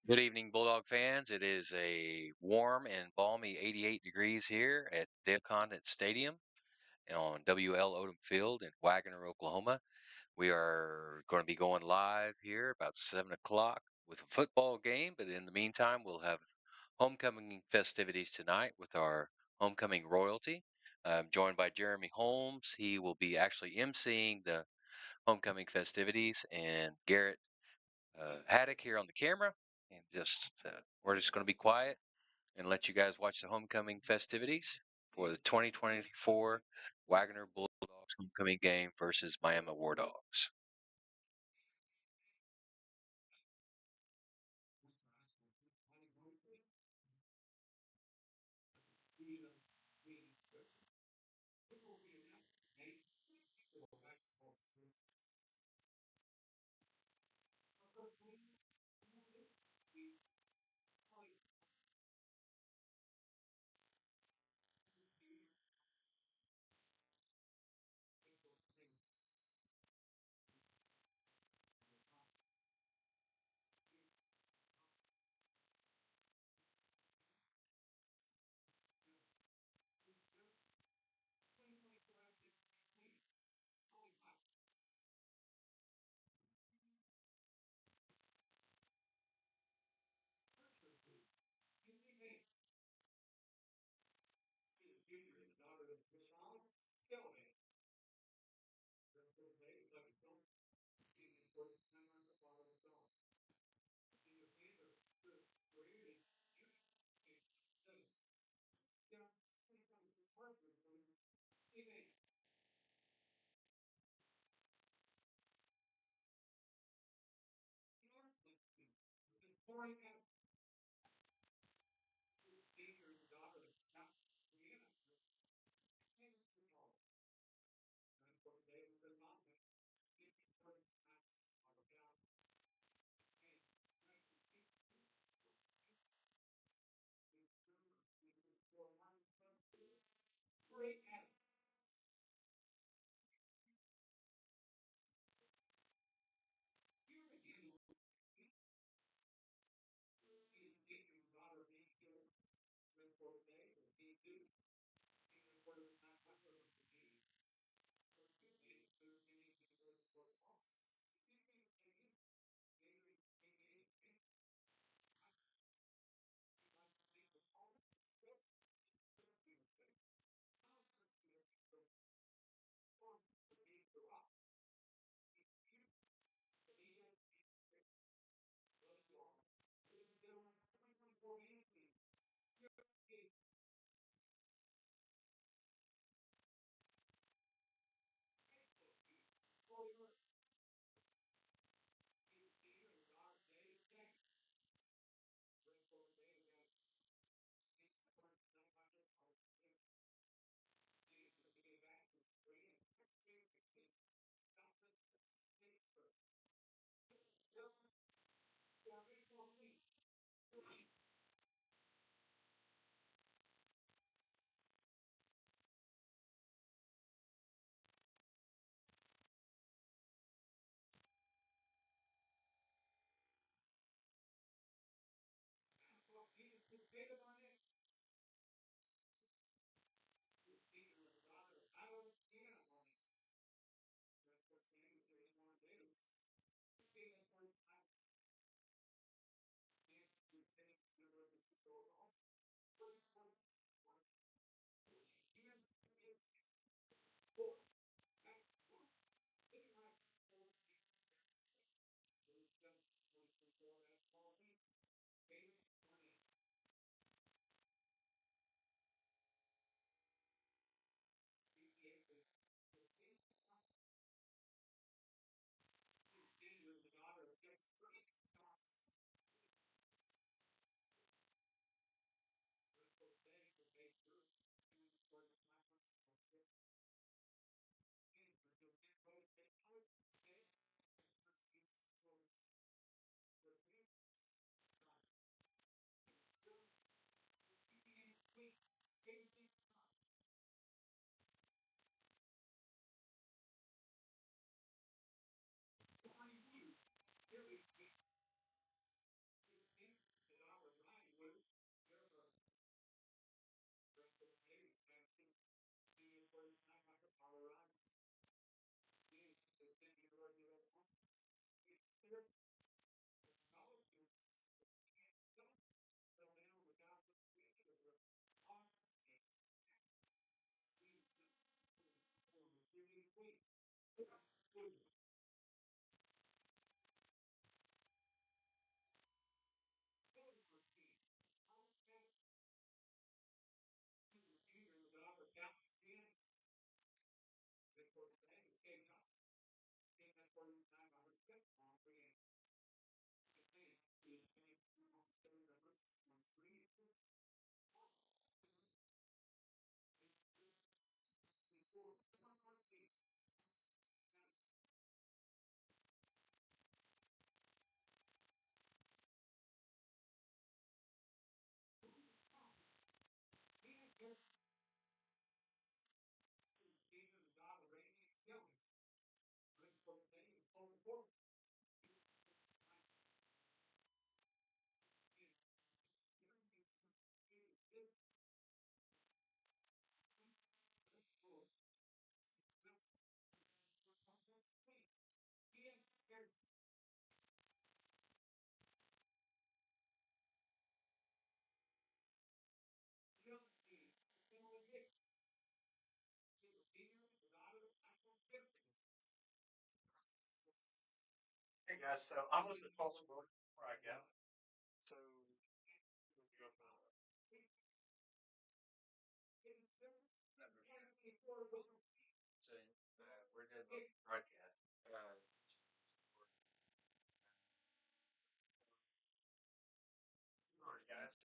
Good evening, Bulldog fans. It is a warm and balmy 88 degrees here at Dale Condit Stadium on WL Odom Field in Wagner, Oklahoma. We are going to be going live here about 7 o'clock with a football game, but in the meantime, we'll have homecoming festivities tonight with our homecoming royalty. I'm joined by Jeremy Holmes. He will be actually emceeing the homecoming festivities, and Garrett Haddock here on the camera. And we're just going to be quiet and let you guys watch the homecoming festivities for the 2024 Wagner Bulldogs homecoming game versus Miami War Dogs. Hey guys, so I'm going to toss a word before I go. So, so we're doing the broadcast. All right, guys.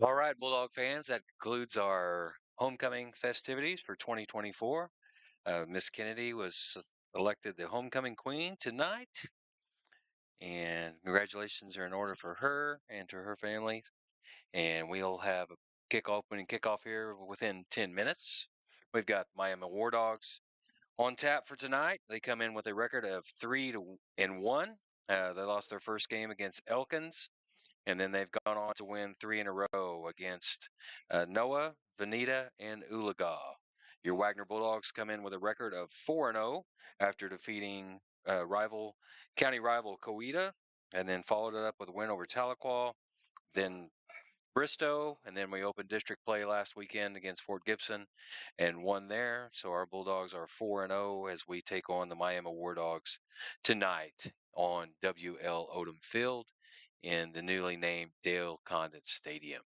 All right, Bulldog fans, that concludes our homecoming festivities for 2024. Miss Kennedy was elected the homecoming queen tonight, and congratulations are in order for her and to her family. And we'll have a kickoff here within 10 minutes. We've got Miami War Dogs on tap for tonight. They come in with a record of 3-1. They lost their first game against Elkins, and then they've gone on to win 3 in a row against Noah, Veneta, and Ulaga. Your Wagner Bulldogs come in with a record of 4-0 after defeating county rival Coweta, and then followed it up with a win over Tahlequah, then Bristow, and then we opened district play last weekend against Fort Gibson and won there. So our Bulldogs are 4-0 as we take on the Miami War Dogs tonight on WL Odom Field in the newly named Dale Condon Stadium.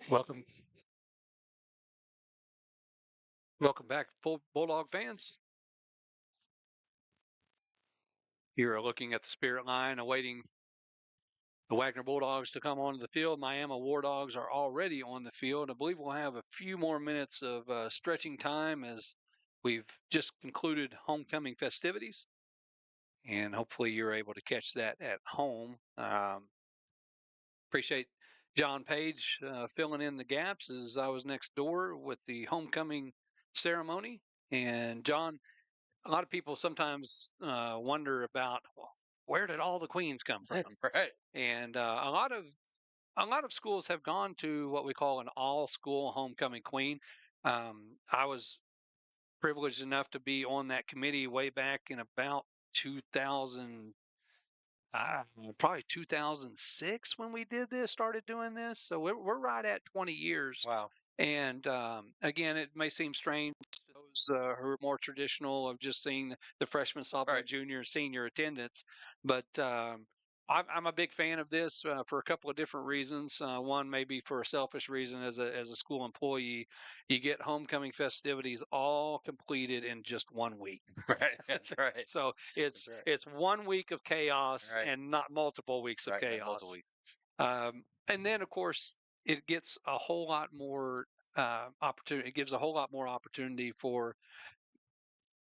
Welcome, welcome back, Bulldog fans. You are looking at the Spirit Line, awaiting the Wagner Bulldogs to come onto the field. Miami War Dogs are already on the field. I believe we'll have a few more minutes of stretching time as we've just concluded homecoming festivities, and hopefully you're able to catch that at home. Appreciate John Page filling in the gaps as I was next door with the homecoming ceremony. And John, a lot of people sometimes wonder about, well, where did all the queens come from? Right. And a lot of schools have gone to what we call an all-school homecoming queen. I was privileged enough to be on that committee way back in about 2000, uh, probably 2006 when we did this, started doing this. So we're right at 20 years. Wow. And again, it may seem strange to those who are more traditional of just seeing the freshman, sophomore, Right. junior, senior attendance. But I'm a big fan of this for a couple of different reasons. One, maybe for a selfish reason, as a school employee, you get homecoming festivities all completed in just 1 week. Right. That's right. So That's it's right. it's 1 week of chaos Right. and not multiple weeks of Right. Not multiple chaos. weeks. And then, of course, it gets a whole lot more opportunity. It gives a whole lot more opportunity for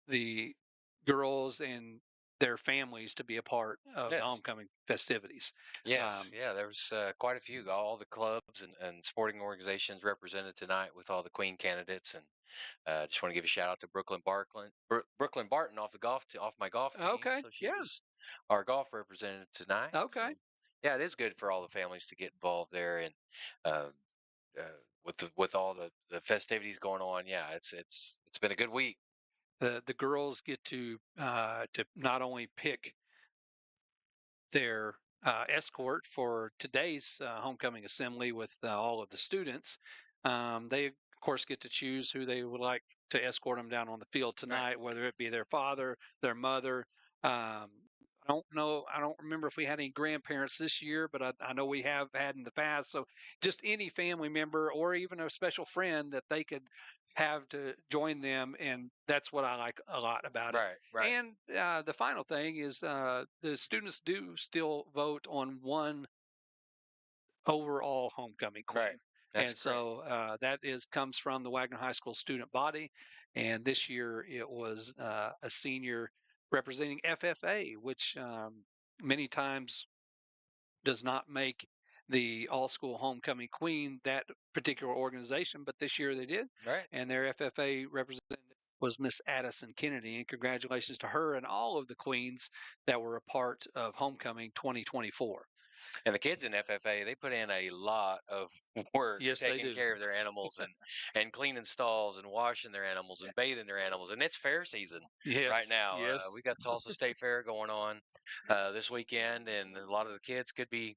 the girls and their families to be a part of the Yes. homecoming festivities. Yes. Um, Yeah. There was quite a few. All the clubs and sporting organizations represented tonight with all the Queen candidates, and just want to give a shout out to Brooklyn Barton off the off my golf team. okay, So she yeah, was our golf representative tonight. So okay. yeah, it is good for all the families to get involved there and uh, uh, with all the festivities going on. Yeah, it's been a good week. The girls get to not only pick their escort for today's homecoming assembly with all of the students. They, of course, get to choose who they would like to escort them down on the field Right. tonight, whether it be their father, their mother. I don't know. I don't remember if we had any grandparents this year, but I know we have had in the past. So just any family member or even a special friend that they could have to join them. And that's what I like a lot about it. Right. Right. And the final thing is the students do still vote on one overall homecoming Right. queen. That's And correct. so that is comes from the Wagner High School student body. And this year it was a senior representing FFA, which many times does not make the all school homecoming queen that particular organization, but this year they did. Right. And their FFA representative was Miss Addison Kennedy. And congratulations to her and all of the queens that were a part of homecoming 2024. And the kids in FFA, they put in a lot of work Yes, they taking do. care of their animals and cleaning stalls and washing their animals and bathing their animals. And it's fair season right Yes, now. We yes. got Tulsa State Fair going on this weekend, and a lot of the kids could be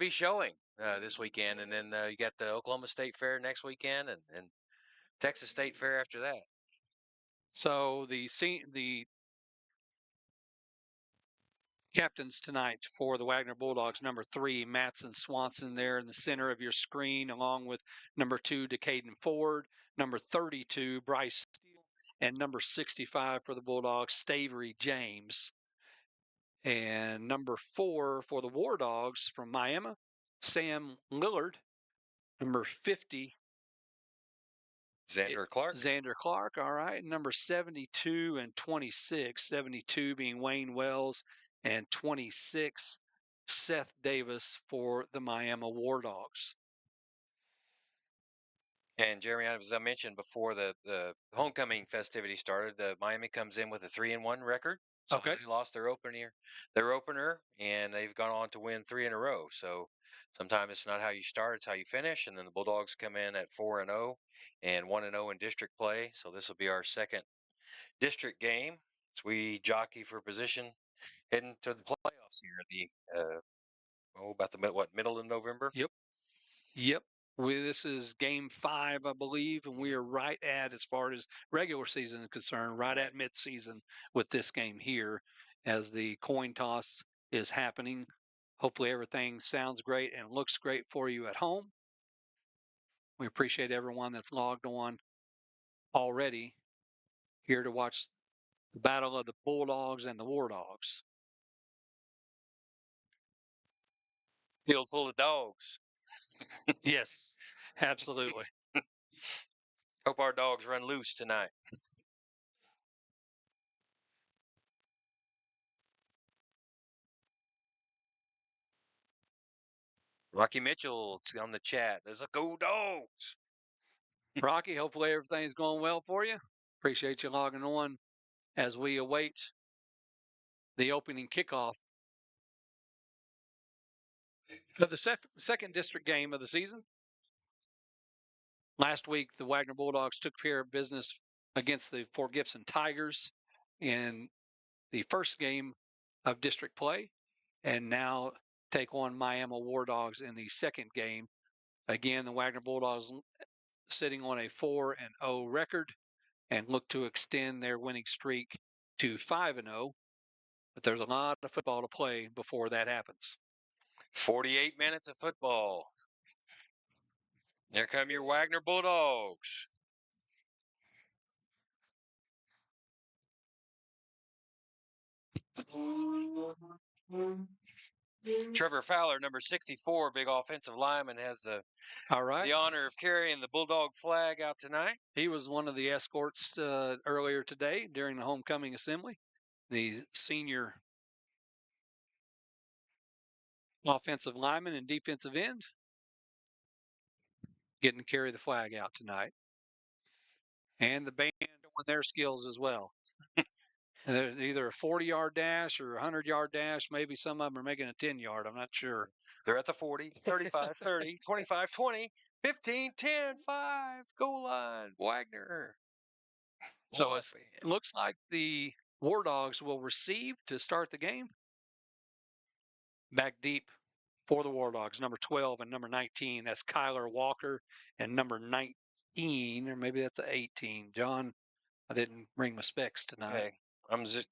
showing this weekend. And then you got the Oklahoma State Fair next weekend, and Texas State Fair after that. So the captains tonight for the Wagner Bulldogs, number 3, Matson Swanson there in the center of your screen, along with number 2, Decaden Ford, number 32, Bryce Steele, and number 65 for the Bulldogs, Stavery James. And number 4 for the War Dogs from Miami, Sam Lillard. Number 50, Xander Clark. Xander Clark. All right. Number 72 and 26, 72 being Wayne Wells, and 26, Seth Davis for the Miami War Dogs. And Jeremy, as I mentioned before the homecoming festivity started, Miami comes in with a 3-1 record. So Okay. they lost their opener, and they've gone on to win 3 in a row. So sometimes it's not how you start, it's how you finish. And then the Bulldogs come in at 4-0 and 1-0 in district play. So this will be our second district game. So we jockey for position heading to the playoffs here. About the middle of November. Yep. This is game 5, I believe, and we are right at, as far as regular season is concerned, right at midseason with this game here as the coin toss is happening. Hopefully everything sounds great and looks great for you at home. We appreciate everyone that's logged on already here to watch the battle of the Bulldogs and the War Dogs. Field full of dogs. Yes, absolutely. Hope our dogs run loose tonight. Rocky Mitchell on the chat. There's a go dogs. Rocky, hopefully everything's going well for you. Appreciate you logging on as we await the opening kickoff of the second district game of the season. Last week, the Wagner Bulldogs took care of business against the Fort Gibson Tigers in the first game of district play, and now take on Miami War Dogs in the second game. Again, the Wagner Bulldogs sitting on a 4-0 record and look to extend their winning streak to 5-0. But there's a lot of football to play before that happens. 48 minutes of football. Here come your Wagner Bulldogs. Trevor Fowler, number 64, big offensive lineman, has the honor of carrying the Bulldog flag out tonight. He was one of the escorts earlier today during the homecoming assembly. The senior offensive lineman and defensive end getting to carry the flag out tonight. And the band doing their skills as well. There's either a 40-yard dash or a 100-yard dash. Maybe some of them are making a 10-yard. I'm not sure. They're at the 40, 35, 30, 25, 20, 15, 10, 5, goal line, Wagner. So it looks like the War Dogs will receive to start the game. Back deep for the War Dogs, number 12 and number 19. That's Kyler Walker, and number 19, or maybe that's an 18. John, I didn't bring my specs tonight. Okay.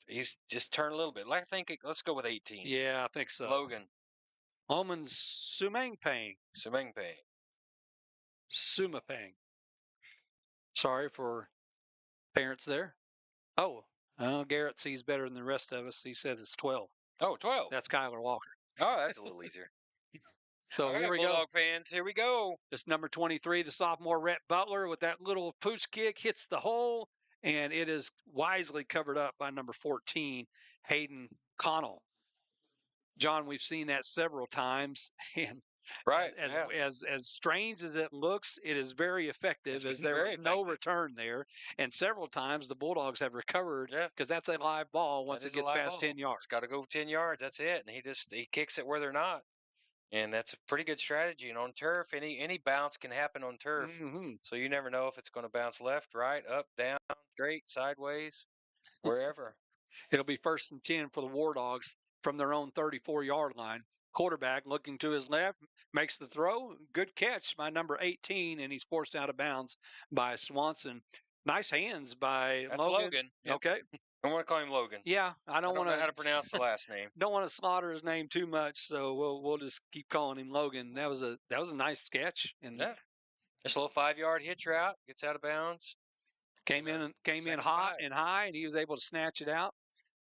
He's just turned a little bit. Let's go with 18. Yeah, I think so. Logan Sumangpang. Sumapang. Sorry for parents there. Oh, Garrett sees better than the rest of us. He says it's 12. Oh, 12. That's Kyler Walker. Oh, that's a little easier. So All right, here we Bulldog go. fans, here we go. It's number 23, the sophomore Rhett Butler, with that little pooch kick, hits the hole, and it is wisely covered up by number 14, Hayden Connell. John, we've seen that several times, and as strange as it looks, it is very effective, as there was no return there. And several times the Bulldogs have recovered because that's a live ball once it gets past 10 yards. It's got to go 10 yards. That's it. And he kicks it where they're not. And that's a pretty good strategy. And on turf, any bounce can happen on turf. Mm-hmm. So you never know if it's going to bounce left, right, up, down, straight, sideways, wherever. It'll be 1st and 10 for the War Dogs from their own 34-yard line. Quarterback looking to his left, makes the throw. Good catch by number 18, and he's forced out of bounds by Swanson. Nice hands by That's Logan. Logan. Yep. Okay. I want to call him Logan. Yeah, I I don't don't want know how to to pronounce the last name. don't want to slaughter his name too much, so we'll just keep calling him Logan. That was a nice catch, and Yeah. Just a little 5-yard hitch route, gets out of bounds. came in second hot 5. and high, and he was able to snatch it out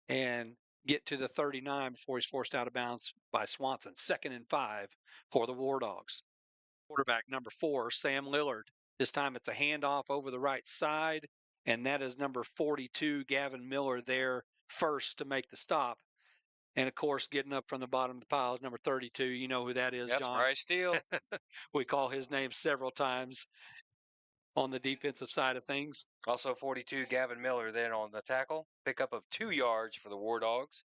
and get to the 39 before he's forced out of bounds by Swanson. 2nd and 5 for the War Dogs. Quarterback number 4, Sam Lillard. This time it's a handoff over the right side, and that is number 42, Gavin Miller, there first to make the stop. And of course, getting up from the bottom of the pile is number 32. You know who that is, That's John. Bryce Steele. We call his name several times on the defensive side of things. Also 42, Gavin Miller then on the tackle. Pickup of 2 yards for the War Dogs.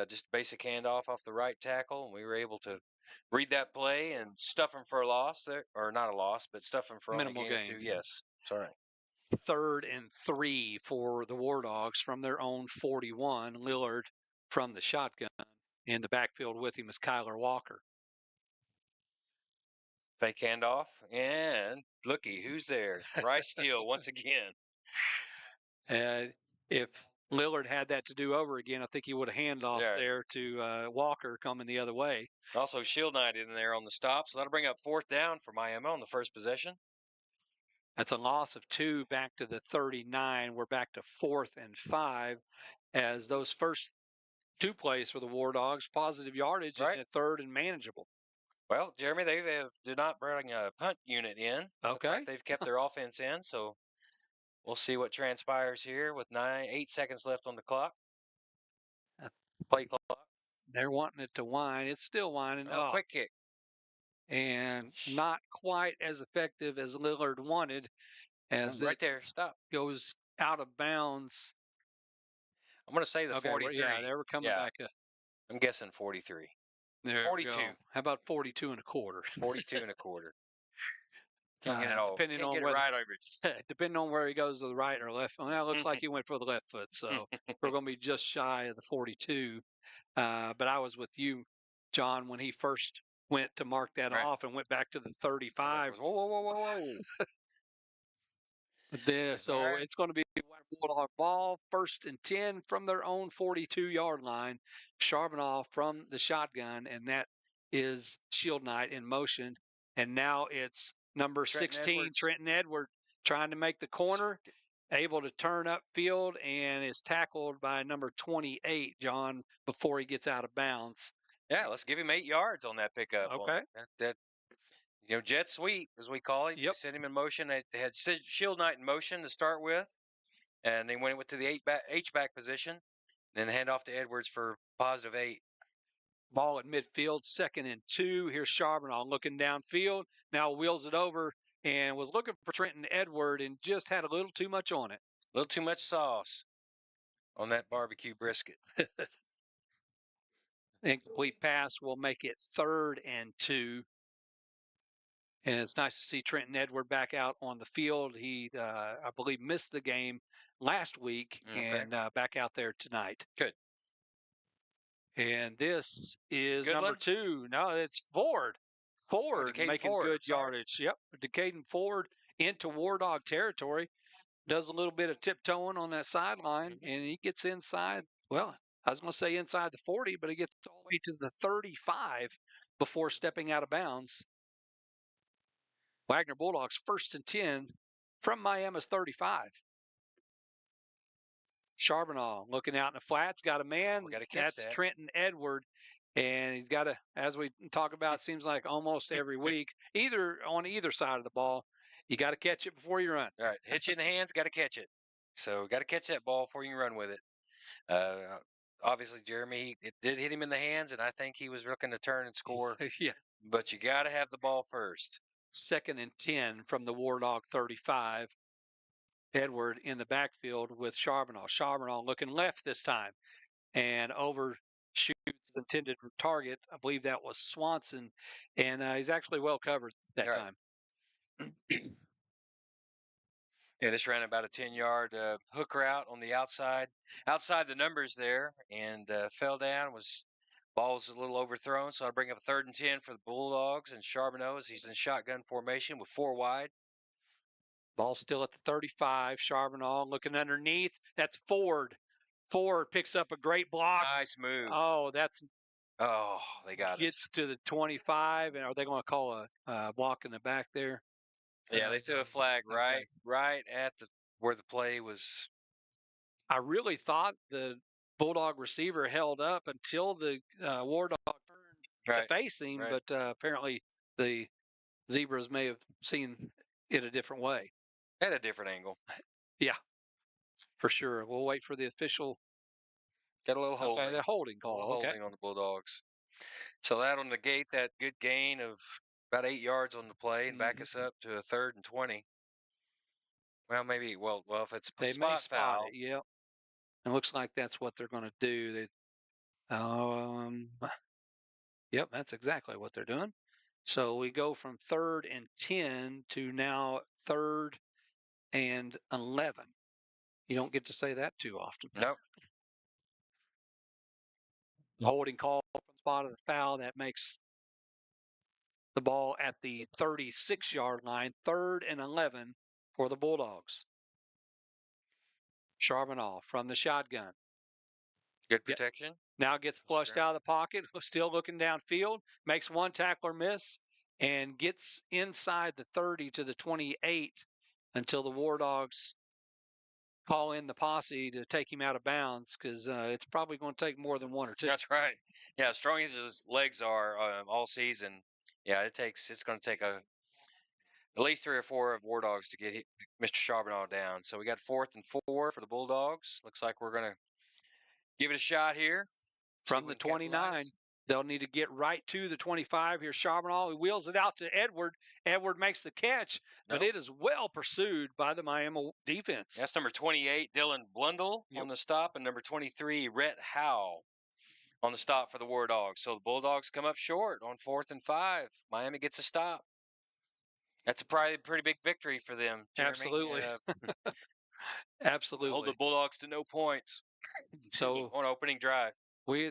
Just basic handoff off the right tackle, and we were able to read that play and stuff him for a loss there, or not a loss, but stuff him for only Minimal gain of gain. 2. Yes, sorry. 3rd and 3 for the War Dogs from their own 41. Lillard from the shotgun. In the backfield with him is Kyler Walker. Fake handoff, and looky who's there. Bryce Steele once again. And if Lillard had that to do over again, I think he would have hand off there to Walker coming the other way. Also, Shield Knight in there on the stop, so that'll bring up 4th down for Miami on the first possession. That's a loss of 2 back to the 39. We're back to 4th and 5 as those first 2 plays for the War Dogs, positive yardage and a 3rd and manageable. Well, Jeremy, did not bring a punt unit in. Okay. Looks like they've kept their offense in, so we'll see what transpires here with 8 seconds left on the clock. Play clock. They're wanting it to whine. It's still whining. Oh, quick kick. And not quite as effective as Lillard wanted as right there, stop. Goes out of bounds. I'm going to say the 43. Yeah, they were coming back up. I'm guessing 43. There 42. How about 42 and a quarter? 42 and a quarter. Can't get it all. Depending on where depending on where he goes to the right or left. Well, it looks like he went for the left foot, so we're going to be just shy of the 42. But I was with you, John, when he first went to mark that off and went back to the 35. Whoa. So it's going to be Bulldog ball, 1st and 10 from their own 42-yard line. Charbonneau from the shotgun, and that is Shield Knight in motion. And now it's number 16, Trenton Edwards, trying to make the corner, able to turn upfield, and is tackled by number 28, John, before he gets out of bounds. Yeah, let's give him 8 yards on that pickup. Okay. That jet sweep, as we call it. Yep. Sent him in motion. They had Shield Knight in motion to start with, and they went to the H-back position, then hand off to Edwards for positive 8. Ball at midfield, 2nd and 2. Here's Charbonneau looking downfield. Now wheels it over and was looking for Trenton Edward and just had a little too much on it. A little too much sauce on that barbecue brisket. Incomplete pass will make it 3rd and 2. And it's nice to see Trenton Edward back out on the field. He, I believe, missed the game last week and back out there tonight. Good. And this is Goodland? number 2. No, it's Ford. Ford making good yardage. Yep. Decaden Ford into War Dog territory. Does a little bit of tiptoeing on that sideline, and he gets inside. Well, I was going to say inside the 40, but he gets all the way to the 35 before stepping out of bounds. Wagner Bulldogs 1st and 10 from Miami's 35. Charbonneau looking out in the flats, got a man. That's Trenton Edward. And he's got to, as we talk about, seems like almost every week, on either side of the ball, you got to catch it before you run. All right. Hit you in the hands, got to catch it. So got to catch that ball before you can run with it. Obviously, Jeremy, it did hit him in the hands, and I think he was looking to turn and score. Yeah. But you got to have the ball first. 2nd and 10 from the War Dog 35. Edward in the backfield with Charbonneau. Charbonneau looking left this time and overshoots his intended target. I believe that was Swanson, and he's actually well covered that time. Yeah, just ran about a 10-yard hook route on the outside the numbers there, and fell down. Ball was a little overthrown, so I bring up a 3rd and 10 for the Bulldogs, and Charbonneau, he's in shotgun formation with 4 wide. Ball still at the 35. Charbonneau looking underneath. That's Ford. Ford picks up a great block. Nice move. Oh, that's Oh, they got us. gets to the 25. And are they going to call a block in the back there? Yeah, they threw a flag Okay. right at where the play was. I really thought the Bulldog receiver held up until the War Dog turned to Right. face him, Right. but apparently the Zebras may have seen it a different way. At a different angle. Yeah, for sure. We'll wait for the official. Got a little holding. Okay, the holding A call. little Okay. holding on the Bulldogs. So that'll negate that good gain of about 8 yards on the play and back us up to a 3rd and 20. Well, maybe. Well, if it's a They may spot spot foul, it. Yep. It looks like that's what they're going to do. Yep, that's exactly what they're doing. So we go from 3rd and 10 to now 3rd and 11. You don't get to say that too often. nope. Holding call from the spot of the foul. That makes the ball at the 36-yard line, 3rd and 11 for the Bulldogs. Charbonneau from the shotgun. Good protection. Now gets flushed out of the pocket, still looking downfield, makes one tackler miss, and gets inside the 30 to the 28 until the War Dogs call in the posse to take him out of bounds because it's probably going to take more than one or two. That's right. Yeah, as strong as his legs are all season, yeah, it's going to take at least 3 or 4 of War Dogs to get Mr. Charbonneau down. So we got 4th and 4 for the Bulldogs. Looks like we're going to give it a shot here. From the 29, they'll need to get right to the 25. Here's Charbonneau. He wheels it out to Edward. Edward makes the catch, but it is well pursued by the Miami defense. That's number 28, Dylan Blundell on the stop, and number 23, Rhett Howe on the stop for the War Dogs. So the Bulldogs come up short on 4th and 5. Miami gets a stop. That's probably a pretty big victory for them, Jeremy. Absolutely. Absolutely. Hold the Bulldogs to no points. So on opening drive.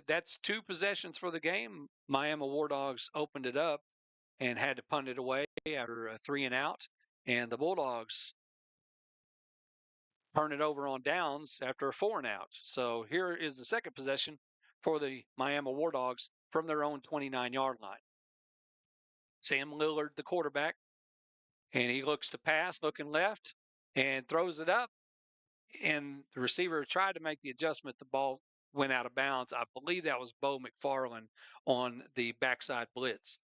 That's 2 possessions for the game. Miami War Dogs opened it up and had to punt it away after a 3 and out. And the Bulldogs turned it over on downs after a 4 and out. So here is the second possession for the Miami War Dogs from their own 29-yard line. Sam Lillard, the quarterback, and he looks to pass, looking left, and throws it up. And the receiver tried to make the adjustment. The ball went out of bounds. I believe that was Bo McFarland on the backside blitz.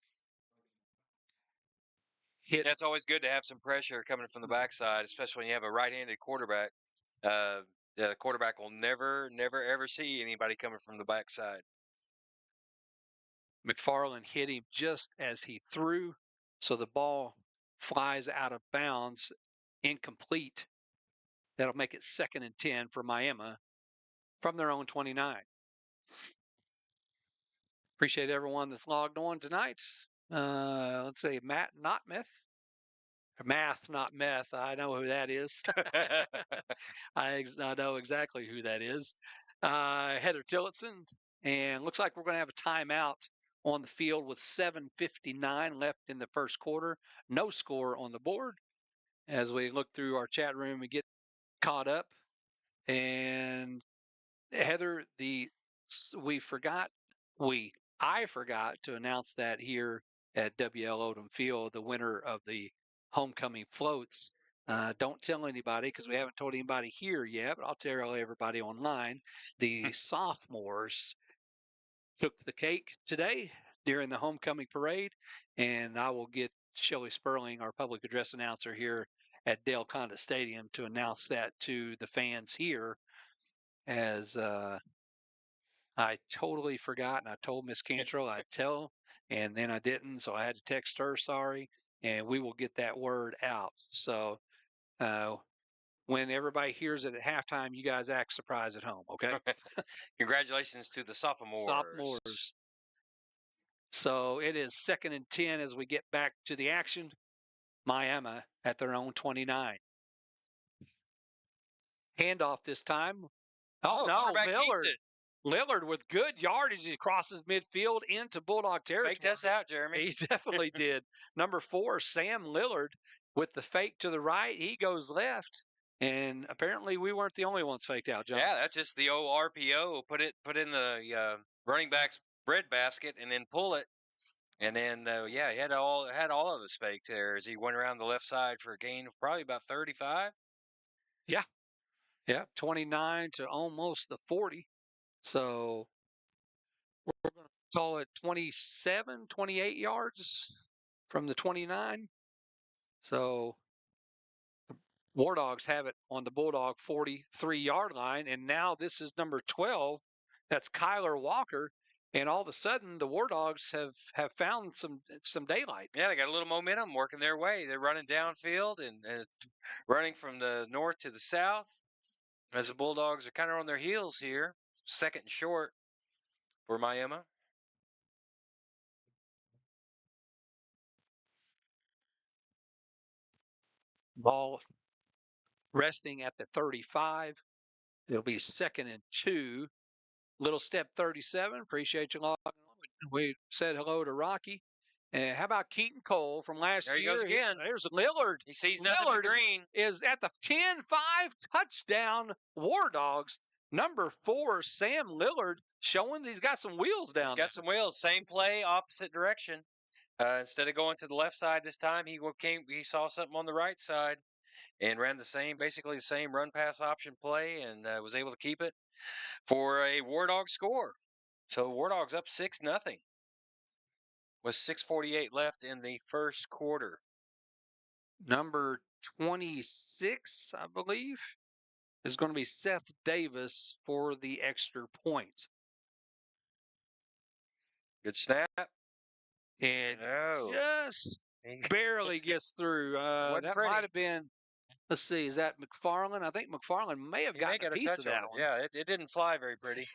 It's always good to have some pressure coming from the backside, especially when you have a right-handed quarterback. The quarterback will never, ever see anybody coming from the backside. McFarland hit him just as he threw, so the ball flies out of bounds, incomplete. That'll make it 2nd and 10 for Miami from their own 29. Appreciate everyone that's logged on tonight. Let's say Matt Notmeth. Math, not meth. I know who that is. I know exactly who that is. Heather Tillotson. And looks like we're going to have a timeout on the field with 7:59 left in the first quarter. No score on the board as we look through our chat room and get caught up. And Heather, I forgot to announce that here at WL Odom Field, the winner of the homecoming floats. Don't tell anybody because we haven't told anybody here yet, but I'll tell everybody online. The sophomores took the cake today during the homecoming parade, and I will get Shelley Sperling, our public address announcer here at Dale Condit Stadium, to announce that to the fans here as I totally forgot, and I told Miss Cantrell I'd tell, and then I didn't, so I had to text her, sorry, and we will get that word out. So when everybody hears it at halftime, you guys act surprised at home, okay? Congratulations to the sophomores. Sophomores. So it is 2nd and 10 as we get back to the action. Miami at their own 29. Handoff this time. Oh no, Lillard with good yardage. He crosses midfield into Bulldog territory. Faked us out, Jeremy. He definitely did. Number 4, Sam Lillard, with the fake to the right, he goes left. And apparently we weren't the only ones faked out, John. Yeah, that's just the old RPO. Put in the running back's bread basket and then pull it. And then he had all of his faked there as he went around the left side for a gain of probably about 35. Yeah, 29 to almost the 40. So we're going to call it 27, 28 yards from the 29. So War Dogs have it on the Bulldog 43-yard line. And now this is number 12. That's Kyler Walker. And all of a sudden, the War Dogs have found some daylight. Yeah, they got a little momentum working their way. They're running downfield and running from the north to the south as the Bulldogs are kind of on their heels here. Second and short for Miami. Ball resting at the 35. It'll be 2nd and 2. Little step 37. Appreciate you logging on. We said hello to Rocky. And how about Keaton Cole from last There he year? goes again. There's Lillard. He sees nothing but green. Is at the 10-5 touchdown. War Dogs. Number 4, Sam Lillard, showing he's got some wheels down. He's got some wheels. Same play, opposite direction. Instead of going to the left side this time, he saw something on the right side and ran basically the same run pass option play and was able to keep it for a War Dog score. So War Dogs up 6-0 with 6:48 left in the first quarter. Number 26, I believe, is going to be Seth Davis for the extra point. Good snap. And just barely gets through. That might have been, let's see, is that McFarland? I think McFarland may have gotten a piece of that one. Yeah, it didn't fly very pretty.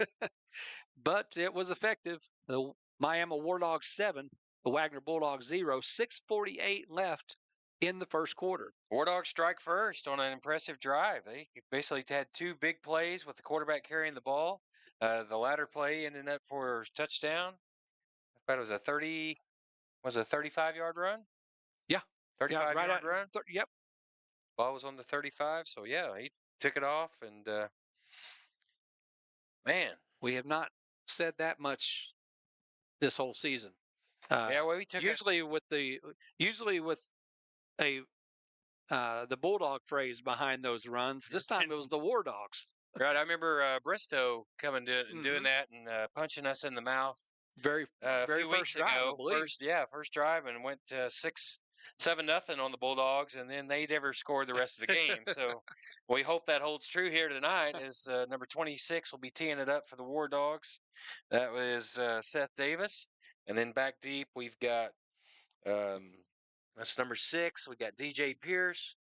But it was effective. The Miami War Dogs 7, the Wagner Bulldog 0, 6:48 left in the first quarter. War Dogs strike first on an impressive drive. They basically had two big plays with the quarterback carrying the ball. The latter play ended up for a touchdown. I thought it was a 35-yard run? Yeah. 35-yard run? Yep. Ball was on the 35, so yeah, he took it off and man. We have not said that much this whole season. We took usually with the Bulldog phrase behind those runs. This time it was the War Dogs. Right, I remember Bristow coming doing that and punching us in the mouth. Very few weeks ago. First drive, and went 6-7-0 on the Bulldogs, and then they never scored the rest of the game. So we hope that holds true here tonight. As number 26 will be teeing it up for the War Dogs. That was Seth Davis, and then back deep we've got that's number 6. We got DJ Pierce.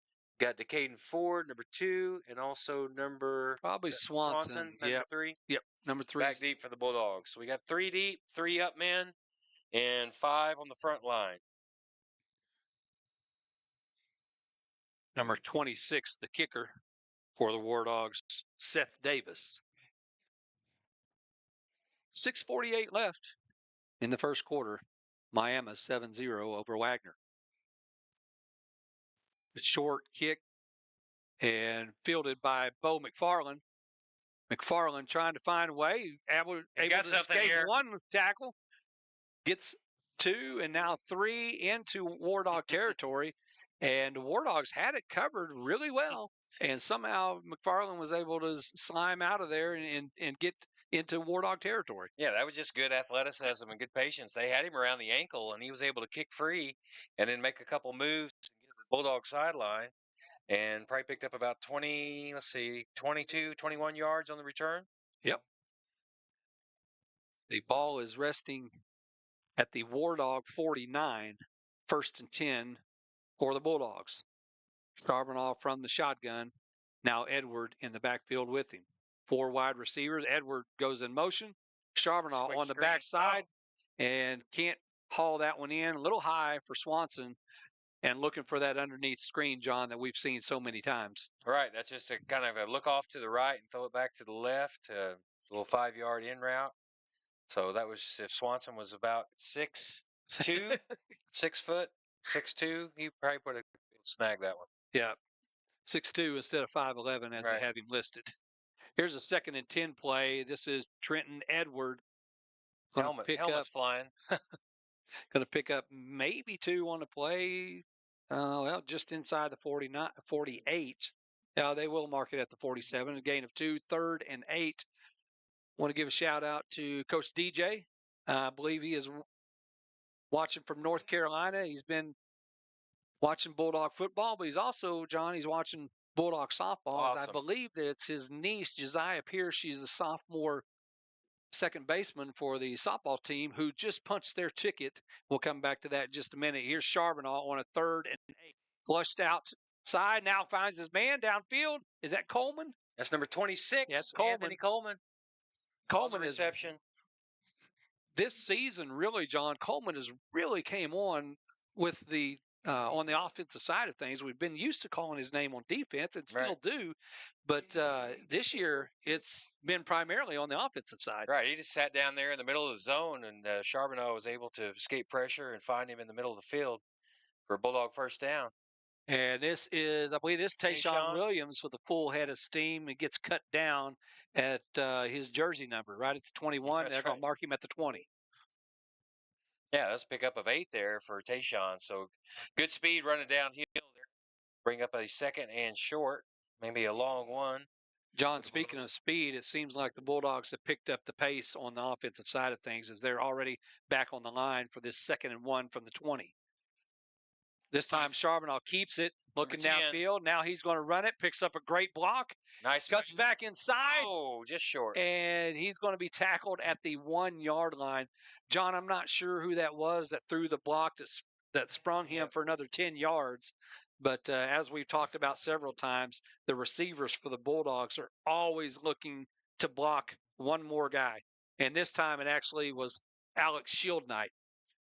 Got Decaden Ford, number 2, and also probably Swanson, number 3. Yep, number 3. Back deep for the Bulldogs. So we got 3 deep, 3 up men, and 5 on the front line. Number 26, the kicker for the War Dogs, Seth Davis. 6:48 left in the first quarter. Miami 7-0 over Wagner. The short kick and fielded by Bo McFarland. McFarland trying to find a way, able to escape one tackle, gets 2 and now 3 into War Dog territory. And the War Dogs had it covered really well. And somehow McFarland was able to slime out of there and get into War Dog territory. Yeah, that was just good athleticism and good patience. They had him around the ankle, and he was able to kick free and then make a couple moves to get to the Bulldog sideline. And probably picked up about 22, 21 yards on the return. Yep. The ball is resting at the War Dog 49, 1st and 10 for the Bulldogs. Charbonneau from the shotgun. Now Edward in the backfield with him. 4 wide receivers. Edward goes in motion. Charbonneau on the backside and can't haul that one in. A little high for Swanson. And looking for that underneath screen, John, that we've seen so many times. Right. That's just a kind of a look off to the right and throw it back to the left. A little 5-yard in route. So that was, if Swanson was about 6'2", 6 foot, 6'2", he probably would have to snag that one. Yeah, 6'2" instead of 5'11" as they Right. have him listed. Here's a 2nd and 10 play. This is Trenton Edward. Going to Helmet's flying. pick up maybe 2 on the play. Well, just inside the 48. They will mark it at the 47. A gain of 2, 3rd and 8. Want to give a shout out to Coach DJ. I believe he is watching from North Carolina. He's been watching Bulldog football, but he's also, John, he's watching Bulldog softball. As I Awesome. believe that it's his niece, Josiah Pierce. She's a sophomore second baseman for the softball team who just punched their ticket. We'll come back to that in just a minute. Here's Charbonneau on a 3rd and 8. Flushed outside. Now finds his man downfield. Is that Coleman? That's number 26. Yeah, it's Coleman. Anthony Coleman. Coleman is reception. This season, really, John, Coleman has really came on with the on the offensive side of things. We've been used to calling his name on defense and still do, but this year it's been primarily on the offensive side. Right. He just sat down there in the middle of the zone, and Charbonneau was able to escape pressure and find him in the middle of the field for a Bulldog first down. And this is, I believe, this Tayshawn Williams with a full head of steam. It gets cut down at his jersey number, right at the 21. They're going to mark him at the 20. Yeah, that's a pickup of 8 there for Tayshawn. So good speed running downhill there. Bring up a 2nd and short, maybe a long one. John, speaking of speed, it seems like the Bulldogs have picked up the pace on the offensive side of things as they're already back on the line for this 2nd and 1 from the 20. This time, Charbonneau keeps it, looking downfield. Now he's going to run it, picks up a great block. Nice. Cuts back inside. Oh, just short. And he's going to be tackled at the 1-yard line. John, I'm not sure who that was that threw the block that sprung him for another 10 yards. But as we've talked about several times, the receivers for the Bulldogs are always looking to block one more guy. And this time it actually was Alex Shieldnight.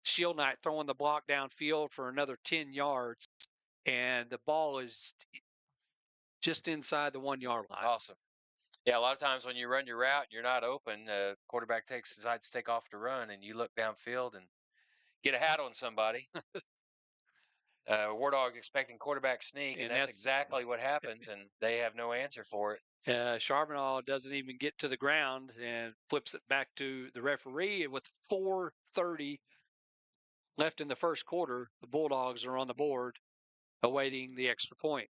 Shieldnight throwing the block downfield for another 10 yards. And the ball is just inside the 1-yard line. Awesome. Yeah, a lot of times when you run your route and you're not open, quarterback decides to take off to run, and you look downfield and get a hat on somebody. War Dog expecting quarterback sneak, and that's exactly what happens, and they have no answer for it. Charbonneau doesn't even get to the ground and flips it back to the referee. And with 4:30 left in the first quarter, the Bulldogs are on the board awaiting the extra point.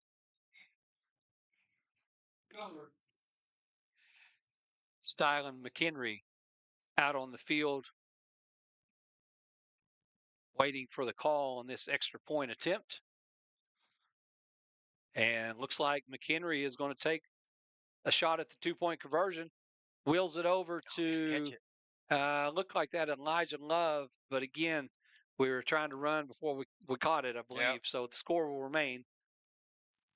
Stylen McHenry out on the field waiting for the call on this extra point attempt. And looks like McHenry is going to take a shot at the 2-point conversion. Wheels it over to look like that Elijah Love. But again, we were trying to run before we caught it, I believe. Yep. So the score will remain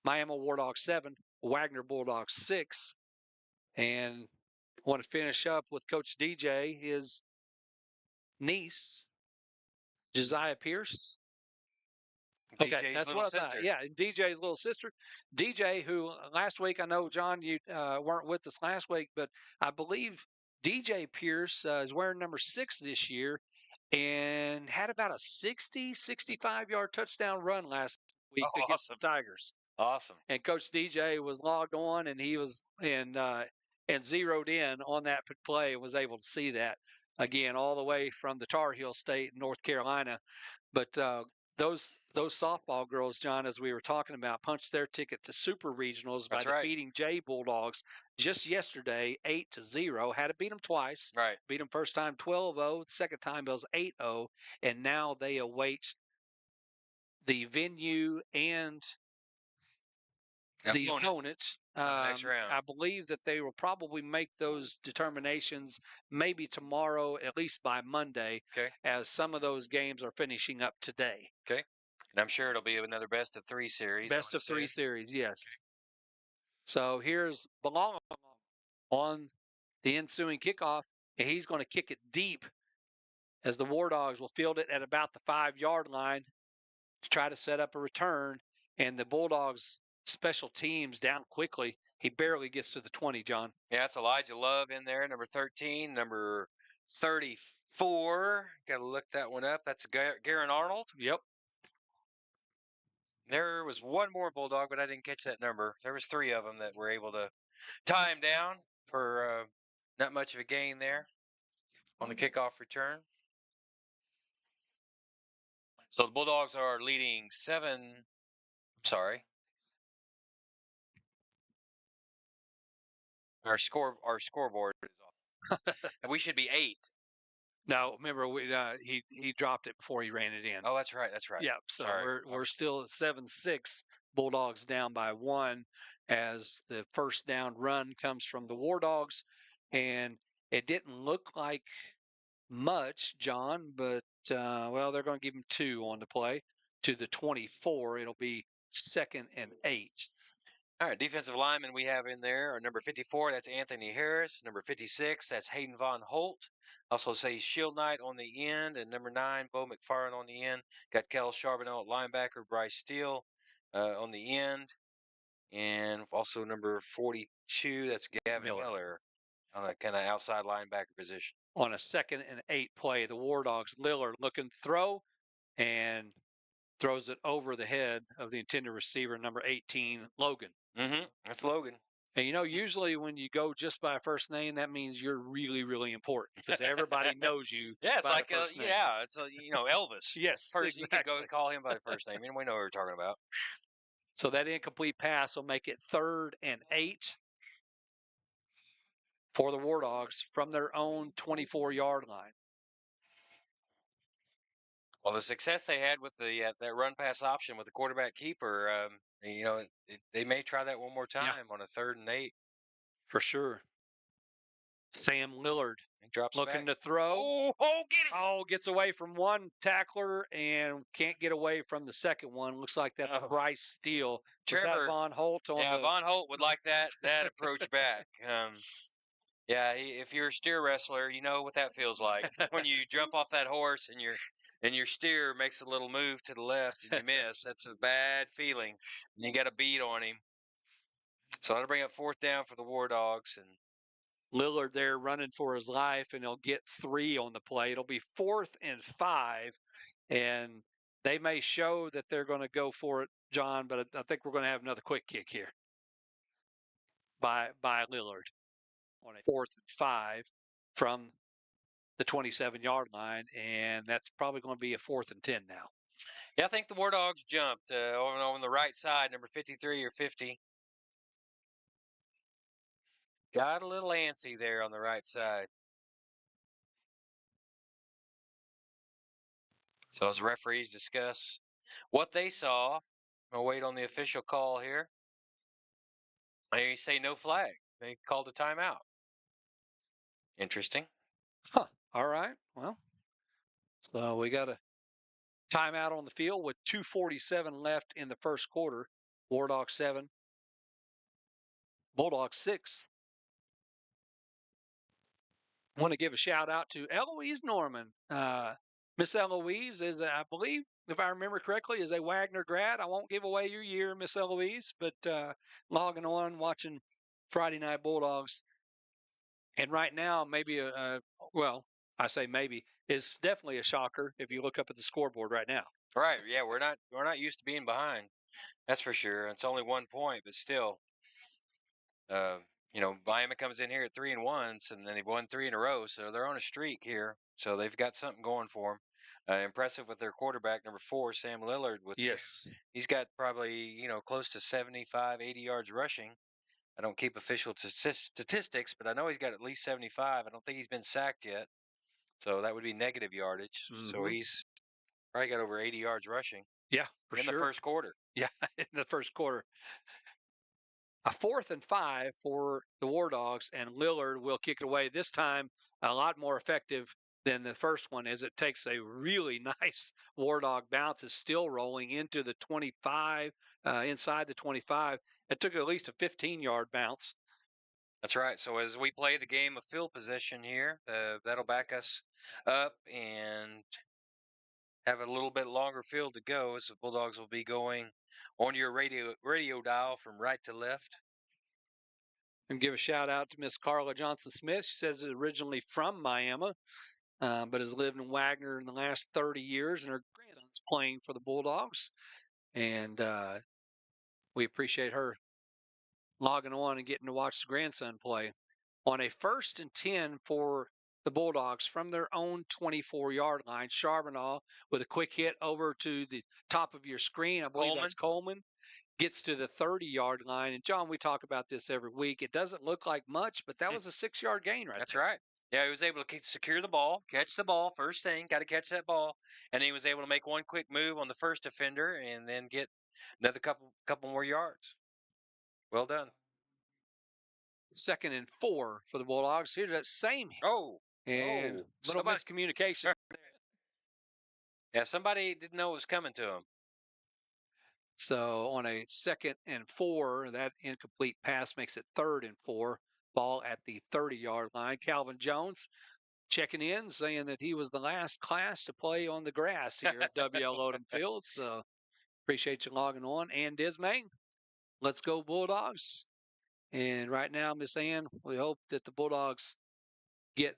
Miami War Dogs 7, Wagner Bulldogs 6. And I want to finish up with Coach DJ, his niece, Josiah Pierce. Okay, that's what I thought. Yeah, and DJ's little sister. DJ, who last week, I know, John, you weren't with us last week, but I believe DJ Pierce is wearing number 6 this year and had about a 60, 65-yard touchdown run last week against the Tigers. Awesome. And Coach DJ was logged on, and he was and zeroed in on that play and was able to see that, again, all the way from the Tar Heel State, North Carolina. But those softball girls, John, as we were talking about, punched their ticket to Super Regionals by defeating J Bulldogs just yesterday, 8-0. Had to beat them twice. Right. Beat them first time 12-0. Second time it was 8-0. And now they await the venue and the opponent. Next round. I believe that they will probably make those determinations maybe tomorrow, at least by Monday, as some of those games are finishing up today. Okay. And I'm sure it'll be another best of 3 series. Best of 3 series, yes. So here's Belong on the ensuing kickoff, and he's going to kick it deep as the War Dogs will field it at about the 5-yard line to try to set up a return, and the Bulldogs special teams down quickly. He barely gets to the 20, John. Yeah, it's Elijah Love in there, number 13, number 34. Got to look that one up. That's Garen Arnold. Yep. There was one more Bulldog, but I didn't catch that number. There was 3 of them that were able to tie him down for not much of a gain there on the kickoff return. So the Bulldogs are leading 7. Sorry. Our scoreboard is off. And we should be 8. No, remember he dropped it before he ran it in. Oh, that's right. That's right. Yeah, so Sorry. we're still at 7-6. Bulldogs down by 1 as the first down run comes from the War Dogs, and it didn't look like much, John, but well, they're going to give him 2 on the play to the 24. It'll be 2nd and 8. All right, defensive lineman we have in there are number 54, that's Anthony Harris. Number 56, that's Hayden Von Holt. Also say Shield Knight on the end. And number 9, Bo McFarland on the end. Got Kel Charbonneau at linebacker, Bryce Steele on the end. And also number 42, that's Gavin Miller on a kind of outside linebacker position. On a 2nd and 8 play, the War Dogs, Lillard looking to throw and throws it over the head of the intended receiver, number 18, Logan. That's Logan. And usually when you go just by first name, that means you're really, really important because everybody knows you. Yeah, it's by like the first name. it's Elvis. Yes, First, exactly. you could go call him by the first name, and we know what we're talking about. So that incomplete pass will make it 3rd and 8 for the War Dogs from their own 24-yard line. Well, the success they had with the that run pass option with the quarterback keeper, they may try that one more time on a 3rd and 8. For sure. Sam Lillard he drops looking back. to throw. Oh, get it! Oh, gets away from one tackler and can't get away from the second one. Looks like that's Bryce Steele. Trevor, was that Von Holt on the... Von Holt would like that approach back. Yeah, if you're a steer wrestler, you know what that feels like. When you jump off that horse and your steer makes a little move to the left and you miss, that's a bad feeling. And you got a beat on him. So that'll bring up 4th down for the War Dogs. And Lillard there running for his life, and he'll get 3 on the play. It'll be 4th and 5, and they may show that they're going to go for it, John, but I think we're going to have another quick kick here by Lillard on a 4th and 5 from the 27-yard line, and that's probably going to be a 4th and 10 now. Yeah, I think the War Dogs jumped over on the right side, number 53 or 50. Got a little antsy there on the right side. So as referees discuss what they saw, we'll wait on the official call here. They say no flag. They called a timeout. Interesting. Huh. All right. Well, so we got a timeout on the field with 2:47 left in the first quarter. War Dogs 7, Bulldogs 6. I want to give a shout out to Eloise Norman. Miss Eloise is, I believe, if I remember correctly, is a Wagner grad. I won't give away your year, Miss Eloise, but logging on, watching Friday Night Bulldogs. And right now, maybe well, I say maybe, is definitely a shocker if you look up at the scoreboard right now. Right. Yeah, we're not used to being behind. That's for sure. It's only 1 point, but still. Miami comes in here at 3-1, and then they've won 3 in a row, so they're on a streak here. So they've got something going for them. Impressive with their quarterback, number 4, Sam Lillard. He's got probably close to 75, 80 yards rushing. I don't keep official statistics, but I know he's got at least 75. I don't think he's been sacked yet, so that would be negative yardage. Mm-hmm. So he's probably got over 80 yards rushing. Yeah, for sure. In the first quarter. Yeah, in the first quarter. A 4th and 5 for the War Dogs, and Lillard will kick it away. This time, a lot more effective than the first one, as it takes a really nice War Dog bounce. Is still rolling into the 25, inside the 25. It took at least a 15-yard bounce. That's right. So as we play the game of field position here, that'll back us up and have a little bit longer field to go, as the Bulldogs will be going on your radio dial from right to left. And give a shout out to Miss Carla Johnson-Smith. She says originally from Miami, but has lived in Wagner in the last 30 years, and her grandson's playing for the Bulldogs. and we appreciate her logging on and getting to watch the grandson play. On a 1st and 10 for the Bulldogs from their own 24-yard line, Charbonneau with a quick hit over to the top of your screen. I believe that's Coleman. Gets to the 30-yard line. And, John, we talk about this every week. It doesn't look like much, but that was a 6-yard gain right That's there. right. Yeah, he was able to secure the ball, catch the ball, first thing, got to catch that ball. And he was able to make one quick move on the first defender and then get another couple more yards. Well done. 2nd and 4 for the Bulldogs. Here's that same hit. Oh, And little somebody, miscommunication. yeah, somebody didn't know it was coming to him. So on a 2nd and 4, that incomplete pass makes it 3rd and 4. Ball at the 30-yard line. Calvin Jones checking in, saying that he was the last class to play on the grass here at WL Odom Field. So appreciate you logging on. And Dismay, let's go Bulldogs. And right now, Miss Ann, we hope that the Bulldogs get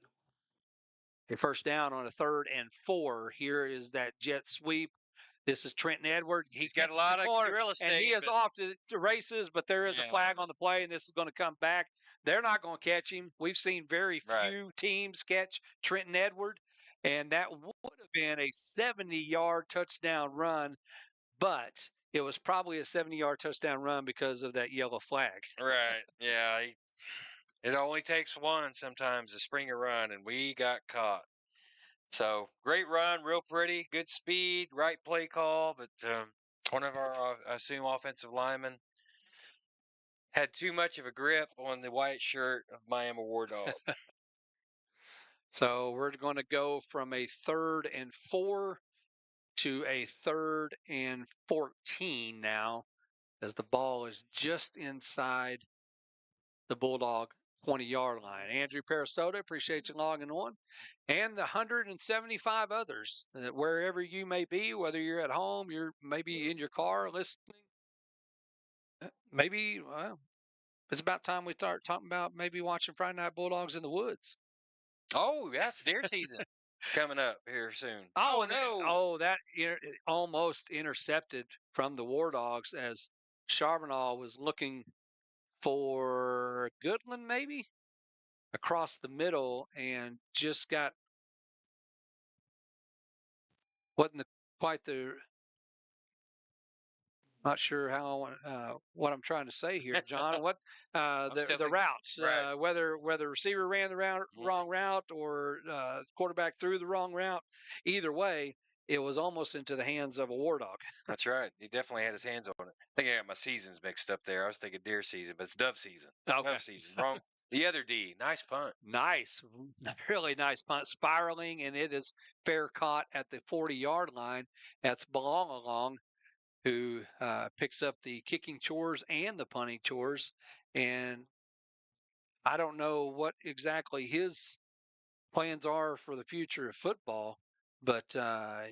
a first down on a 3rd and 4. Here is that jet sweep. This is Trenton Edward. He's got a lot of real estate. And he is off to races, but there is a flag on the play, and this is going to come back. They're not going to catch him. We've seen very few teams catch Trenton Edward, and that would have been a 70-yard touchdown run, but it was probably a 70-yard touchdown run because of that yellow flag. Right. Yeah. It only takes one sometimes to spring a run, and we got caught. So great run, real pretty, good speed, right play call. But one of our, I assume, offensive linemen had too much of a grip on the white shirt of Miami War Dog. So we're going to go from a 3rd and 4 to a 3rd and 14 now, as the ball is just inside the Bulldog 20-yard line. Andrew Parasota, appreciate you logging on. And the 175 others, that wherever you may be, whether you're at home, you're maybe in your car listening, maybe, well, it's about time we start talking about maybe watching Friday Night Bulldogs in the woods. Oh, that's deer season coming up here soon. Oh, no. Oh, that almost intercepted from the War Dogs as Charbonneau was looking for Goodland, maybe across the middle, and just got wasn't quite the. Not sure how what I'm trying to say here, John. What the routes, right. whether receiver ran the wrong route or quarterback threw the wrong route, either way, it was almost into the hands of a War Dog. That's right. He definitely had his hands on it. I think I got my seasons mixed up there. I was thinking deer season, but it's dove season. Okay. Dove season. Wrong. The other D. Nice punt. Nice. Really nice punt. Spiraling, and it is fair caught at the 40-yard line. That's Belong who picks up the kicking chores and the punting chores. And I don't know what exactly his plans are for the future of football, but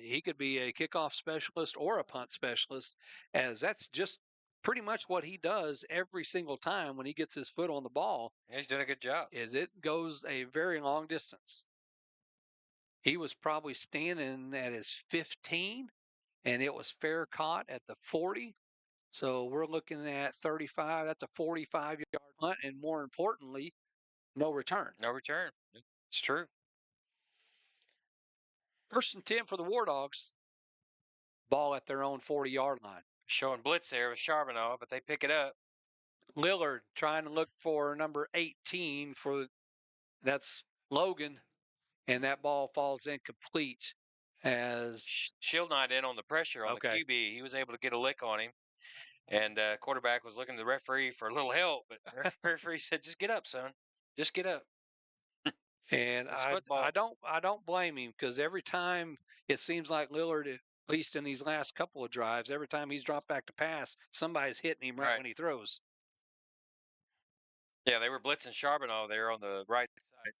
he could be a kickoff specialist or a punt specialist, as that's just pretty much what he does every single time when he gets his foot on the ball. He's doing a good job. Is it goes a very long distance. He was probably standing at his 15, and it was fair caught at the 40. So we're looking at 35. That's a 45-yard punt, and more importantly, no return. No return. It's true. 1st and 10 for the War Dogs. Ball at their own 40-yard line. Showing blitz there with Charbonneau, but they pick it up. Lillard trying to look for number 18 that's Logan, and that ball falls incomplete as Shield not in on the pressure on the QB. He was able to get a lick on him, and quarterback was looking to the referee for a little help, but the referee said, "Just get up, son. Just get up." And I don't blame him, because every time it seems like Lillard, at least in these last couple of drives, every time he's dropped back to pass, somebody's hitting him right when he throws. Yeah, they were blitzing Charbonneau there on the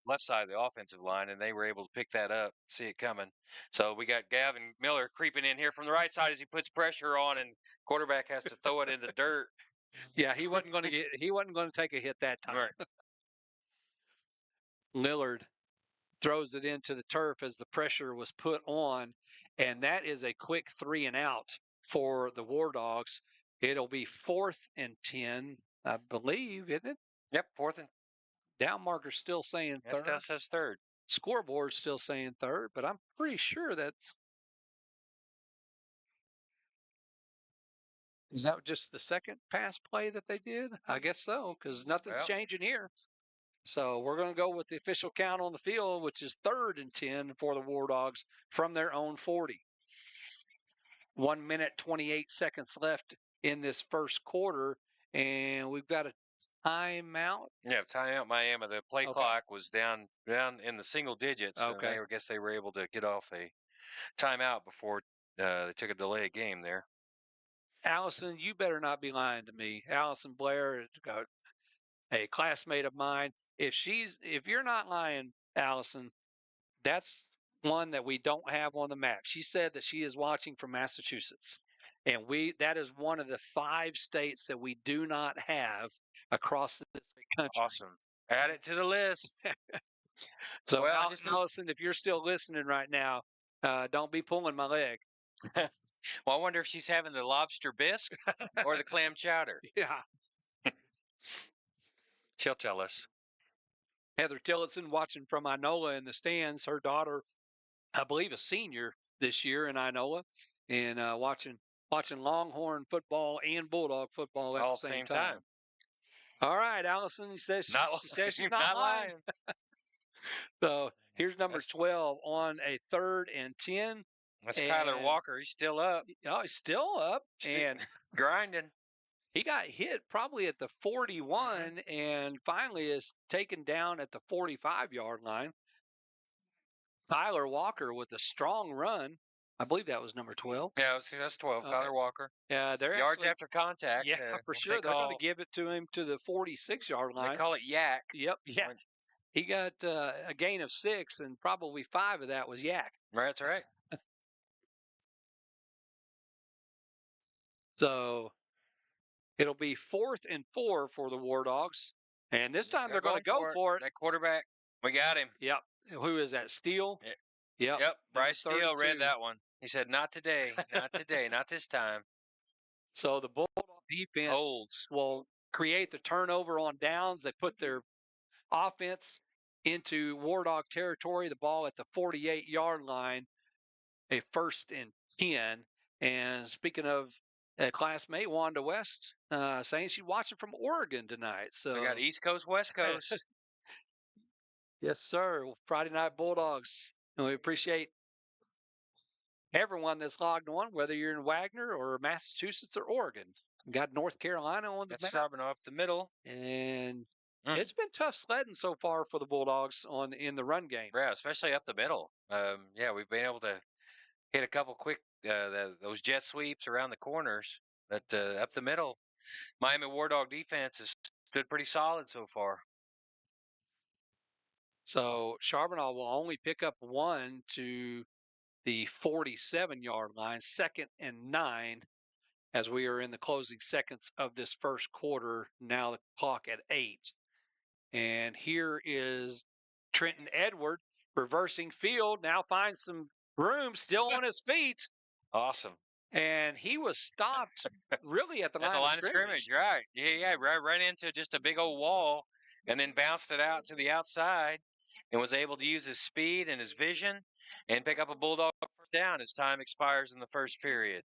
left side of the offensive line, and they were able to pick that up, see it coming. So we got Gavin Miller creeping in here from the right side as he puts pressure on, and quarterback has to throw it in the dirt. Yeah, he wasn't going to take a hit that time. Right. Lillard throws it into the turf as the pressure was put on, and that is a quick 3 and out for the War Dogs. It'll be 4th and 10, I believe, isn't it? Yep, fourth and Down marker's still saying that third. says third. Scoreboard's still saying third, but I'm pretty sure that's. Is that just the second pass play that they did? I guess so, because nothing's Well, changing here. So we're going to go with the official count on the field, which is 3rd and 10 for the War Dogs from their own 40. 1 minute, 28 seconds left in this first quarter, and we've got a timeout. yeah, timeout Miami. The play Okay. clock was down in the single digits. And Okay. I guess they were able to get off a timeout before they took a delayed game there. Allison, you better not be lying to me. Allison Blair, a classmate of mine. If you're not lying, Allison, that's one that we don't have on the map. She said that she is watching from Massachusetts. And that is one of the 5 states that we do not have across this country. Awesome. Add it to the list. So, Well, Allison, if you're still listening right now, don't be pulling my leg. well, I wonder if she's having the lobster bisque or the clam chowder. Yeah. She'll tell us. Heather Tillotson watching from Inola in the stands. Her daughter, I believe, a senior this year in Inola, and watching Longhorn football and Bulldog football at All the same time. All right, Allison. She says she's not lying. So here's number 12 on a 3rd and 10. That's Kyler Walker. He's still up. Oh, he's still up and grinding. He got hit probably at the 41 and finally is taken down at the 45-yard line. Tyler Walker with a strong run. I believe that was number 12. Yeah, that's 12. Kyler Walker. Yeah, they're yards after contact. Yeah, for sure. They're going to give it to him to the 46-yard line. They call it yak. Yep. Yeah. He got a gain of 6, and probably 5 of that was yak. That's right. So it'll be 4th and 4 for the War Dogs. And this time they're going to go for it. That quarterback, we got him. Yep. Who is that? Steele? Yep. Bryce Steele read that one. He said, not today, not today, not this time. So the Bulldog defense will create the turnover on downs. They put their offense into War Dog territory, the ball at the 48-yard line, a 1st and 10. And speaking of a classmate, Wanda West, saying she's watching from Oregon tonight. So we got East Coast, West Coast. Yes, sir. Friday Night Bulldogs. And we appreciate everyone that's logged on, whether you're in Wagner or Massachusetts or Oregon. We got North Carolina on the map. Stopping up the middle. And it's been tough sledding so far for the Bulldogs in the run game. Yeah, especially up the middle. We've been able to hit a couple quick those jet sweeps around the corners, but up the middle, Miami War Dog defense has stood pretty solid so far. So Charbonneau will only pick up 1 to the 47-yard line, 2nd and 9, as we are in the closing seconds of this first quarter. Now the clock at 8. And here is Trenton Edward reversing field, now finds some room, still on his feet. Awesome. And he was stopped really at the line of scrimmage. Right. Yeah, right into just a big old wall, and then bounced it out to the outside and was able to use his speed and his vision and pick up a Bulldog first down as time expires in the first period.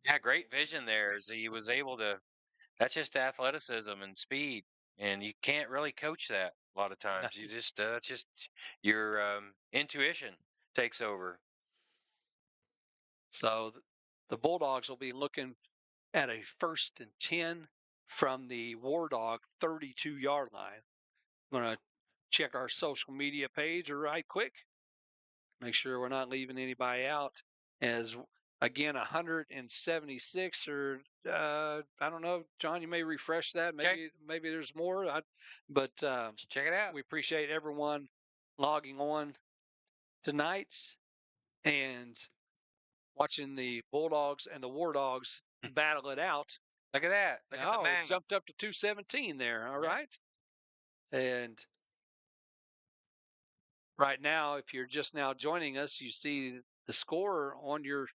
Yeah, great vision there as he was able to. That's just athleticism and speed, and you can't really coach that a lot of times. You just your intuition takes over. So the Bulldogs will be looking at a 1st and 10 from the War Dog 32-yard line. I'm going to check our social media page right quick. Make sure we're not leaving anybody out. As again, 176 or I don't know, John, you may refresh that. Maybe there's more. But check it out. We appreciate everyone logging on tonight and watching the Bulldogs and the War Dogs battle it out. Look at that. Look at the man. It jumped up to 217 there. All right. And right now, if you're just now joining us, you see the score on your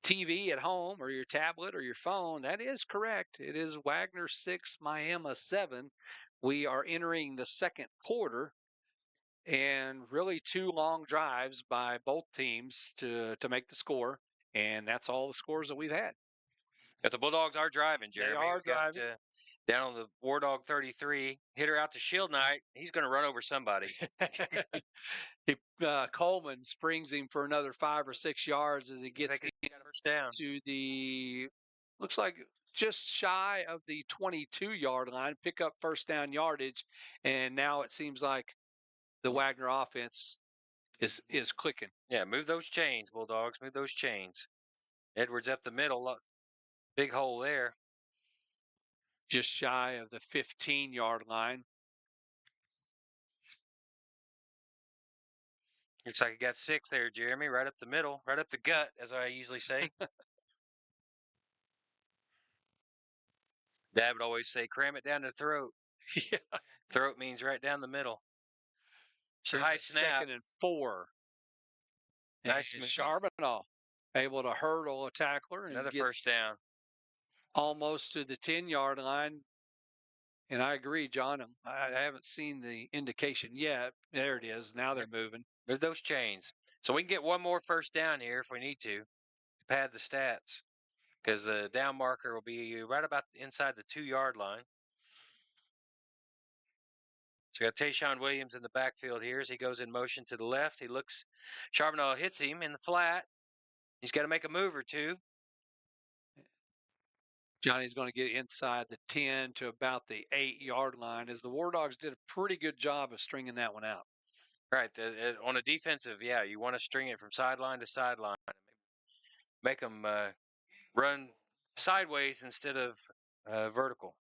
TV at home or your tablet or your phone. That is correct. It is Wagner 6, Miami 7. We are entering the second quarter, and really two long drives by both teams to make the score. And that's all the scores that we've had. If the Bulldogs are driving, They Jeremy, are we got driving. down on the War Dog 33, hitter out to Shield Knight. He's going to run over somebody. Coleman springs him for another 5 or 6 yards as he gets First down. to the, looks like just shy of the 22-yard line, pick up first down yardage. And now it seems like the Wagner offense is clicking. Yeah, move those chains, Bulldogs. Move those chains. Edwards up the middle. Big hole there. Just shy of the 15-yard line. Looks like he got 6 there, Jeremy. Right up the middle. Right up the gut, as I usually say. Dad would always say, cram it down the throat. Yeah. Throat means right down the middle. It's a Here's high a snap. 2nd and 4. Nice And move. Charbonneau able to hurdle a tackler and Another get first down. almost to the 10-yard line. And I agree, John. I haven't seen the indication yet. There it is. Now they're moving. Move those chains. So we can get one more first down here if we need to pad the stats. Because the down marker will be right about inside the 2-yard line. So we got Tayshawn Williams in the backfield here as he goes in motion to the left. He looks, Charbonneau hits him in the flat. He's got to make a move or two. Johnny's going to get inside the 10 to about the 8-yard line as the War Dogs did a pretty good job of stringing that one out. Right. On a defensive, yeah, you want to string it from sideline to sideline. Make them run sideways instead of vertical.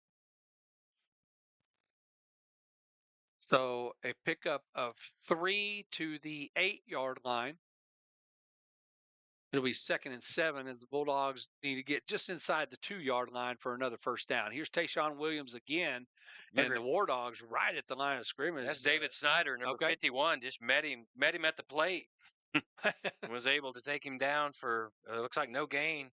So a pickup of 3 to the 8-yard line. It'll be 2nd and 7 as the Bulldogs need to get just inside the 2-yard line for another first down. Here's Tayshawn Williams again, and the War Dogs right at the line of scrimmage. That's David Snyder, number 51, just met him at the plate. Was able to take him down for looks like no gain.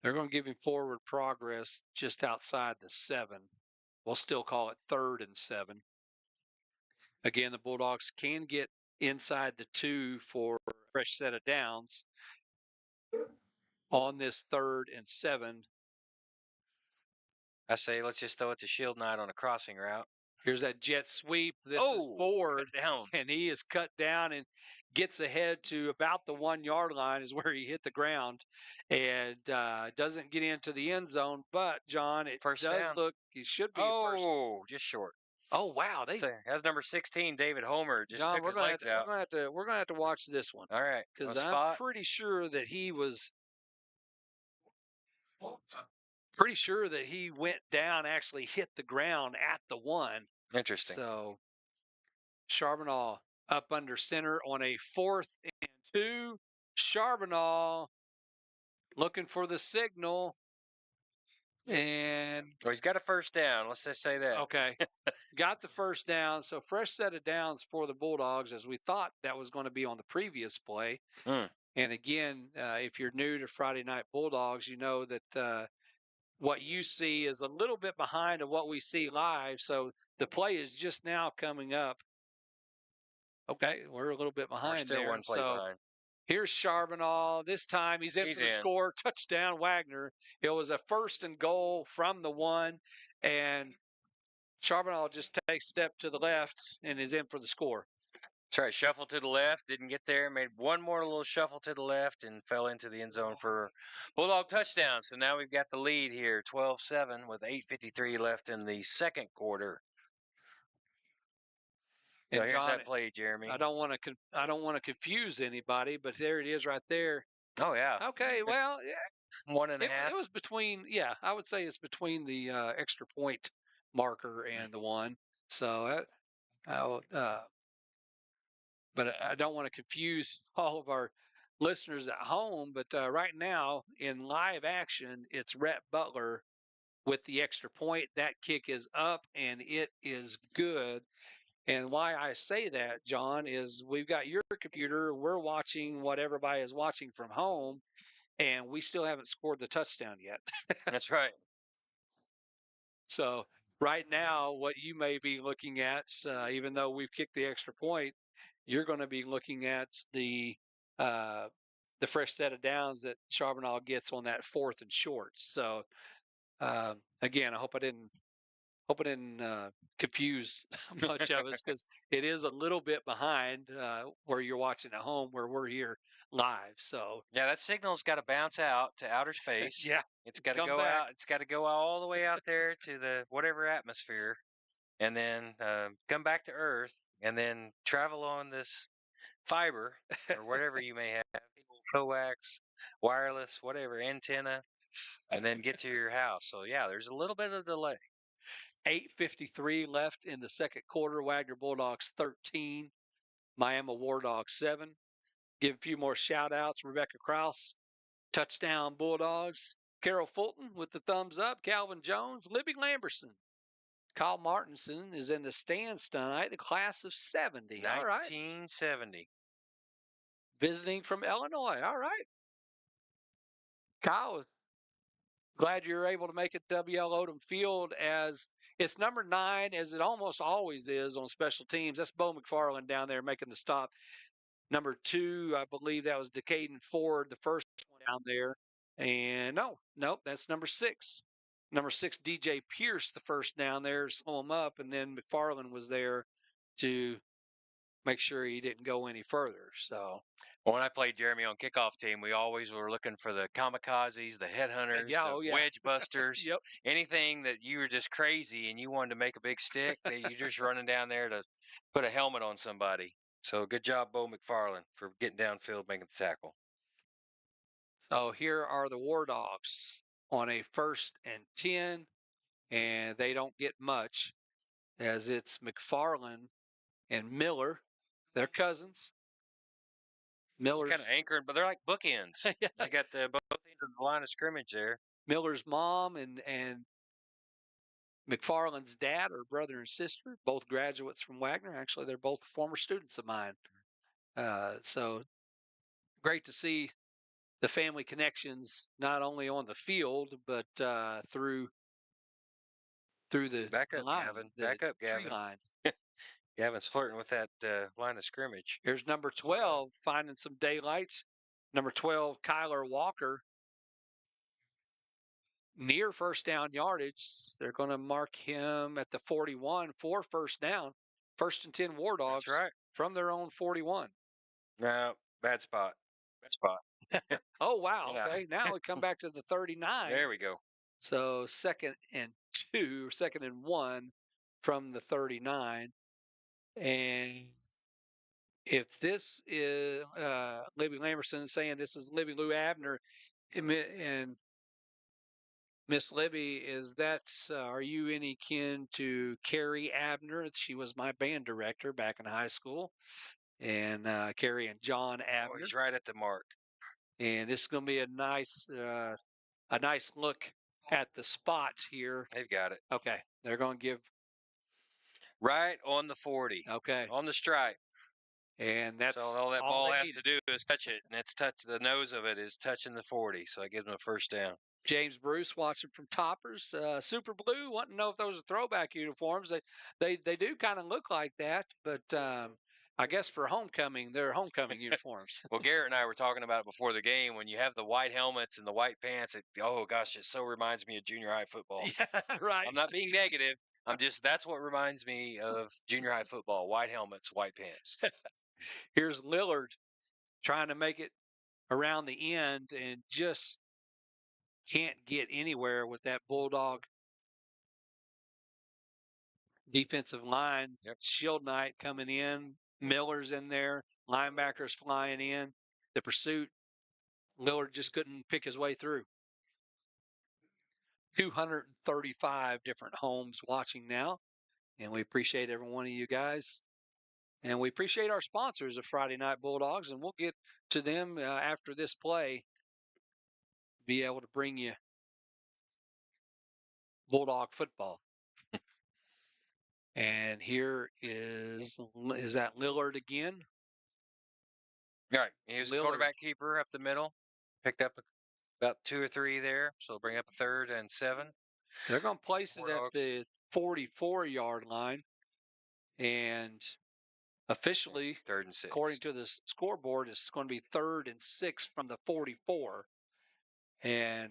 They're going to give him forward progress just outside the 7. We'll still call it 3rd and 7. Again, the Bulldogs can get inside the 2 for a fresh set of downs on this 3rd and 7. I say let's just throw it to Shield Knight on a crossing route. Here's that jet sweep. This is Ford, and he is cut down and gets ahead to about the 1-yard line is where he hit the ground and doesn't get into the end zone. But, John, it first does down. look he should be first. Oh, just short. Oh, wow. That's number 16, David Homer, just John, took his legs out. We're gonna have to watch this one. All right. Because I'm pretty sure that he went down, actually hit the ground at the 1. Interesting. So Charbonneau up under center on a 4th and 2. Charbonneau looking for the signal. And well, he's got a first down. Let's just say that. Okay. Got the first down. So fresh set of downs for the Bulldogs as we thought that was going to be on the previous play. And again, if you're new to Friday Night Bulldogs, you know that what you see is a little bit behind of what we see live. So the play is just now coming up. Okay, we're a little bit behind. We're still there. one play behind. Here's Charbonneau. This time he's in for the score. Touchdown, Wagner. It was a 1st and goal from the 1, and Charbonneau just takes a step to the left and is in for the score. That's right. Shuffle to the left. Didn't get there. Made one more little shuffle to the left and fell into the end zone for Bulldog touchdown. So now we've got the lead here, 12-7 with 8:53 left in the second quarter. So here's that play, Jeremy. I don't want to confuse anybody, but there it is right there. Oh yeah. Okay, well, yeah. 1.5. It was between. Yeah, I would say it's between the extra point marker and the 1. So, but I don't want to confuse all of our listeners at home. But right now in live action, it's Rhett Butler with the extra point. That kick is up and it is good. And why I say that, John, is we've got your computer. We're watching what everybody is watching from home, and we still haven't scored the touchdown yet. That's right. So right now, what you may be looking at, even though we've kicked the extra point, you're going to be looking at uh, the fresh set of downs that Charbonneau gets on that 4th and short. So again, I hope I didn't confuse much of us because it is a little bit behind where you're watching at home, where we're here live. So Yeah, that signal's got to bounce out to outer space. yeah, It's got to come go back. out. It's got to go all the way out there to the whatever atmosphere, and then come back to Earth, and then travel on this fiber or whatever you may have, coax, wireless, whatever antenna, and then get to your house. So yeah, there's a little bit of delay. 8:53 left in the second quarter. Wagner Bulldogs 13, Miami War Dogs 7. Give a few more shout outs. Rebecca Kraus, touchdown Bulldogs. Carol Fulton with the thumbs up. Calvin Jones, Libby Lamberson. Kyle Martinson is in the stands tonight, the class of 70. All right. 1970. Visiting from Illinois. All right. Kyle, glad you're able to make it WL Odom Field as it's number 9, as it almost always is on special teams. That's Bo McFarland down there making the stop. Number 2, I believe that was Decaden Ford, the first one down there. And nope, that's number 6. Number 6, DJ Pierce, the first down there, slow him up. And then McFarland was there to make sure he didn't go any further. So, When I played Jeremy on kickoff team, we always were looking for the kamikazes, the headhunters, yeah, the oh, yeah. wedge busters, Yep. anything that you were just crazy and you wanted to make a big stick, that you're just running down there to put a helmet on somebody. So good job, Bo McFarland, for getting downfield, making the tackle. So here are the War Dogs on a 1st and 10, and they don't get much as it's McFarland and Miller. They're cousins. Miller, Kind of anchored, but they're like bookends. yeah. They got both ends of the line of scrimmage there. Miller's mom and McFarland's dad are brother and sister, both graduates from Wagner. Actually, they're both former students of mine. So great to see the family connections, not only on the field, but through the Back up, line, Gavin. the Back up, tree Gavin. line. Gavin's flirting with that line of scrimmage. Here's number 12 finding some daylights. Number 12, Kyler Walker, near first down yardage. They're going to mark him at the 41 for first down. 1st and 10 War Dogs That's right. from their own 41. No, bad spot. Bad spot. Oh, wow. Yeah. Okay. Now we come back to the 39. There we go. So 2nd and 2, or 2nd and 1 from the 39. And if this is Libby Lamberson saying this is Libby Lou Abner, and Miss Libby, is that are you any kin to Carrie Abner? She was my band director back in high school, and Carrie and John Oh, Abner. he's right at the mark. And this is going to be a nice look at the spot here. They've got it. Okay, they're going to give Right on the 40. okay On the stripe. And that's so all that all ball they has needed. to do is touch it, and it's the nose of it is touching the 40, so it gives them a first down. James Bruce watching from Toppers, Super Blue, wanting to know if those are throwback uniforms. They do kind of look like that, but I guess for homecoming, they're homecoming uniforms. Well, Garrett and I were talking about it before the game. When you have the white helmets and the white pants, oh gosh, it so reminds me of junior high football. Yeah, right. I'm not being negative. That's what reminds me of junior high football: white helmets, white pants. Here's Lillard trying to make it around the end and just can't get anywhere with that Bulldog defensive line. Yep. Shield Knight coming in. Miller's in there. Linebackers flying in. The pursuit. Lillard just couldn't pick his way through. 235 different homes watching now. And we appreciate every one of you guys. And we appreciate our sponsors of Friday Night Bulldogs. And we'll get to them after this play. Be able to bring you Bulldog football. And here is that Lillard again? All right. He was a Lillard. quarterback keeper up the middle. Picked up about 2 or 3 there. So bring up a 3rd and 7. They're going to place it at Bulldogs. the 44-yard line. And officially, 3rd and 6. according to the scoreboard, it's going to be 3rd and 6 from the 44. And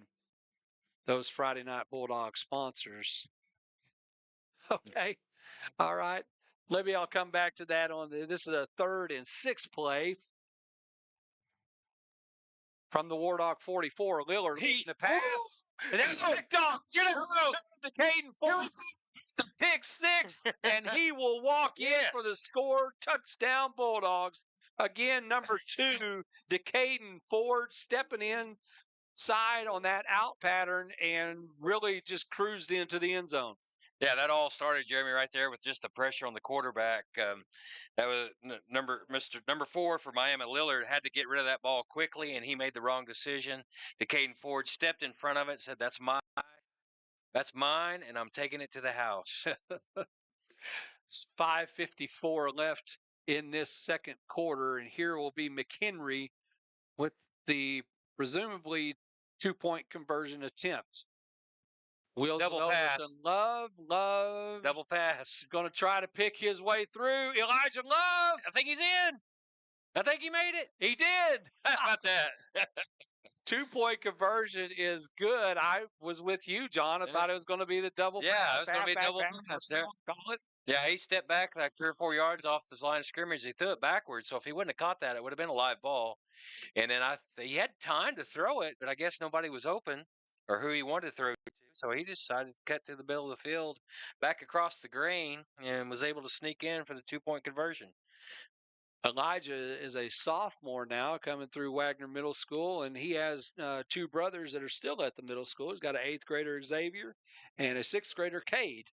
those Friday Night Bulldog sponsors. Okay. All right. Libby, I'll come back to that on this is a 3rd and 6 play from the War Dog 44. Lillard leading the pass. And then picked off. Get to Caden Ford. The pick 6, and he will walk in for the score. Touchdown Bulldogs. Again, number 2, Decaden Ford stepping in side on that out pattern and really just cruised into the end zone. Yeah, that all started, Jeremy, right there with just the pressure on the quarterback. That was number 4 for Miami. Lillard had to get rid of that ball quickly, and he made the wrong decision. Decaden Ford stepped in front of it, said, "That's mine, and I'm taking it to the house." 5:54 left in this second quarter, and here will be McHenry with the presumably 2-point conversion attempt. Wheels Double it over pass. to Love. Double pass. He's going to try to pick his way through. Elijah Love. I think he's in. I think he made it. He did. How about that? 2-point conversion is good. I was with you, John. I thought it was going to be the double pass. Yeah, it was going to be a double pass there. Call it. Yeah, he stepped back like 3 or 4 yards off the line of scrimmage. He threw it backwards. So if he wouldn't have caught that, it would have been a live ball. And then he had time to throw it, but I guess nobody was open or who he wanted to throw to. So he decided to cut to the middle of the field, back across the grain, and was able to sneak in for the 2-point conversion. Elijah is a sophomore now coming through Wagner Middle School, and he has 2 brothers that are still at the middle school. He's got an 8th grader, Xavier, and a 6th grader, Cade,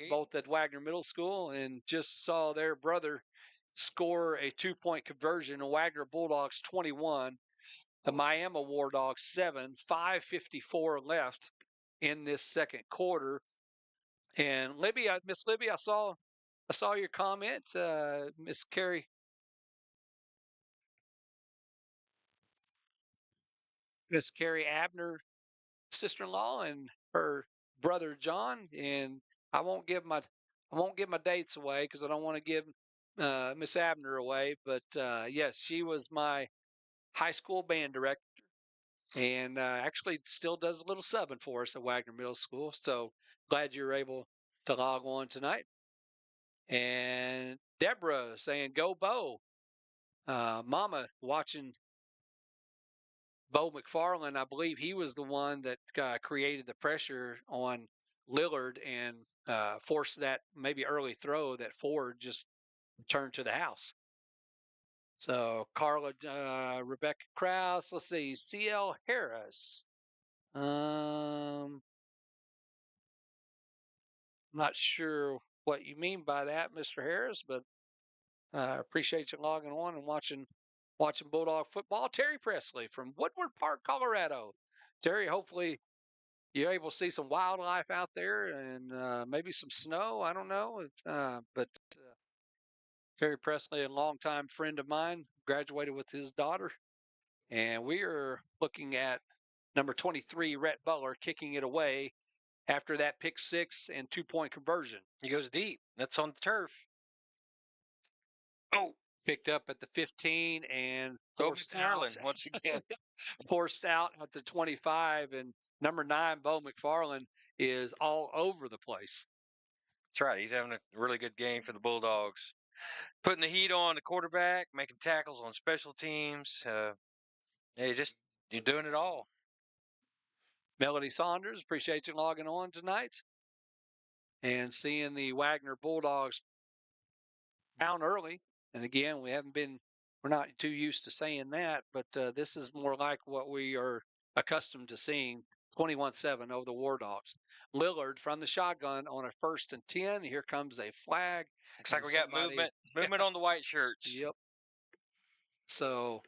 both at Wagner Middle School, and just saw their brother score a 2-point conversion. The Wagner Bulldogs 21, the Miami War Dogs 7, 5:54 left in this second quarter. And Miss Libby, I saw your comment, Miss Carrie. Miss Carrie Abner, sister-in-law, and her brother John. And I won't give my dates away because I don't want to give Miss Abner away. But yes, she was my high school band director, and actually still does a little subbing for us at Wagner Middle School. So glad you're able to log on tonight. And Deborah saying, "Go Bo." Mama watching Bo McFarland, I believe he was the one that created the pressure on Lillard and forced that maybe early throw that Ford just returned to the house. So Carla, Rebecca Krause, let's see, CL Harris. I'm not sure what you mean by that, Mr. Harris, but appreciate you logging on and watching Bulldog football. Terry Presley from Woodward Park, Colorado. Terry, hopefully you're able to see some wildlife out there and maybe some snow. I don't know. But Terry Presley, a longtime friend of mine, graduated with his daughter. And we are looking at number 23, Rhett Butler, kicking it away after that pick 6 and 2-point conversion. He goes deep. That's on the turf. Oh, picked up at the 15 and forced out once again. Forced out at the 25, and number 9, Bo McFarland, is all over the place. That's right. He's having a really good game for the Bulldogs. Putting the heat on the quarterback, making tackles on special teams. You're doing it all. Melody Saunders, appreciate you logging on tonight and seeing the Wagner Bulldogs down early. And again, we're not too used to saying that, but this is more like what we are accustomed to seeing. 21-7 over the War Dogs. Lillard from the shotgun on a 1st and 10. Here comes a flag. Looks like we got movement on the white shirts. Yep. So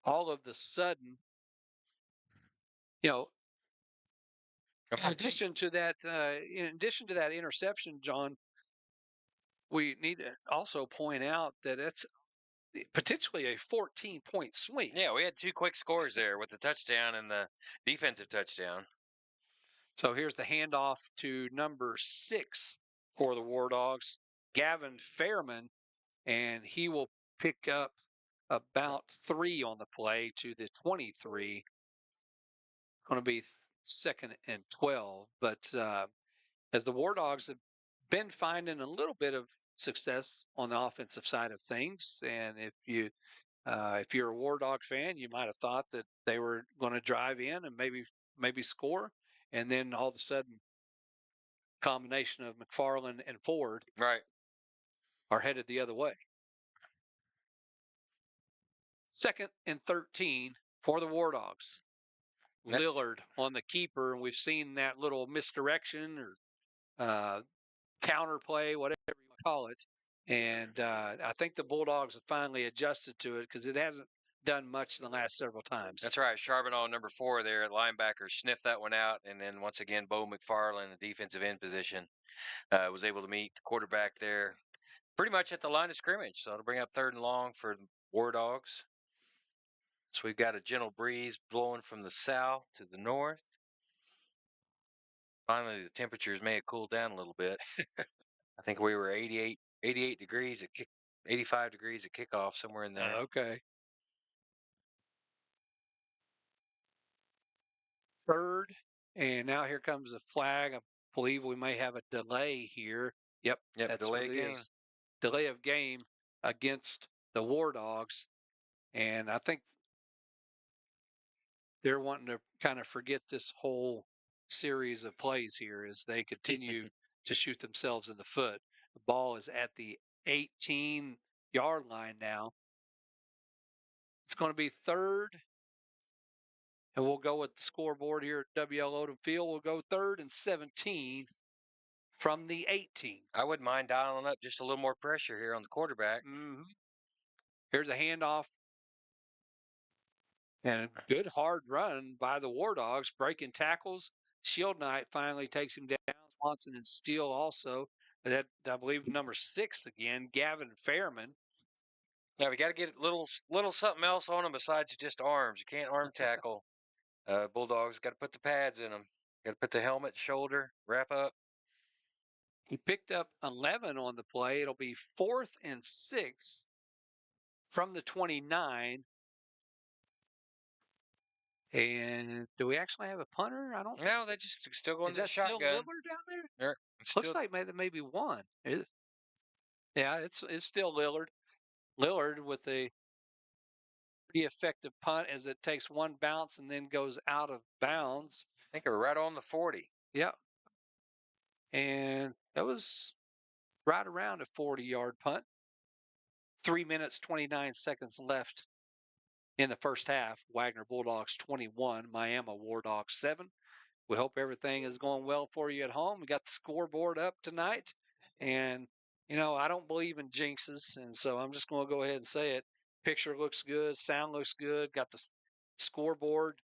all of the sudden, In addition to that interception, John, we need to also point out that it's potentially a 14-point swing. Yeah, we had 2 quick scores there with the touchdown and the defensive touchdown. So here's the handoff to number 6 for the War Dogs, Gavin Fairman, and he will pick up about 3 on the play to the 23. Going to be second and 12. But as the War Dogs have been finding a little bit of success on the offensive side of things, and if you're a War Dog fan, you might have thought that they were going to drive in and maybe score, and then all of a sudden, combination of McFarland and Ford Right. are headed the other way. Second and 13 for the War Dogs. Lillard on the keeper, and we've seen that little misdirection or counter play, whatever you want to call it. And I think the Bulldogs have finally adjusted to it because it hasn't done much in the last several times. That's right. Charbonneau, number 4 there at linebacker, sniffed that one out. And then once again, Bo McFarland, the defensive end position, was able to meet the quarterback there pretty much at the line of scrimmage. So it'll bring up 3rd and long for the War Dogs. So we've got a gentle breeze blowing from the south to the north. Finally, the temperatures may have cooled down a little bit. I think we were 88 degrees at 85 degrees at kickoff, somewhere in there. Okay. 3rd, and now here comes a flag. I believe we may have a delay here. Yep, that's delay what it game. is. Delay of game against the War Dogs, and I think they're wanting to kind of forget this whole series of plays here as they continue to shoot themselves in the foot. The ball is at the 18-yard line now. It's going to be 3rd, and we'll go with the scoreboard here at WL Odom Field. We'll go 3rd and 17 from the 18. I wouldn't mind dialing up just a little more pressure here on the quarterback. Mm-hmm. Here's a handoff. And a good hard run by the War Dogs, breaking tackles. Shield Knight finally takes him down. Swanson and Steele also. That, I believe, number 6 again, Gavin Fairman. Yeah, we got to get a little something else on them besides just arms. You can't arm tackle. Bulldogs got to put the pads in them. Got to put the helmet, shoulder, wrap up. He picked up 11 on the play. It'll be 4th and 6 from the 29. And do we actually have a punter? I don't. No, they just still going Is to the that still shotgun. Lillard down there? Still... Looks like maybe one. Yeah, it's still Lillard. Lillard with a pretty effective punt as it takes one bounce and then goes out of bounds. I think we're right on the 40. Yep. And that was right around a 40-yard punt. 3 minutes, 29 seconds left in the first half. Wagner Bulldogs 21, Miami War Dogs 7. We hope everything is going well for you at home. We got the scoreboard up tonight. And, I don't believe in jinxes. And so I'm just going to go ahead and say it. Picture looks good. Sound looks good. Got the scoreboard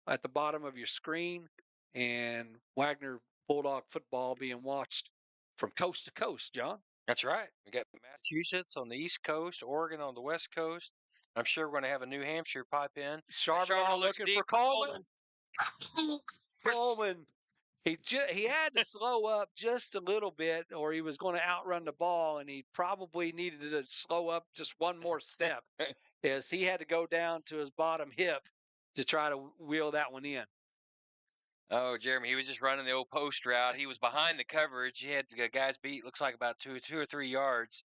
at the bottom of your screen. And Wagner Bulldog football being watched from coast to coast, John. That's right. We got Massachusetts on the East Coast, Oregon on the West Coast. I'm sure we're going to have a New Hampshire pipe in. Charbonneau looking for Coleman. Coleman. He had to slow up just a little bit, or he was going to outrun the ball, and he probably needed to slow up just one more step, as he had to go down to his bottom hip to try to wheel that one in. Oh, Jeremy, he was just running the old post route. He was behind the coverage. He had the guys beat, looks like about two or 3 yards,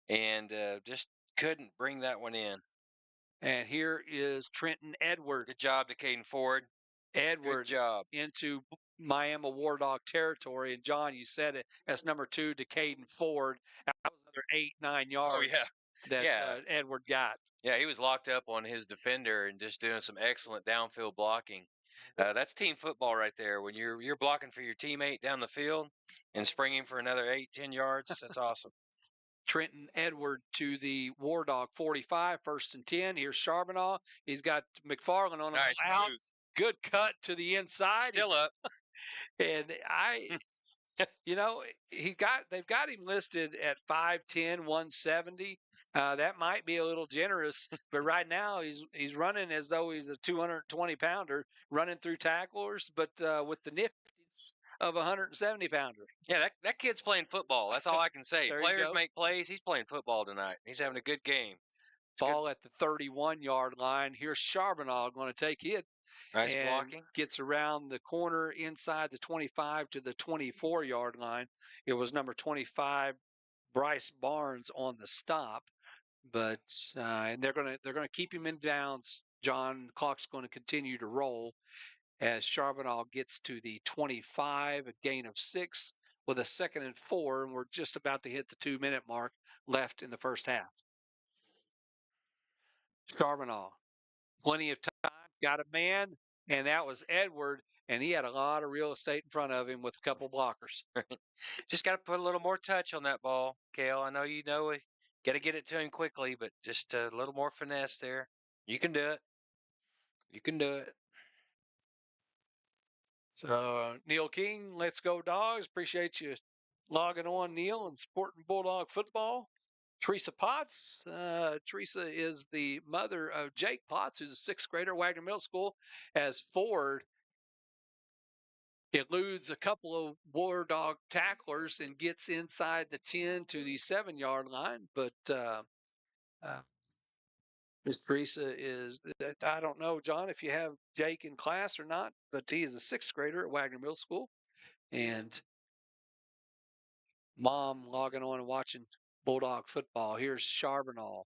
and just couldn't bring that one in. And here is Trenton Edward. Good job to Caden Ford. Edward Good job. Into Miami War Dog territory. And, John, you said it. That's number 2 to Caden Ford. That was another 8-9 yards that Edward got. Yeah, he was locked up on his defender and just doing some excellent downfield blocking. That's team football right there. When you're blocking for your teammate down the field and springing for another 8-10 yards, that's awesome. Trenton Edward to the War Dog 45, 1st and 10. Here's Charbonneau. He's got McFarland on him. Nice out. Good cut to the inside. Still up. And they've got him listed at 5'10", 170. That might be a little generous, but right now he's running as though he's a 220 pounder running through tacklers, but with the nifties of a 170 pounder. Yeah, that kid's playing football. That's all I can say. There you Players go. make plays. He's playing football tonight. He's having a good game. Ball at the 31-yard line. Here's Charbonneau going to take it. Nice And blocking. gets around the corner inside the 25 to the 24-yard line. It was number 25, Bryce Barnes, on the stop, but and they're gonna keep him in downs. John, clock's going to continue to roll as Charbonneau gets to the 25, a gain of 6 with a 2nd and 4, and we're just about to hit the 2-minute mark left in the first half. Charbonneau, plenty of time, got a man, and that was Edward, and he had a lot of real estate in front of him with a couple blockers. Just got to put a little more touch on that ball, Kale. I know got to get it to him quickly, but just a little more finesse there. You can do it. You can do it. So, Neil King, let's go Dogs. Appreciate you logging on, Neil, and supporting Bulldog football. Teresa Potts. Teresa is the mother of Jake Potts, who's a 6th grader at Wagner Middle School, as Ford eludes a couple of Bulldog tacklers and gets inside the 10 to the 7-yard line. But Miss Teresa is, I don't know, John, if you have Jake in class or not, but he is a 6th grader at Wagner Middle School. And mom logging on and watching Bulldog football. Here's Charbonneau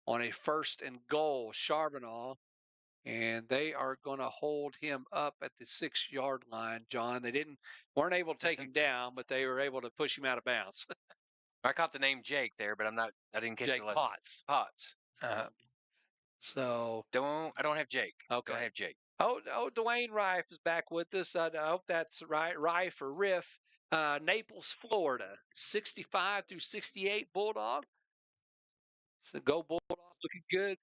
on a 1st and goal. Charbonneau, and they are going to hold him up at the 6-yard line. John, they weren't able to take him down, but they were able to push him out of bounds. I caught the name Jake there, but I didn't catch Jake the last Potts. Potts. So I don't have Jake. okay. Don't have Jake. Oh, Dwayne Rife is back with us. I hope that's right. Rife or Riff. Naples, Florida, 65 through 68 Bulldog. So go Bulldogs, looking good.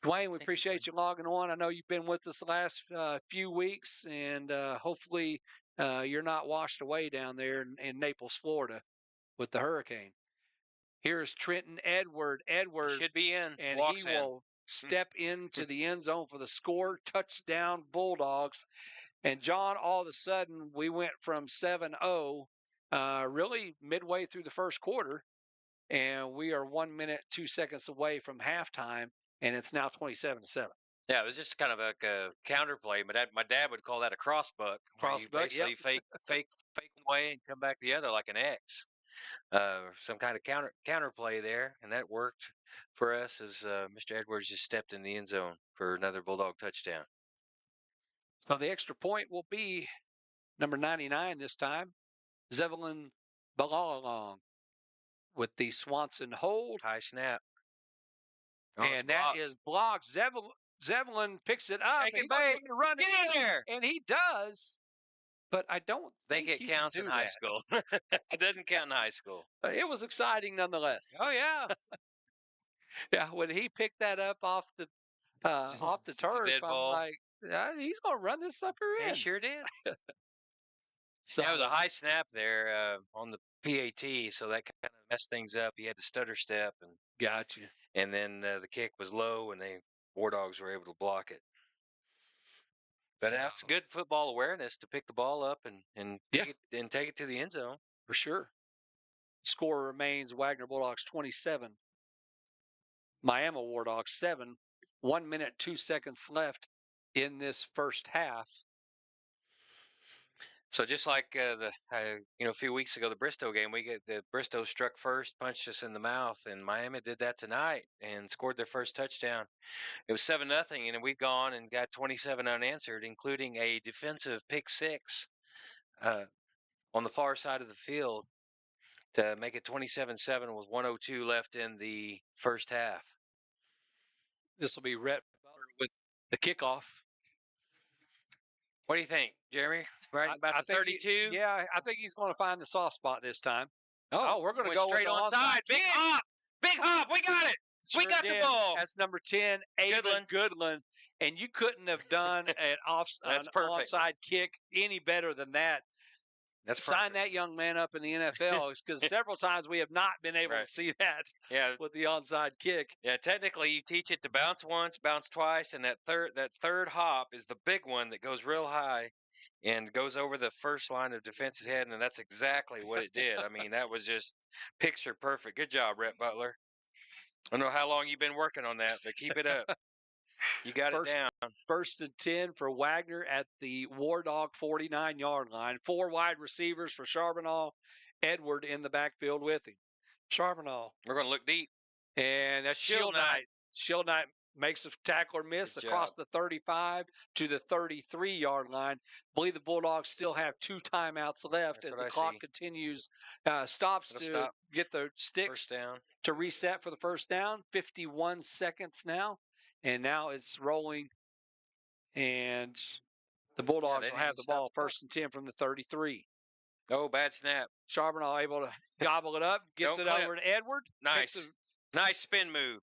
Dwayne, we appreciate you logging on. I know you've been with us the last few weeks, and hopefully you're not washed away down there in Naples, Florida with the hurricane. Here's Trenton Edward. Edward should be in. And Walks he will step into the end zone for the score. Touchdown Bulldogs. And John, all of a sudden, we went from 7-0 really midway through the first quarter, and we are 1 minute, 2 seconds away from halftime, and it's now 27-7. Yeah, it was just kind of like a counterplay. My dad would call that a crossbuck. Crossbuck, basically fake away and come back the other like an X. Some kind of counterplay there, and that worked for us as Mr. Edwards just stepped in the end zone for another Bulldog touchdown. So the extra point will be number 99 this time, Zevelin Balalong with the Swanson hold. High snap. And that is blocked. Zevelin picks it up and he's to run Get in there! And he does. But I don't think it counts in high school. It doesn't count in high school. It was exciting nonetheless. Oh yeah, yeah. When he picked that up off the turf, I'm like, he's gonna run this sucker in. He sure did. So it was a high snap there on the PAT, so that kind of messed things up. He had to stutter step and got you. And then the kick was low, and Bulldogs were able to block it. But that's good football awareness to pick the ball up and take it to the end zone. For sure. Score remains Wagner Bulldogs 27, Miami War Dogs 7. 1 minute, 2 seconds left in this first half. So just like a few weeks ago, the Bristow game, the Bristow struck first, punched us in the mouth, and Miami did that tonight and scored their first touchdown. It was 7-0, and we've gone and got 27 unanswered, including a defensive pick six on the far side of the field to make it 27-7 with 1:02 left in the first half. This will be Rhett with the kickoff. What do you think, Jeremy? Right about the 32? I think he's going to find the soft spot this time. Oh, we're going to go straight on side. Big hop. Big hop. We got it. We got the did. ball. That's number 10, Ava Goodland. And you couldn't have done an That's an perfect. onside kick any better than that. That's Sign perfect. that young man up in the NFL because several times we have not been able to see that with the onside kick. Yeah, technically you teach it to bounce once, bounce twice, and that third hop is the big one that goes real high and goes over the first line of defense's head, and that's exactly what it did. I mean, that was just picture perfect. Good job, Rhett Butler. I don't know how long you've been working on that, but keep it up. You got it down. 1st and 10 for Wagner at the War Dog 49-yard line. 4 wide receivers for Charbonneau. Edward in the backfield with him. Charbonneau. We're going to look deep. And that's Shield Knight. Shield Knight makes a tackle or miss across the 35 to the 33-yard line. I believe the Bulldogs still have 2 timeouts left as the clock continues, stops to get the sticks to reset for the first down. 51 seconds now. And now it's rolling. And the Bulldogs will have the ball 1st and 10 from the 33. Oh, bad snap. Charbonneau able to gobble it up, gets it over to Edward. Nice. Nice spin move.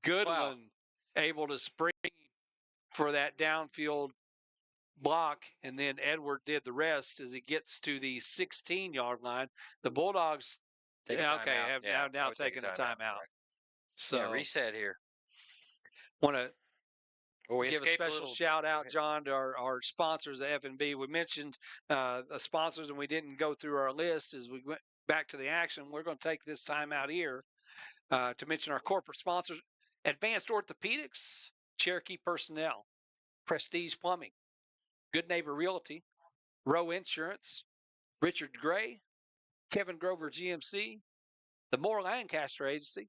Goodland able to spring for that downfield block, and then Edward did the rest as he gets to the 16-yard line. The Bulldogs have now taken a timeout. Right. So reset here. Want to give a special shout out, John, to our sponsors at F&B. We mentioned the sponsors, and we didn't go through our list as we went back to the action. We're going to take this time out here to mention our corporate sponsors: Advanced Orthopedics, Cherokee Personnel, Prestige Plumbing, Good Neighbor Realty, Row Insurance, Richard Gray, Kevin Grover GMC, the Moore Lancaster Agency,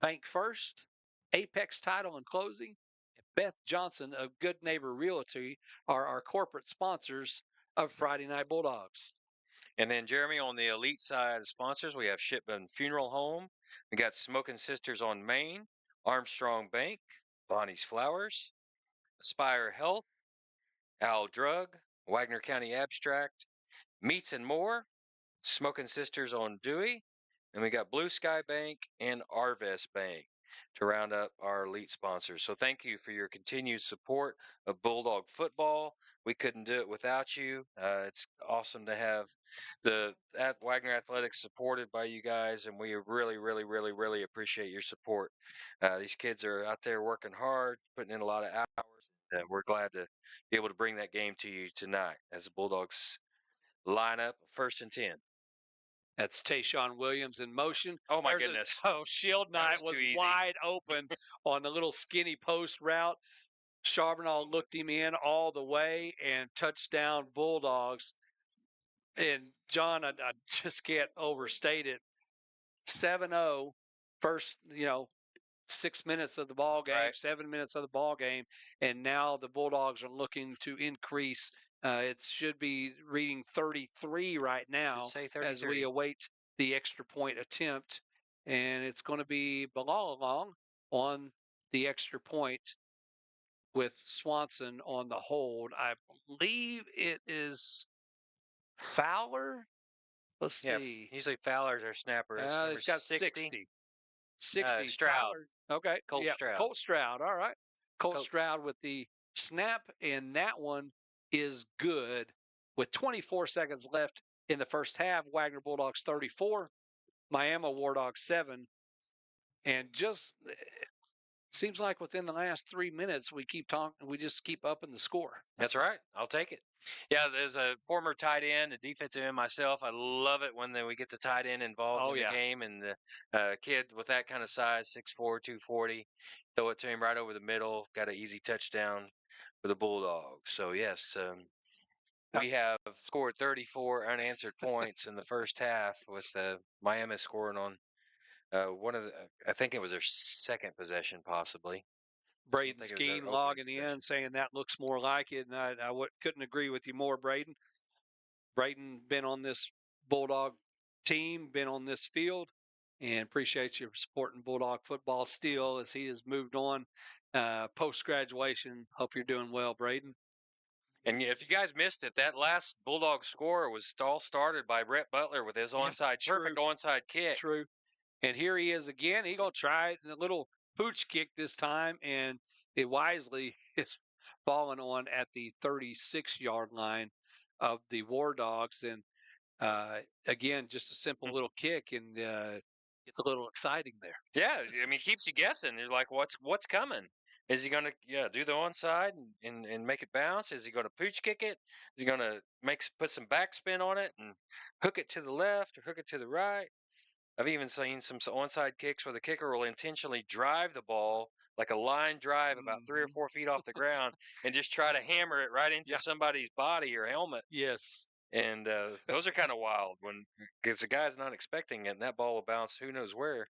Bank First, Apex Title and Closing, and Beth Johnson of Good Neighbor Realty are our corporate sponsors of Friday Night Bulldogs. And then, Jeremy, on the elite side of sponsors, we have Shipman Funeral Home. We got Smoking Sisters on Main, Armstrong Bank, Bonnie's Flowers, Aspire Health, Al Drug, Wagner County Abstract, Meats and More, Smoking Sisters on Dewey, and we got Blue Sky Bank and Arvest Bank to round up our elite sponsors. So thank you for your continued support of Bulldog football. We couldn't do it without you. It's awesome to have the Wagner Athletics supported by you guys, and we really, really, really, really appreciate your support. These kids are out there working hard, putting in a lot of hours, and we're glad to be able to bring that game to you tonight as the Bulldogs line up 1st and 10. That's Tayshawn Williams in motion. Oh, my goodness. Shield Knight was wide open on the little skinny post route. Charbonneau looked him in all the way, and touchdown Bulldogs. And, John, I just can't overstate it. 7-0, first, 6 minutes of the ball game, 7 minutes of the ball game, and now the Bulldogs are looking to increase. It should be reading 33 right now as we await the extra point attempt, and it's going to be Balong on the extra point with Swanson on the hold. I believe it is Fowler. Let's see. Usually Fowler's our snapper. It's got 60. 60. Stroud. Okay. Stroud. Colt Stroud. All right. Colt Stroud with the snap, and that one is good with 24 seconds left in the first half. Wagner Bulldogs 34, Miami War Dogs 7. And just seems like within the last 3 minutes, we keep talking. We just keep upping the score. That's right. I'll take it. Yeah, there's a former tight end, a defensive end myself. I love it when we get the tight end involved in the game, and the kid with that kind of size, 6'4", 240, throw it to him right over the middle, got an easy touchdown for the Bulldogs. So, yes, we have scored 34 unanswered points in the first half with Miami scoring on I think it was their second possession possibly. Braden Skeen logging in, saying that looks more like it, and I couldn't agree with you more, Braden. Braden been on this Bulldog team, been on this field, and appreciate you supporting Bulldog football still as he has moved on post-graduation. Hope you're doing well, Braden. And if you guys missed it, that last Bulldog score was all started by Rhett Butler with his perfect onside kick. True. And here he is again. He gonna try it in a little pooch kick this time, and it wisely is falling on at the 36-yard line of the War Dogs. And again, just a simple little kick, and it's a little exciting there. Yeah, I mean, keeps you guessing. You're like, what's coming? Is he gonna do the onside and make it bounce? Is he gonna pooch kick it? Is he gonna put some backspin on it and hook it to the left or hook it to the right? I've even seen some onside kicks where the kicker will intentionally drive the ball like a line drive about 3 or 4 feet off the ground and just try to hammer it right into somebody's body or helmet. Yes. And those are kind of wild because the guy's not expecting it, and that ball will bounce who knows where.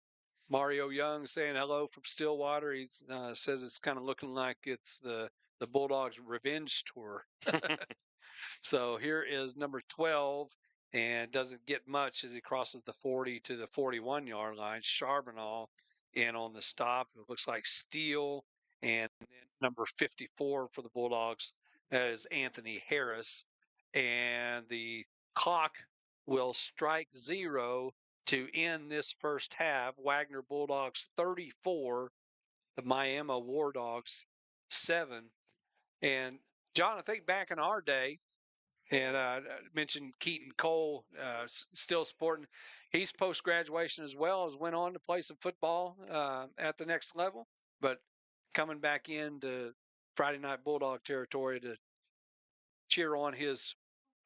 Mario Young saying hello from Stillwater. He says it's kind of looking like it's the Bulldogs' revenge tour. So here is number 12, and doesn't get much as he crosses the 40 to the 41-yard line. Charbonneau in on the stop. It looks like Steele, and then number 54 for the Bulldogs is Anthony Harris. And the clock will strike 0 to end this first half. Wagner Bulldogs 34, the Miami War Dogs 7. And John, I think back in our day, and I mentioned Keaton Cole, still sporting. He's post graduation as well, as went on to play some football at the next level, but coming back into Friday Night Bulldog territory to cheer on his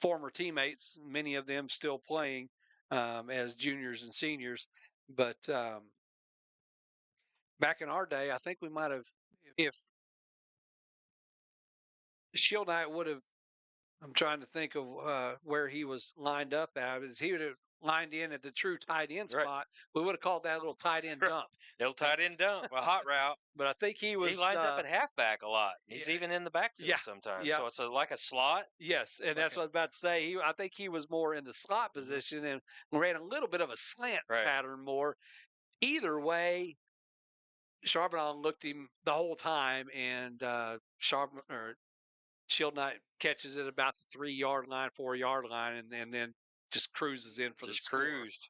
former teammates, many of them still playing as juniors and seniors. But back in our day, I think we might have, if Shield Knight would have, I'm trying to think of where he was lined up at. Is he would have lined in at the true tight end spot? We would have called that a little tight end dump. Little tight end dump, a hot route. But I think he was. He lines up at halfback a lot. He's even in the backfield sometimes. Yeah. So it's like a slot. Yes, and that's what I was about to say. I think he was more in the slot position and ran a little bit of a slant pattern more. Either way, Charbonneau looked him the whole time, and Shield Knight catches it about the 3-yard line, 4-yard line, and then just cruises in for the score. Cruised.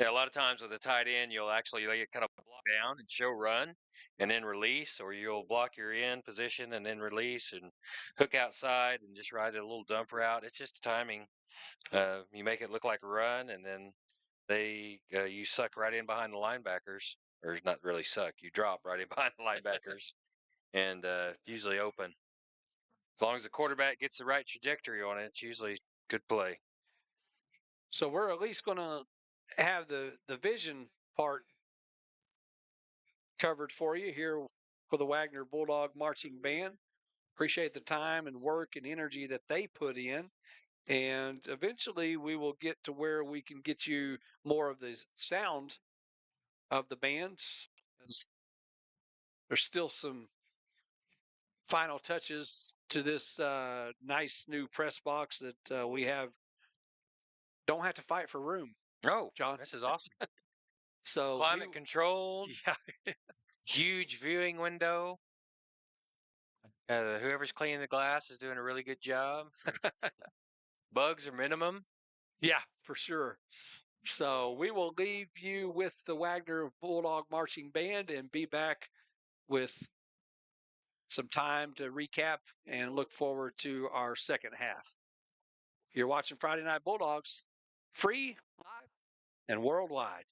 Yeah, a lot of times with a tight end, you'll actually lay it kind of block down and show run and then release, or you'll block your end position and then release and hook outside and just ride a little dump route. It's just timing. You make it look like a run, and then you suck right in behind the linebackers, or not really suck. You drop right in behind the linebackers, and usually open. As long as the quarterback gets the right trajectory on it, it's usually good play. So we're at least going to have the vision part covered for you here for the Wagner Bulldog Marching Band. Appreciate the time and work and energy that they put in. And eventually we will get to where we can get you more of the sound of the band. There's still some final touches to this nice new press box that we have. Don't have to fight for room. Oh, John, this is awesome. So climate controlled. Yeah. Huge viewing window. Whoever's cleaning the glass is doing a really good job. Bugs are minimum. Yeah, for sure. So we will leave you with the Wagner Bulldog Marching Band and be back with some time to recap and look forward to our second half. You're watching Friday Night Bulldogs, free, live, and worldwide.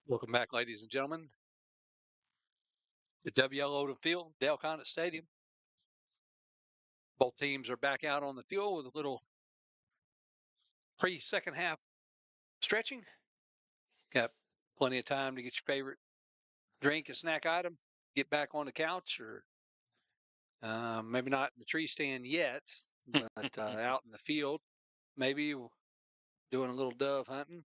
Welcome back, ladies and gentlemen, to WL Odom Field, Dale Condit Stadium. Both teams are back out on the field with a little pre-second half stretching. Got plenty of time to get your favorite drink and snack item, get back on the couch, or maybe not in the tree stand yet, but out in the field, maybe doing a little dove hunting.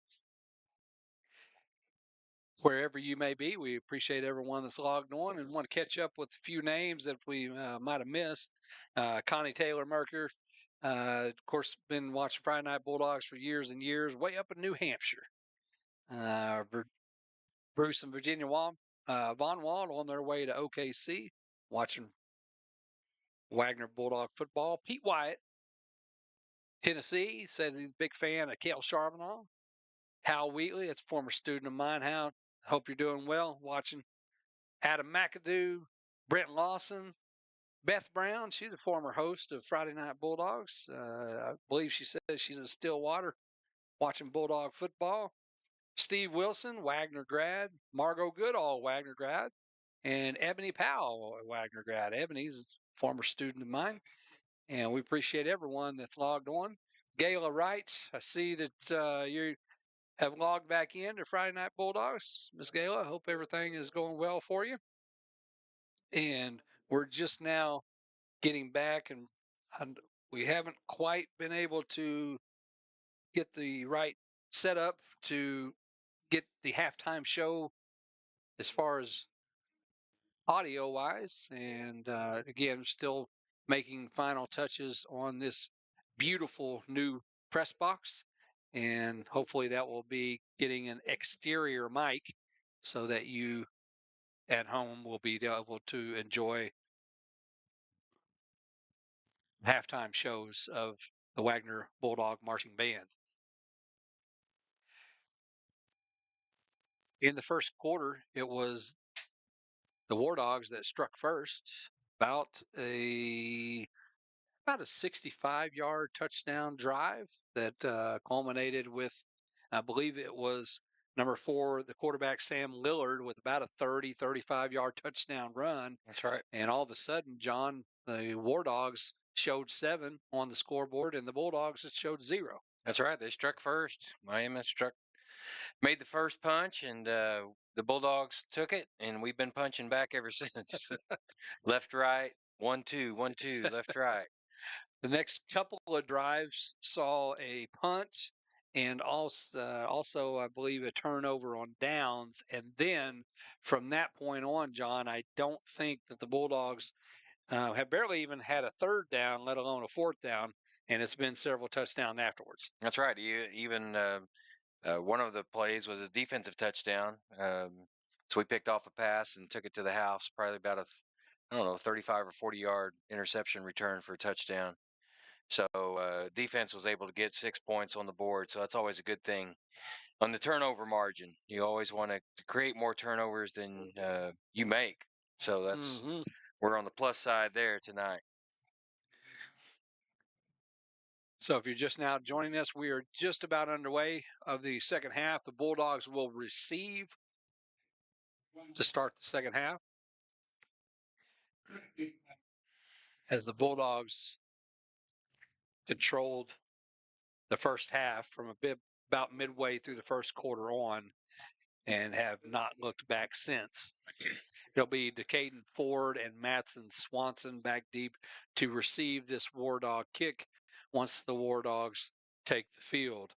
Wherever you may be, we appreciate everyone that's logged on and want to catch up with a few names that we might have missed. Connie Taylor Merker, of course, been watching Friday Night Bulldogs for years and years, way up in New Hampshire. Bruce and Virginia Von Wald on their way to OKC, watching Wagner Bulldog football. Pete Wyatt, Tennessee, says he's a big fan of Cale Charbonneau. Hal Wheatley, that's a former student of mine. Hal, hope you're doing well watching Adam McAdoo, Brent Lawson, Beth Brown. She's a former host of Friday Night Bulldogs. I believe she says she's in Stillwater watching Bulldog football. Steve Wilson, Wagner grad. Margot Goodall, Wagner grad. And Ebony Powell, Wagner grad. Ebony's a former student of mine. And we appreciate everyone that's logged on. Gayla Wright, I see that you have logged back in to Friday Night Bulldogs. Miss Gayla, I hope everything is going well for you. And we're just now getting back, and we haven't quite been able to get the right setup to get the halftime show as far as audio wise. And again, still making final touches on this beautiful new press box. And hopefully that will be getting an exterior mic so that you at home will be able to enjoy halftime shows of the Wagner Bulldog Marching Band. In the first quarter, it was the War Dogs that struck first, about a 65-yard touchdown drive that culminated with, I believe it was number 4, the quarterback Sam Lillard, with about a 35-yard touchdown run. That's right. And all of a sudden, John, the War Dogs showed 7 on the scoreboard, and the Bulldogs it showed 0. That's right. They struck first. Miami made the first punch, and the Bulldogs took it, and we've been punching back ever since. Left, right, 1-2, 1-2, left, right. The next couple of drives saw a punt and also I believe a turnover on downs. And then from that point on, John, I don't think that the Bulldogs have barely even had a third down, let alone a fourth down, and it's been several touchdowns afterwards. That's right. Even one of the plays was a defensive touchdown. So we picked off a pass and took it to the house, probably about I don't know, 35 or 40-yard interception return for a touchdown. So defense was able to get 6 points on the board. So that's always a good thing. On the turnover margin, you always want to create more turnovers than you make. So that's we're on the plus side there tonight. So if you're just now joining us, we are just about underway of the second half. The Bulldogs will receive to start the second half, as the Bulldogs controlled the first half from about midway through the first quarter on, and have not looked back since. It'll be Decaden Ford and Matson Swanson back deep to receive this War Dog kick once the War Dogs take the field.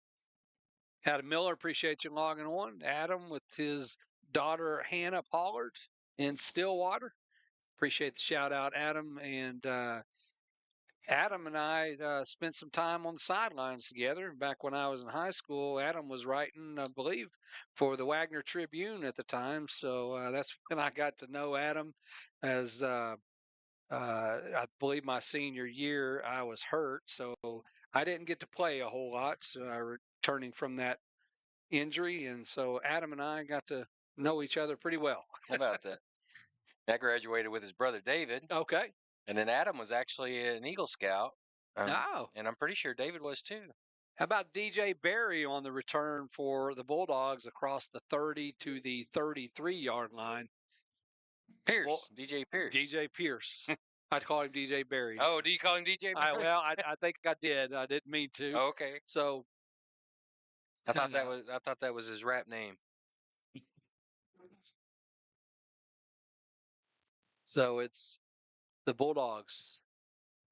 Adam Miller, appreciate you logging on. Adam with his daughter Hannah Pollard in Stillwater. Appreciate the shout out, Adam. And Adam and I spent some time on the sidelines together back when I was in high school. Adam was writing, I believe, for the Wagner Tribune at the time. So that's when I got to know Adam. As I believe my senior year, I was hurt, so I didn't get to play a whole lot, returning from that injury. And so Adam and I got to know each other pretty well. How about that? I graduated with his brother David. Okay. And then Adam was actually an Eagle Scout. And I'm pretty sure David was too. How about DJ Berry on the return for the Bulldogs across the 30 to the 33-yard line? Pierce. Well, DJ Pierce. DJ Pierce. I'd call him DJ Berry. Oh, do you call him DJ Berry? I think I did. I didn't mean to. Oh, okay. So I thought that was his rap name. So it's the Bulldogs,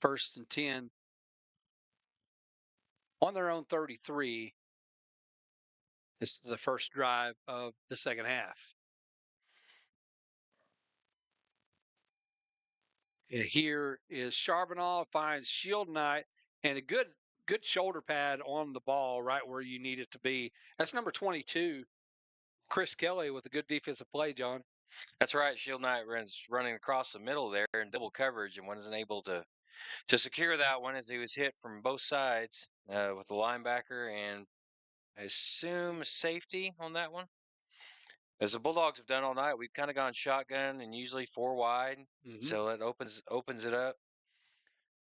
1st and 10 on their own 33. It's the first drive of the second half. And here is Charbonneau, finds Shield Knight, and a good shoulder pad on the ball right where you need it to be. That's number 22, Chris Kelly, with a good defensive play, John. That's right. Shield Knight running across the middle there in double coverage and wasn't able to secure that one, as he was hit from both sides with the linebacker and I assume safety on that one. As the Bulldogs have done all night, we've kind of gone shotgun and usually 4 wide, so that opens it up.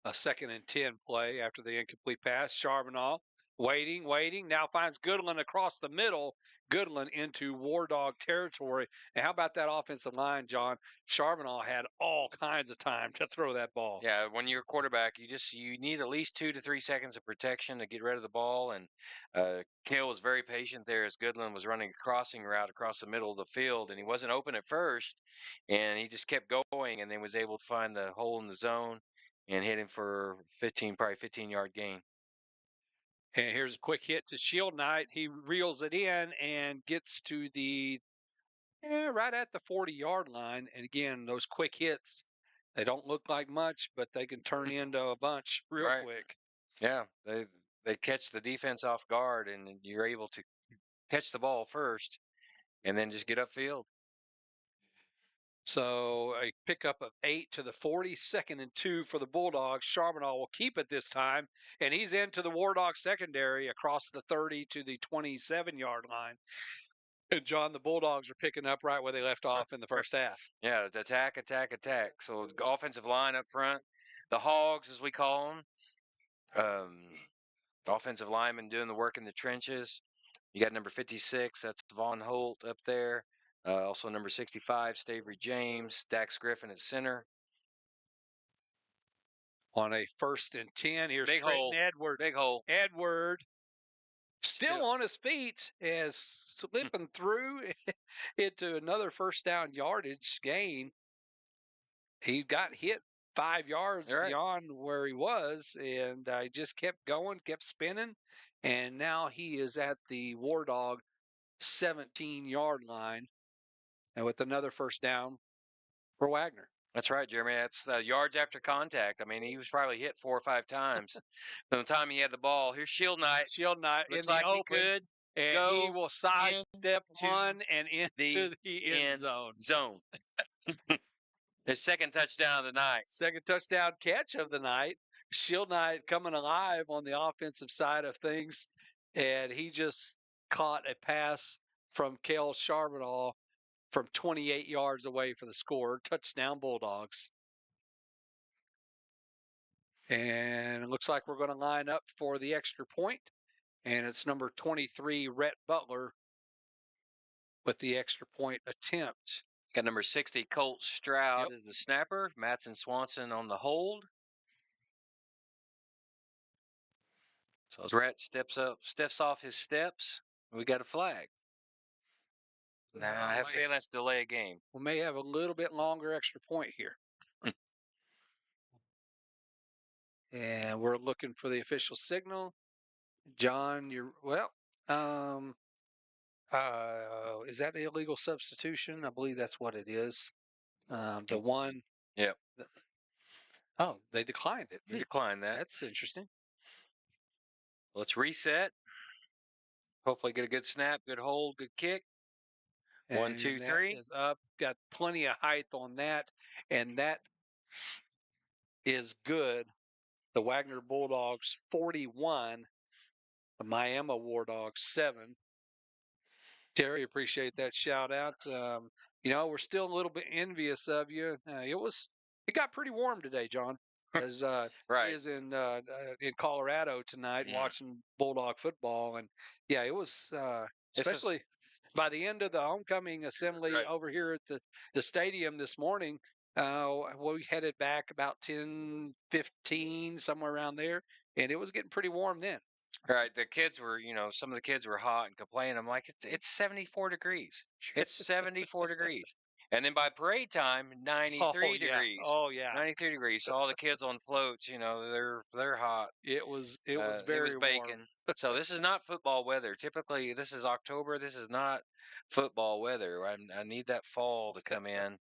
A 2nd and 10 play after the incomplete pass. Charbonneau waiting. Now finds Goodland across the middle. Goodland into War Dog territory. And how about that offensive line, John? Charbonneau had all kinds of time to throw that ball. Yeah, when you're a quarterback, you need at least 2 to 3 seconds of protection to get rid of the ball. And Kale was very patient there as Goodland was running a crossing route across the middle of the field, and he wasn't open at first, and he just kept going, and then was able to find the hole in the zone and hit him for probably 15-yard gain. And here's a quick hit to Shield Knight. He reels it in and gets to the right at the 40-yard line. And again, those quick hits, they don't look like much, but they can turn into a bunch real quick. Yeah, they catch the defense off guard, and you're able to catch the ball first and then just get upfield. So a pickup of 8 to the 40, 2nd and 2 for the Bulldogs. Charbonneau will keep it this time, and he's into the War Dog secondary across the 30 to the 27-yard line. And John, the Bulldogs are picking up right where they left off in the first half. Yeah, attack. So the offensive line up front, the Hogs, as we call them, offensive linemen doing the work in the trenches. You got number 56, that's Vaughn Holt up there. Also number 65, Stavery James, Dax Griffin at center. On a 1st and 10, here's Big Trenton hole. Edward. Big hole. Edward still on his feet as slipping through into another first down yardage gain. He got hit 5 yards beyond where he was, and I just kept going, kept spinning, and now he is at the War Dog 17-yard line, and with another first down for Wagner. That's right, Jeremy. That's yards after contact. I mean, he was probably hit 4 or 5 times. From the time he had the ball, here's Shield Knight. Shield Knight Looks in like the open, he could and go he will sidestep one and into the end zone. His second touchdown of the night. Second touchdown catch of the night. Shield Knight coming alive on the offensive side of things, and he just caught a pass from Cale Charbonneau from 28 yards away for the score. Touchdown Bulldogs. And it looks like we're going to line up for the extra point, and it's number 23, Rhett Butler, with the extra point attempt. Got number 60, Colt Stroud as the snapper. Matson Swanson on the hold. So as Rhett steps off his steps, we got a flag. Now I have a feeling that's delay a game. We may have a little bit longer extra point here. And we're looking for the official signal. John, is that the illegal substitution? I believe that's what it is. The one. Yep. They declined it. They declined that. That's interesting. Let's reset. Hopefully get a good snap, good hold, good kick. And 1, 2, 3. Is up. Got plenty of height on that. And that is good. The Wagner Bulldogs 41. The Miami War Dogs 7. Terry, appreciate that shout out. We're still a little bit envious of you. It got pretty warm today, John. As right. he is in Colorado tonight watching Bulldog football, and it was especially by the end of the homecoming assembly over here at the stadium this morning. We headed back about 10:15, somewhere around there, and it was getting pretty warm then. Right. The kids were, some of the kids were hot and complaining. I'm like, it's 74 degrees. It's 74 degrees. And then by parade time, 93 degrees. Oh yeah. 93 degrees. So all the kids on floats, they're hot. It was very bacon. So this is not football weather. Typically, this is October. This is not football weather. I need that fall to come in.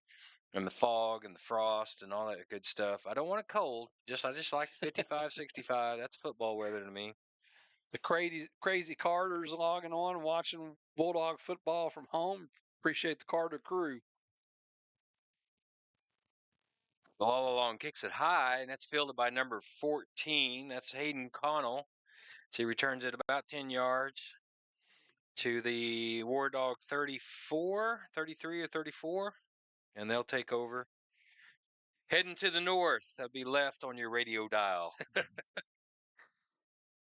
And the fog and the frost and all that good stuff. I don't want it cold. I just like 55, 65. That's football weather to me. The crazy Carters logging on, watching Bulldog football from home. Appreciate the Carter crew. All along kicks it high, and that's fielded by number 14. That's Hayden Connell. So he returns it about 10 yards. to the War Dog 34, 33 or 34, and they'll take over. Heading to the north, that'll be left on your radio dial.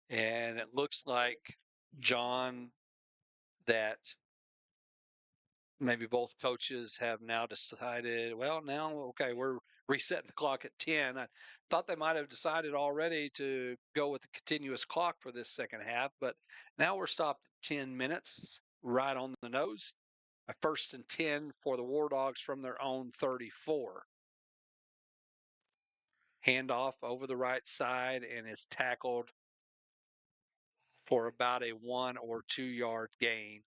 And it looks like, John, that maybe both coaches have now decided, well, now, okay, we're resetting the clock at 10. I thought they might have decided already to go with the continuous clock for this second half, but now we're stopped at 10 minutes, right on the nose. A 1st and 10 for the War Dogs from their own 34. Handoff over the right side and is tackled for about a 1 or 2 yard gain.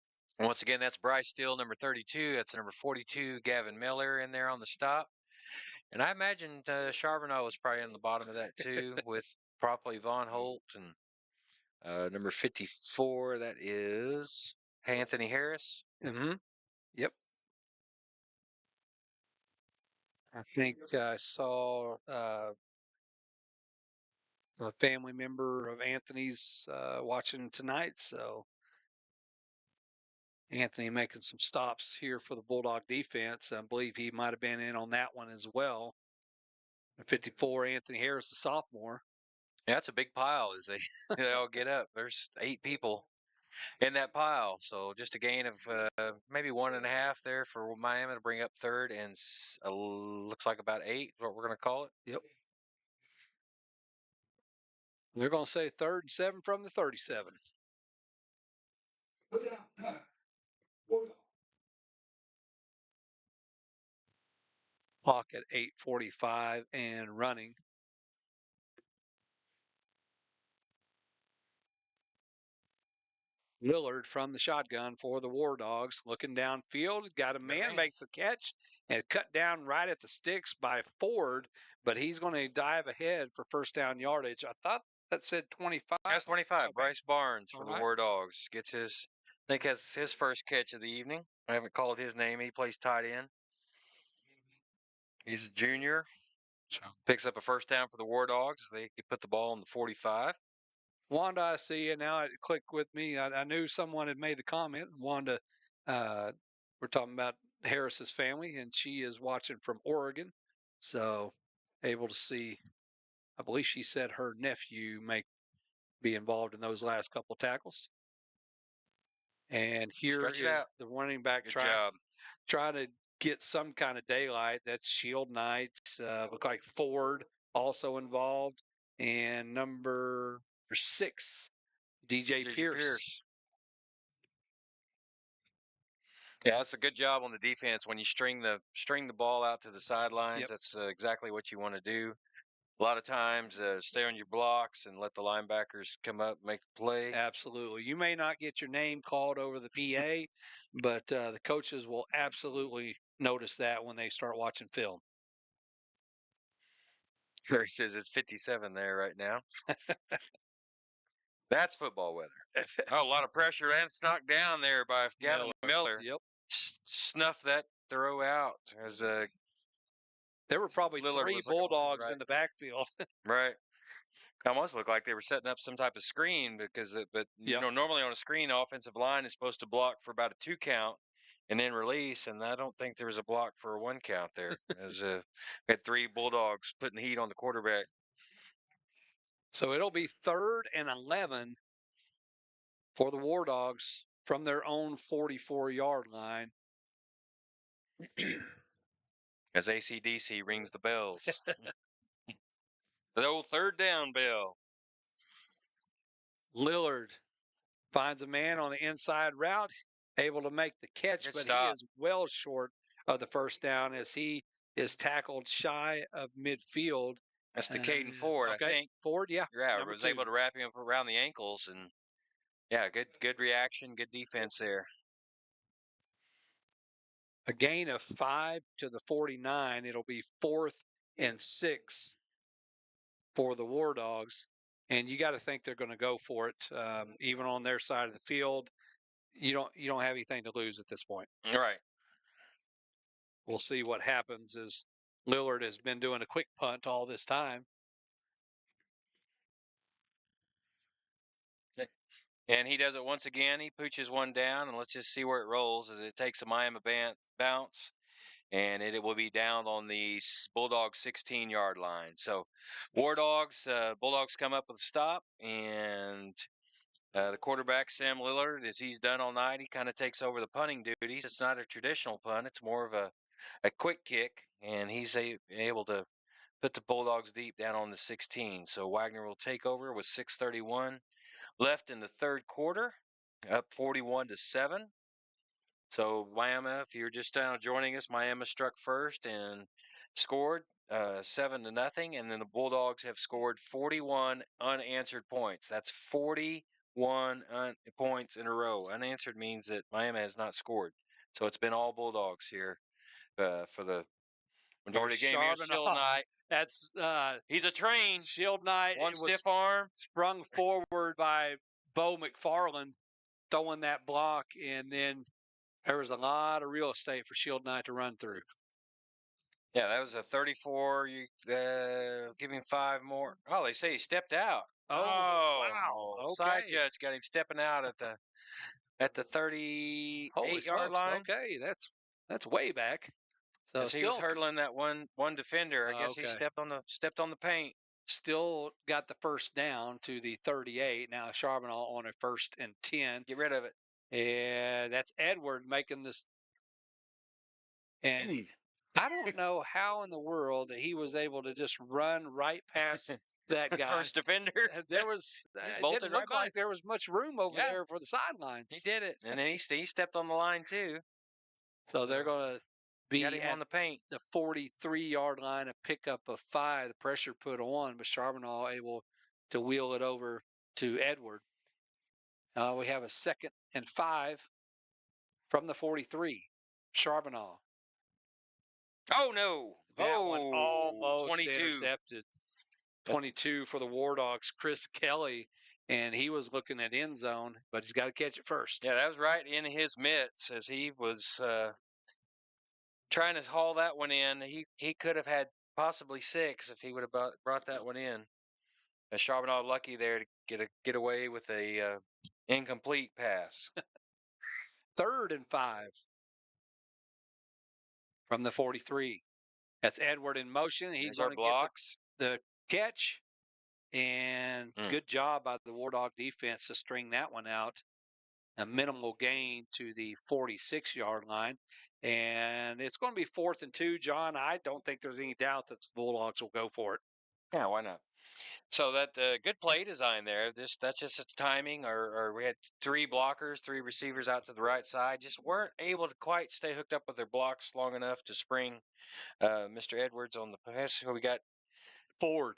Once again, that's Bryce Steele, number 32. That's number 42, Gavin Miller, in there on the stop. And I imagined Charbonneau was probably on the bottom of that too, with probably Von Holt and number 54. That is Anthony Harris. Mm-hmm. Yep. I think I saw a family member of Anthony's watching tonight. So Anthony making some stops here for the Bulldog defense. I believe he might have been in on that one as well. 54, Anthony Harris, the sophomore. Yeah, that's a big pile as they, they all get up. There's 8 people in that pile. So just a gain of maybe 1.5 there for Miami to bring up third, and looks like about 8 is what we're going to call it. Yep. They're going to say 3rd and 7 from the 37. Clock at 8:45 and running. Lillard from the shotgun for the War Dogs, looking downfield, got a man, makes a catch, and cut down right at the sticks by Ford, but he's going to dive ahead for first down yardage. I thought that said 25. That's 25. Okay. Bryce Barnes for All the right. War Dogs gets his, I think that's his first catch of the evening. I haven't called his name. He plays tight end. He's a junior. So picks up a first down for the War Dogs. They put the ball on the 45. Wanda, I see you now. It clicked with me. I knew someone had made the comment. Wanda, we're talking about Harris's family, and she is watching from Oregon. So able to see, I believe she said her nephew may be involved in those last couple tackles. And here Stretch it out. is the running back Good job. trying to get some kind of daylight. That's Shield Knight. Look like Ford also involved. And number 6, DJ Pierce. Yeah, that's a good job on the defense when you string the ball out to the sidelines. Yep. That's exactly what you want to do. A lot of times, stay on your blocks and let the linebackers come up, make the play. Absolutely. You may not get your name called over the PA, but the coaches will absolutely notice that when they start watching film. He says it's 57 there right now. That's football weather. Oh, a lot of pressure, and it's knocked down there by Gavin Miller. Yep. Snuff that throw out as There were probably Lillard 3 was looking to the Bulldogs right. in the backfield. Right. Almost looked like they were setting up some type of screen because, you Yep. know, normally on a screen, the offensive line is supposed to block for about a 2 count and then release, and I don't think there was a block for a 1 count there. As had 3 Bulldogs putting heat on the quarterback. So it'll be 3rd and 11 for the War Dogs from their own 44-yard line. As AC/DC rings the bells. The old 3rd down bell. Lillard finds a man on the inside route, able to make the catch, Good but stop. he is well short of the first down as he is tackled shy of midfield. That's to Caden Ford, okay. I think. Ford, yeah. Yeah, number was 2. able to wrap him up around the ankles, and yeah, good reaction, good defense there. A gain of 5 to the 49. It'll be 4th and 6 for the War Dogs. And you got to think they're going to go for it, even on their side of the field. You don't have anything to lose at this point. Right. We'll see what happens as Lillard has been doing a quick punt all this time. And he does it once again. He pooches one down, and let's just see where it rolls as it takes a Miami bounce, and it will be down on the Bulldog 16-yard line. So Bulldogs come up with a stop, and the quarterback, Sam Lillard, as he's done all night, he kind of takes over the punting duties. It's not a traditional punt. It's more of a quick kick, and he's able to put the Bulldogs deep down on the 16. So Wagner will take over with 6:31 left in the third quarter, up 41-7. So Miami, if you're just joining us, Miami struck first and scored 7-0, and then the Bulldogs have scored 41 unanswered points. That's 41 points in a row. Unanswered means that Miami has not scored. So it's been all Bulldogs here for the majority of the game. Here's Shield Knight. That's He's a train. Shield Knight. One It was stiff arm. sprung forward by Bo McFarland throwing that block, and then there was a lot of real estate for Shield Knight to run through. Yeah, that was a 34. You give him 5 more. Oh, they say he stepped out. Oh, wow. Okay. Side judge got him stepping out at the 38-yard line. Okay, that's way back. So As he was hurdling that one defender, I guess he stepped on the paint. Still got the first down to the 38. Now Charbonneau on a 1st and 10. Get rid of it. And that's Edward making this. And I don't know how in the world that he was able to just run right past that guy. First defender. There was it didn't look like there was much room over there for the sidelines. He did it, and then he stepped on the line too. So they're going to be got him on the paint. The 43-yard line, a pickup of 5. The pressure put on, but Charbonneau able to wheel it over to Edward. We have a 2nd and 5 from the 43. Charbonneau. Oh no! That one almost 22. Intercepted. 22 for the War Dogs, Chris Kelly, and he was looking at end zone, but he's got to catch it first. Yeah, that was right in his mitts as he was trying to haul that one in. He could have had possibly 6 if he would have brought that one in. Charbonneau lucky there to get away with a incomplete pass. 3rd and 5 from the 43. That's Edward in motion. He's going to get the catch, and good job by the War Dog defense to string that one out. A minimal gain to the 46-yard line, and it's going to be 4th and 2, John. I don't think there's any doubt that the Bulldogs will go for it. Yeah, why not? So that good play design there. That's just its timing, or we had 3 blockers, 3 receivers out to the right side, just weren't able to quite stay hooked up with their blocks long enough to spring Mr. Edwards on the pass. So we got Ford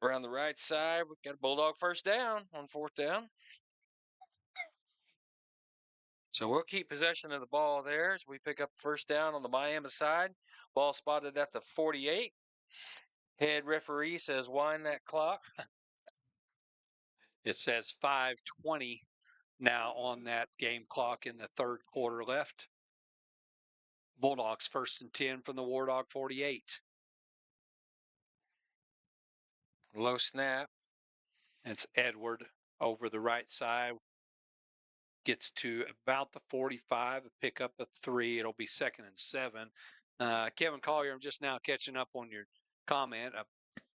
around the right side. We got a Bulldog first down on 4th down. So we'll keep possession of the ball there as we pick up first down on the Miami side. Ball spotted at the 48. Head referee says, wind that clock. It says 5:20 now on that game clock in the 3rd quarter left. Bulldogs 1st and 10 from the War Dog 48. Low snap. It's Edward over the right side. Gets to about the 45, a pickup of 3. It'll be 2nd and 7. Kevin Collier, I'm just now catching up on your comment. I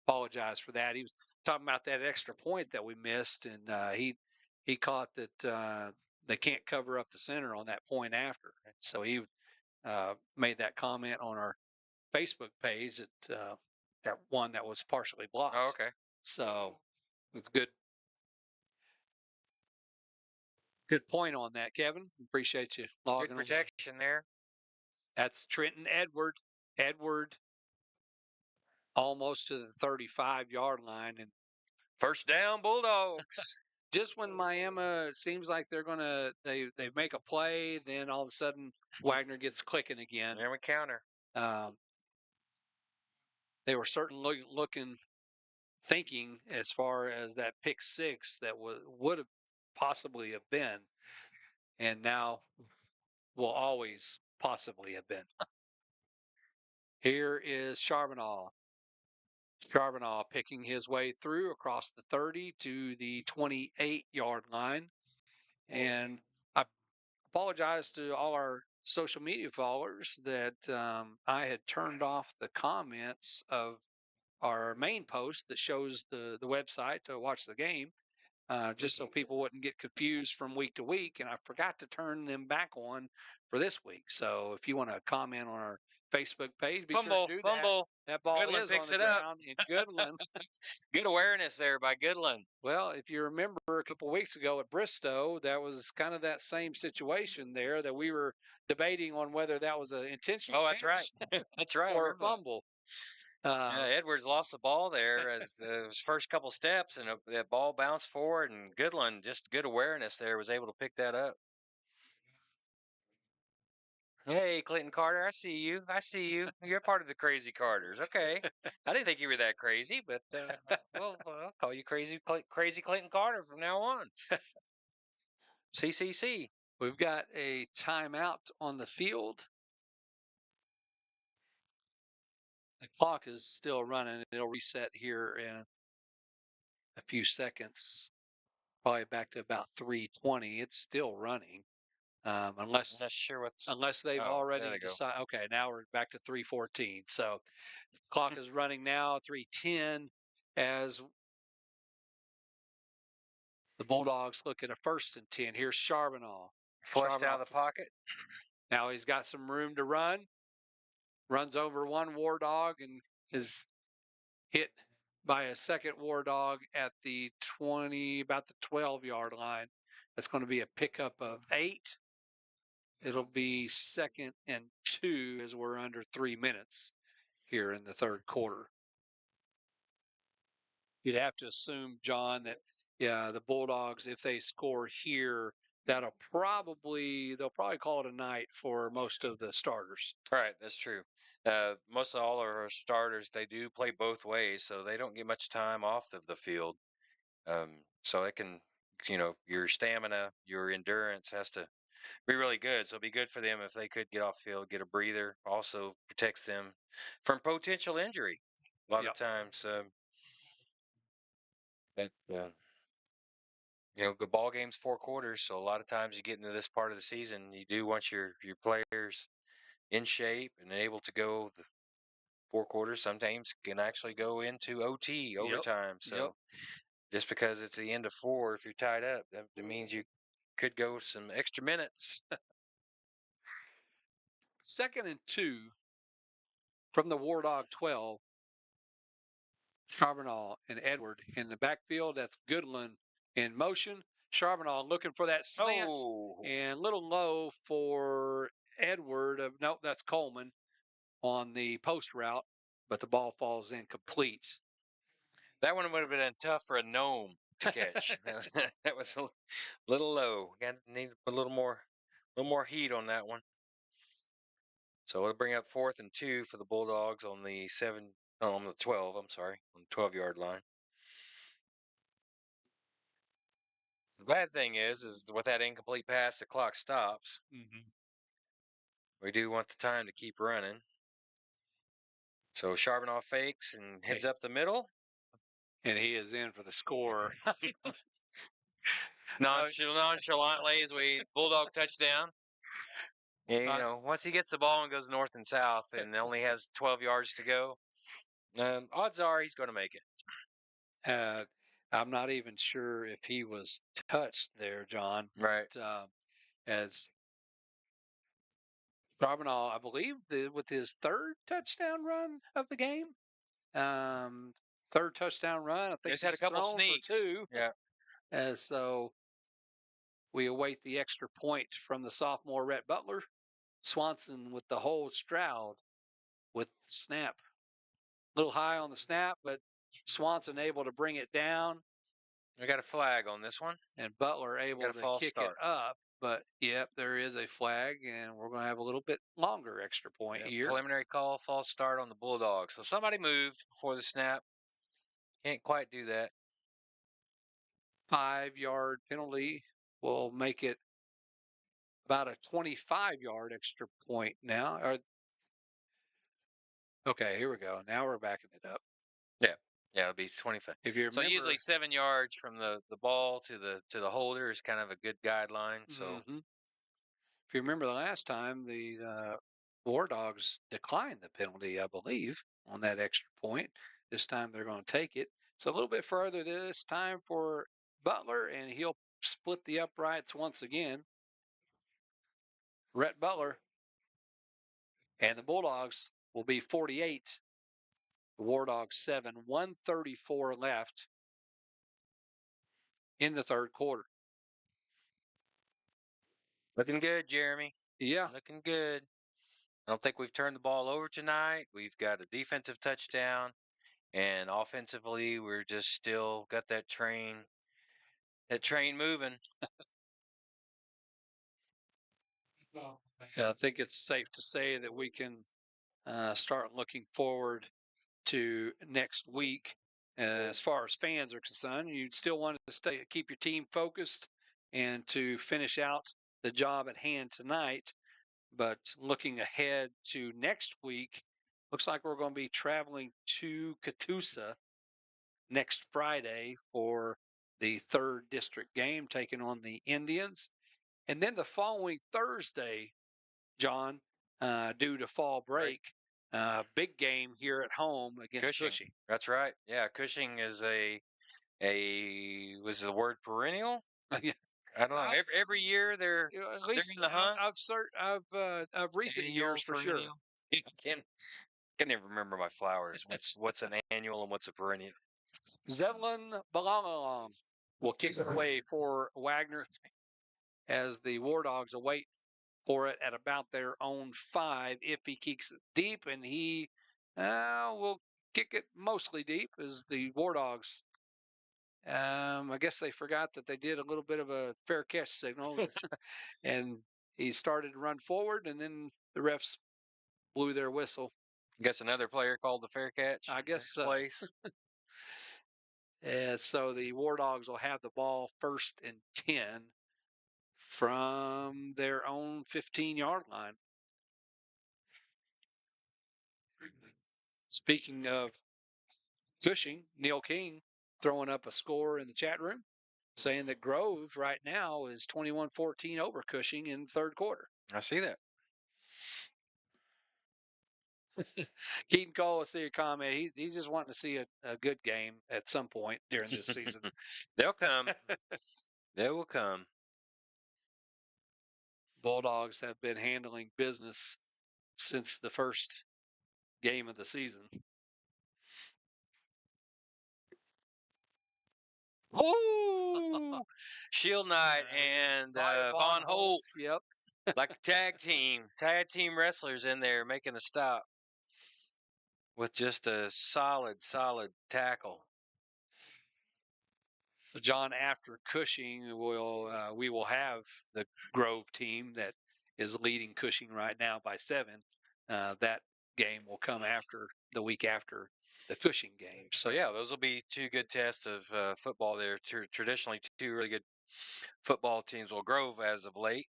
apologize for that. He was talking about that extra point that we missed, and he caught that they can't cover up the center on that point after. And so he made that comment on our Facebook page that one that was partially blocked. Oh, okay. So it's good. Good point on that, Kevin. Appreciate you logging. Good protection there. That's Trenton Edward. Edward almost to the 35-yard line. And first down, Bulldogs. Just when Miami seems like they make a play, then all of a sudden Wagner gets clicking again. There we counter. They were certainly thinking as far as that pick 6 that would have possibly have been, and now will always possibly have been. Here is Charbonneau. Charbonneau picking his way through across the 30 to the 28-yard line. And I apologize to all our social media followers that I had turned off the comments of our main post that shows the website to watch the game, just so people wouldn't get confused from week to week. And I forgot to turn them back on for this week. So if you want to comment on our Facebook page, be sure Fumble, to do that. fumble. That ball Goodland is on picks the it up. ground in Goodland. Good awareness there by Goodland. Well, if you remember a couple weeks ago at Bristow, that was kind of that same situation there that we were debating on whether that was an intentional Oh, that's right. catch That's right. I or a remember that. fumble. Yeah, Edwards lost the ball there as his first couple steps, and that ball bounced forward. And Goodland, just good awareness there, was able to pick that up. Hey, Clinton Carter, I see you. I see you. You're part of the crazy Carters. Okay, I didn't think you were that crazy, but well, I'll call you crazy Clinton Carter from now on. CCC. We've got a timeout on the field. The clock is still running. It'll reset here in a few seconds, probably back to about 3:20. It's still running, I'm unless not sure what's. they've Oh, there already they go. decided. Okay, now we're back to 3:14. So clock is running now 3:10 as the Bulldogs look at a 1st and 10. Here's Charbonneau. Flushed out of the pocket. Now he's got some room to run. Runs over one war dog and is hit by a second war dog at the about the 12-yard line. That's going to be a pickup of 8. It'll be 2nd and 2 as we're under 3 minutes here in the third quarter. You'd have to assume, John, that the Bulldogs, if they score here, they'll probably call it a night for most of the starters. Right, that's true. Most of all of our starters, they do play both ways, so they don't get much time off of the field. So it can, your stamina, your endurance has to be really good. So it'd be good for them if they could get off field, get a breather. Also protects them from potential injury. A lot of times, good ball games, 4 quarters. So a lot of times you get into this part of the season, you do want your players in shape and able to go the 4 quarters. Sometimes can actually go into OT, overtime. So just because it's the end of 4, if you're tied up, that means you could go some extra minutes. 2nd and 2 from the War Dog 12. Charbonneau and Edward in the backfield. That's Goodland in motion. Charbonneau looking for that slant and little low for Edward. Nope, that's Coleman on the post route, but the ball falls incomplete. That one would have been tough for a gnome to catch. That was a little low. Need a little more heat on that one. So it'll bring up 4th and 2 for the Bulldogs on the 12. I'm sorry, on the 12-yard line. The bad thing is with that incomplete pass, the clock stops. Mm-hmm. We do want the time to keep running. So Charbonneau fakes and heads up the middle. And he is in for the score. Nonchalantly as we Bulldog touchdown. Yeah, once he gets the ball and goes north and south and only has 12 yards to go, odds are he's going to make it. I'm not even sure if he was touched there, John. Right. As Charbonneau, I believe, with his 3rd touchdown run of the game. 3rd touchdown run. I think he's had a couple sneaks. 2. Yeah. And so we await the extra point from the sophomore Rhett Butler. Swanson with the hold. Stroud with the snap. A little high on the snap, but Swanson able to bring it down. We got a flag on this one. And Butler able to kick it up. But, there is a flag, and we're going to have a little bit longer extra point here. Preliminary call, false start on the Bulldogs. So somebody moved before the snap. Can't quite do that. 5-yard penalty will make it about a 25-yard extra point now. Okay, here we go. Now we're backing it up. Yeah. Yeah, it'll be 25. If you So remember, usually 7 yards from the ball to the holder is kind of a good guideline. So mhm. If you remember the last time, the War Dogs declined the penalty, I believe, on that extra point. This time they're going to take it. It's a little bit further this time for Butler, and he'll split the uprights once again. Rhett Butler and the Bulldogs will be 48. The War Dogs 7, 134 left in the third quarter. looking good, Jeremy. Yeah, Looking good. I don't think we've turned the ball over tonight. We've got a defensive touchdown, and offensively, we're just still got that train moving. I think it's safe to say that we can start looking forward to next week. As far as fans are concerned, you still want to keep your team focused and to finish out the job at hand tonight. But looking ahead to next week, looks like we're going to be traveling to Catoosa next Friday for the third district game, taking on the Indians. And then the following Thursday, John, due to fall break, big game here at home against Cushing. That's right. Yeah, Cushing is a was the word perennial? Yeah. I don't know. Every year they're At least in the hunt. of recent years for sure. I can't even remember my flowers. What's an annual and what's a perennial? Zevlin Balalam will kick it away for Wagner as the War Dogs await for it at about their own 5 if he kicks it deep, and he will kick it mostly deep as the War Dogs. I guess they forgot that they did a little bit of a fair catch signal, and he started to run forward, and then the refs blew their whistle. Guess another player called the fair catch. I guess so. Place. And so the War Dogs will have the ball 1st and 10 from their own 15-yard line. Speaking of Cushing, Neil King throwing up a score in the chat room saying that Grove right now is 21-14 over Cushing in the third quarter. I see that. Keaton Cole will see a comment. He's just wanting to see a good game at some point during this season. They'll come. They will come. Bulldogs have been handling business since the first game of the season. Ooh! Shield Knight and Von Holt. Yep. Like a tag team wrestlers in there making a stop with just a solid tackle. So John, after Cushing, we will have the Grove team that is leading Cushing right now by 7. That game will come after the week after the Cushing game. So yeah, those will be 2 good tests of football there. Traditionally, 2 really good football teams. Well, Grove as of late,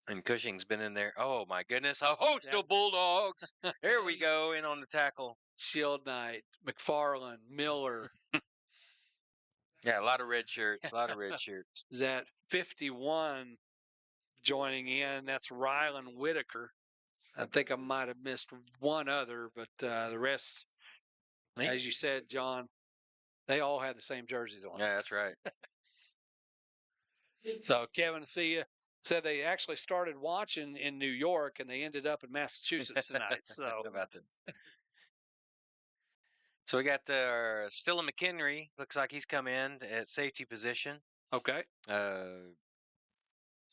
and Cushing's been in there. Oh my goodness, a host of Bulldogs. There we go, in on the tackle. Shield Knight, McFarland, Miller. Yeah, a lot of red shirts. That 51 joining in, that's Rylan Whitaker. I think I might have missed one other, but the rest, as you said, John, they all had the same jerseys on. Yeah, that's right. So Kevin, see you. Said they actually started watching in New York and they ended up in Massachusetts tonight. So about that. So we got Stilla McHenry. Looks like he's come in at safety position. Okay.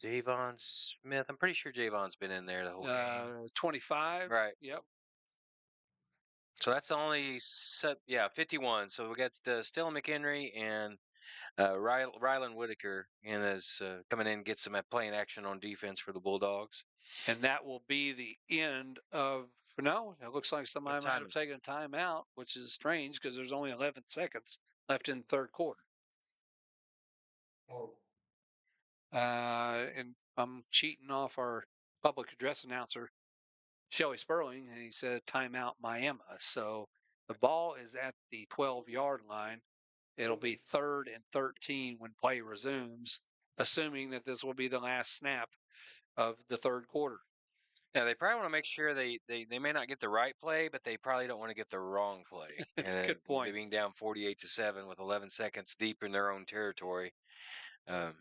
Javon Smith. I'm pretty sure Javon's been in there the whole game. 25. Right. Yep. So that's only 51. So we got Stilla McHenry and Rylan Whitaker in as coming in, get some playing action on defense for the Bulldogs. And that will be the end of. No, it looks like somebody might have taken a timeout, which is strange because there's only 11 seconds left in the third quarter. And I'm cheating off our public address announcer, Shelly Sperling, and he said timeout Miami. So The ball is at the 12-yard line. It'll be 3rd and 13 when play resumes, assuming that this will be the last snap of the third quarter. Yeah, they probably want to make sure they may not get the right play, but they probably don't want to get the wrong play. That's a good point. Being down 48-7 with 11 seconds deep in their own territory. So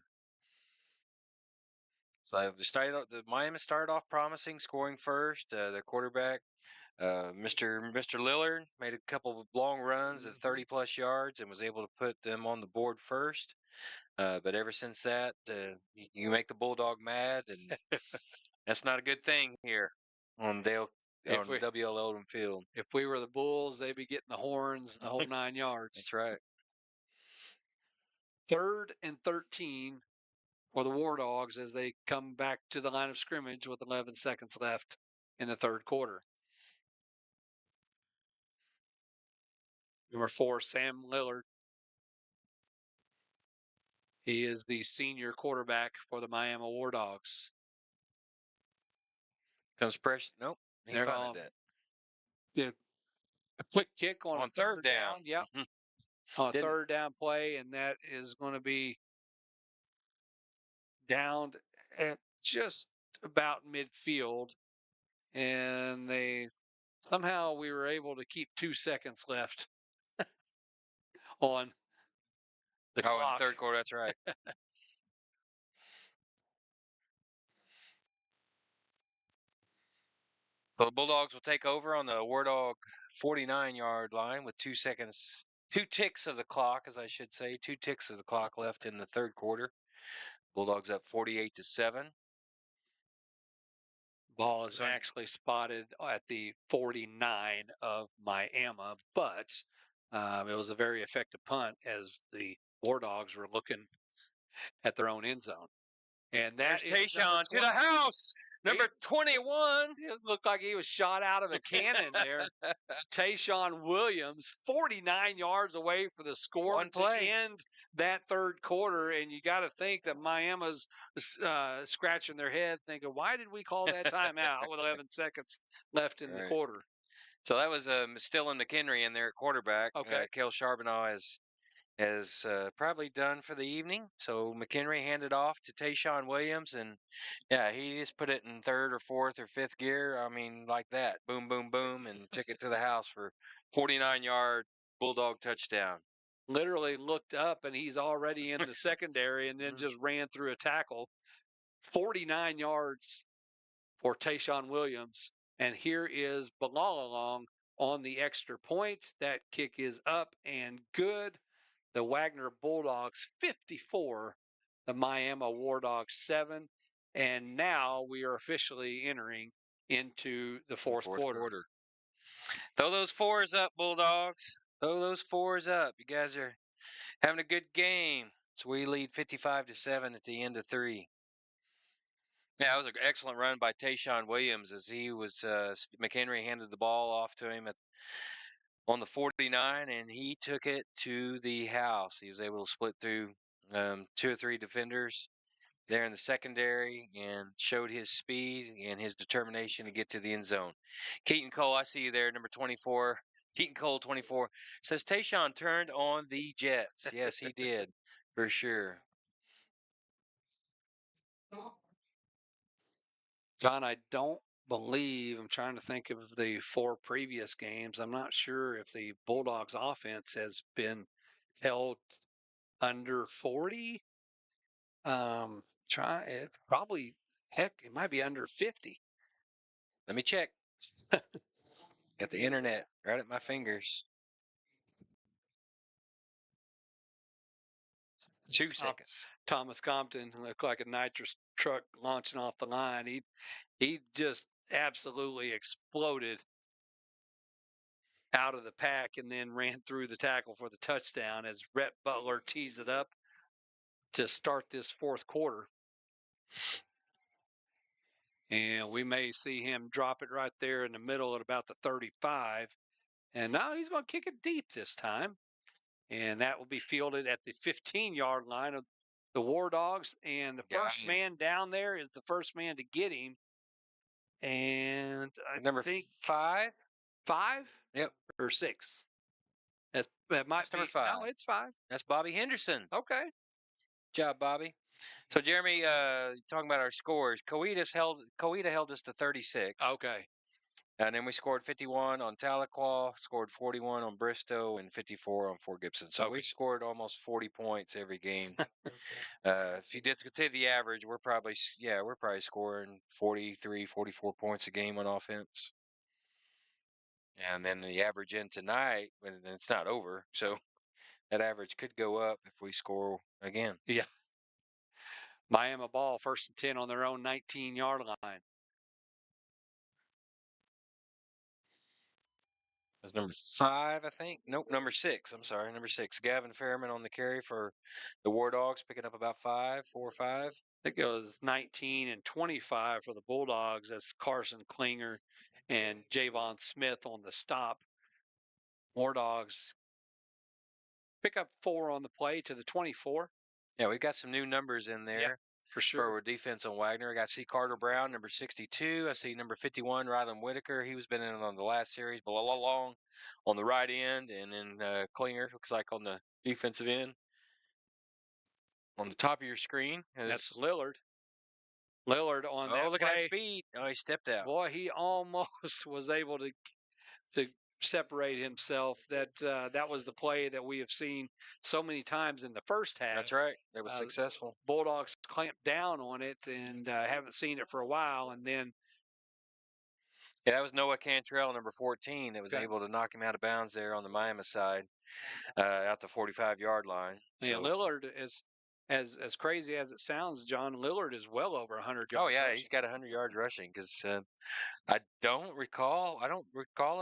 the Miami started off promising, scoring first. Their quarterback, Mr. Lillard, made a couple of long runs of 30-plus yards and was able to put them on the board first. But ever since that, you make the Bulldog mad, and that's not a good thing here on WL Oldham Field. If we were the Bulls, they'd be getting the horns, the whole 9 yards. That's right. 3rd and 13 for the War Dogs as they come back to the line of scrimmage with 11 seconds left in the third quarter. Number 4, Sam Lillard. He is the senior quarterback for the Miami War Dogs. Comes pressure. Nope. He punted it. Yeah, a quick kick on third down. Yep. On a third down play, and that is going to be down at just about midfield. And somehow we were able to keep 2 seconds left on the clock. In the third quarter, that's right. So the Bulldogs will take over on the War Dog 49-yard line with 2 seconds, 2 ticks of the clock, as I should say, 2 ticks of the clock left in the third quarter. Bulldogs up 48-7. Ball is actually spotted at the 49 of Miami, but it was a very effective punt as the War Dogs were looking at their own end zone. And there's Tayshaun to the house. Number 21. It looked like he was shot out of a cannon there. Tayshaun Williams, 49 yards away for the score to end that third quarter. And you got to think that Miami's scratching their head thinking, why did we call that timeout with 11 seconds left in the quarter? So that was Still and McHenry in there at quarterback. Okay. Cale Charbonneau is probably done for the evening. So McHenry handed off to Tayshaun Williams, and yeah, he just put it in third or fourth or fifth gear. I mean, like that, boom, boom, boom, and took it to the house for 49-yard Bulldog touchdown. Literally looked up, and he's already in the secondary, and then just ran through a tackle. 49 yards for Tayshaun Williams, and here is Balalong on the extra point. That kick is up and good. The Wagner Bulldogs 54, the Miami War Dogs 7, and now we are officially entering into the fourth quarter. Throw those fours up, Bulldogs. Throw those fours up. You guys are having a good game. So we lead 55-7 at the end of 3. Yeah, it was an excellent run by Tayshaun Williams as he was McHenry handed the ball off to him on the 49, and he took it to the house. He was able to split through 2 or 3 defenders there in the secondary and showed his speed and his determination to get to the end zone. Keaton Cole, I see you there, number 24. Keaton Cole, 24, says Tayshaun turned on the Jets. Yes, he did, for sure. John, I don't believe, I'm trying to think of the 4 previous games. I'm not sure if the Bulldogs offense has been held under 40. It probably, heck, it might be under 50. Let me check. Got the internet right at my fingers. 2 seconds. Thomas Compton looked like a nitrous truck launching off the line. He just absolutely exploded out of the pack and then ran through the tackle for the touchdown as Rhett Butler tees it up to start this fourth quarter. And we may see him drop it right there in the middle at about the 35. And now he's going to kick it deep this time. And that will be fielded at the 15-yard line of the War Dogs. And the first man down there is the first man to get him. And I think 5? 5? Yep. or 6? That might That's number be. 5. No, it's 5. That's Bobby Henderson. Okay. Good job, Bobby. So Jeremy, talking about our scores, Coweta held us to 36. Okay. And then we scored 51 on Tahlequah, scored 41 on Bristow, and 54 on Fort Gibson. So Okay. we've scored almost 40 points every game. If you did say the average, we're probably scoring 43, 44 points a game on offense. And then the average in tonight, and it's not over, so that average could go up if we score again. Yeah. Miami ball, 1st and 10 on their own 19-yard line. That's number 5, I think. Nope, number 6. I'm sorry, number 6. Gavin Fairman on the carry for the War Dogs, picking up about 4 or 5. I think it was 19 and 25 for the Bulldogs. That's Carson Klinger and Javon Smith on the stop. War Dogs pick up 4 on the play to the 24. Yeah, we've got some new numbers in there. Yeah, for sure. For our defense on Wagner. I got C. Carter Brown, number 62. I see number 51, Ryland Whitaker. He was been in on the last series, but all along on the right end. And then Klinger, looks like on the defensive end. On the top of your screen. That's Lillard. Lillard on that look play. at that speed. Oh, he stepped out. Boy, he almost was able to separate himself. That was the play that we have seen so many times in the first half. That's right. That was successful. Bulldogs clamped down on it and haven't seen it for a while. And then yeah, that was Noah Cantrell, number 14, that was able to knock him out of bounds there on the Miami side, out the 45-yard line. Yeah, So, Lillard is as crazy as it sounds. John Lillard is well over 100 yards. Oh yeah, he's got 100 yards rushing because I don't recall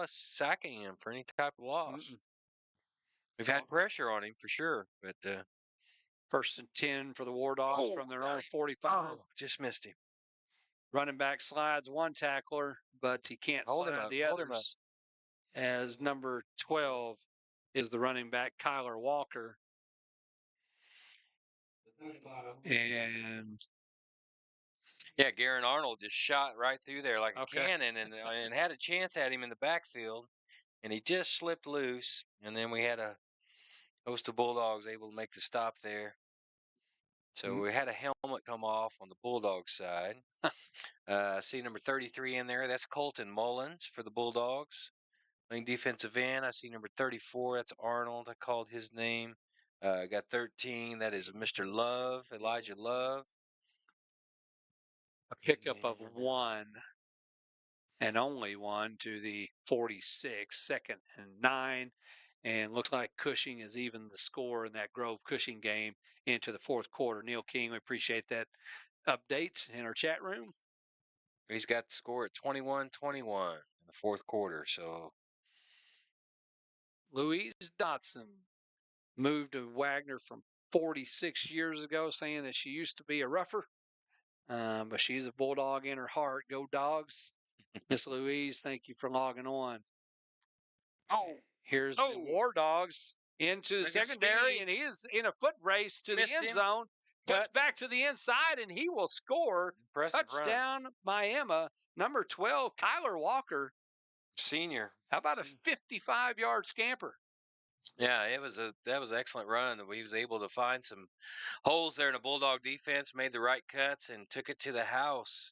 us sacking him for any type of loss. We've had pressure on him for sure, but 1st and 10 for the War Dogs from their own 45. Oh, just missed him. Running back slides one tackler, but he can't Hold him slide up, the hold him up. others. As number 12 is the running back Kyler Walker. And yeah, Garen Arnold just shot right through there like a cannon and had a chance at him in the backfield, and he just slipped loose. And then we had a host of Bulldogs able to make the stop there. So we had a helmet come off on the Bulldog side. I see number 33 in there. That's Colton Mullins for the Bulldogs. Playing defensive end, I see number 34. That's Arnold. I called his name. Got 13. That is Mr. Love, Elijah Love. A pickup of 1 and only 1 to the 46, 2nd and 9. And looks like Cushing is even the score in that Grove Cushing game into the 4th quarter. Neil King, we appreciate that update in our chat room. He's got the score at 21-21 in the 4th quarter. So Louise Dotson moved to Wagner from 46 years ago, saying that she used to be a rougher, but she's a Bulldog in her heart. Go Dogs. Miss Louise, thank you for logging on. Here's the War Dogs into the secondary, and he is in a foot race to the end zone. Cuts back to the inside, and he will score. Touchdown, Miami. Number 12, Kyler Walker. Senior. How about a 55-yard scamper? Yeah, that was an excellent run. We was able to find some holes there in the Bulldog defense, made the right cuts, and took it to the house.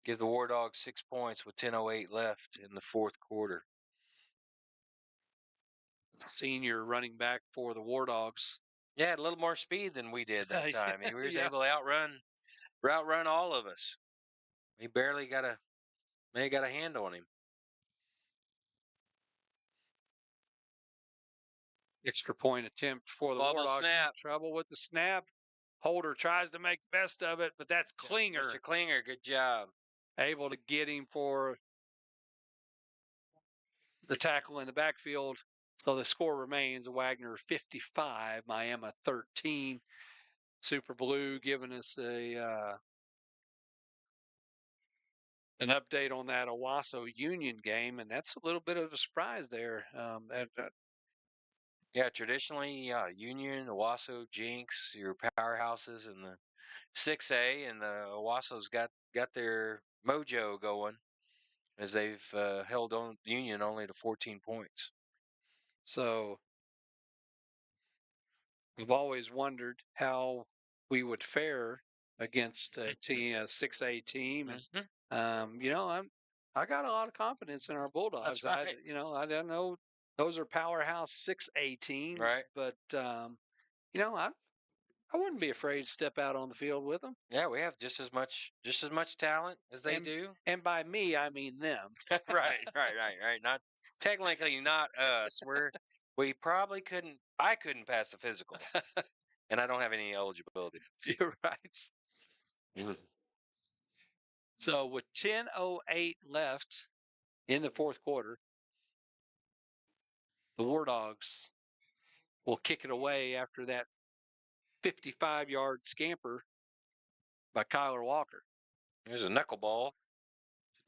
Give the War Dogs 6 points with 10:08 left in the 4th quarter. Senior running back for the War Dogs. Yeah, a little more speed than we did that time. He was able to outrun all of us. He barely got a hand on him. Extra point attempt for the War Dogs. Snap. Trouble with the snap. Holder tries to make the best of it, but that's Klinger. Mr. Klinger, good job. Able to get him for the tackle in the backfield. So the score remains Wagner 55, Miami 13. Super Blue giving us an update on that Owasso Union game, and that's a little bit of a surprise there. Yeah, traditionally, Union, Owasso, Jinx, your powerhouses in the 6A, and the Owasso's got their mojo going. as they've held on Union only to 14 points. So we've always wondered how we would fare against a 6A team. And, I got a lot of confidence in our Bulldogs. That's right. I don't know those are powerhouse 6A teams, Right. but I wouldn't be afraid to step out on the field with them. Yeah, we have just as much talent as they and, do. And by me, I mean them. Right. Not technically not us. We probably couldn't. I couldn't pass the physical, and I don't have any eligibility. You're right. So with 10:08 left in the fourth quarter, the War Dogs will kick it away after that 55-yard scamper by Kyler Walker. There's a knuckleball.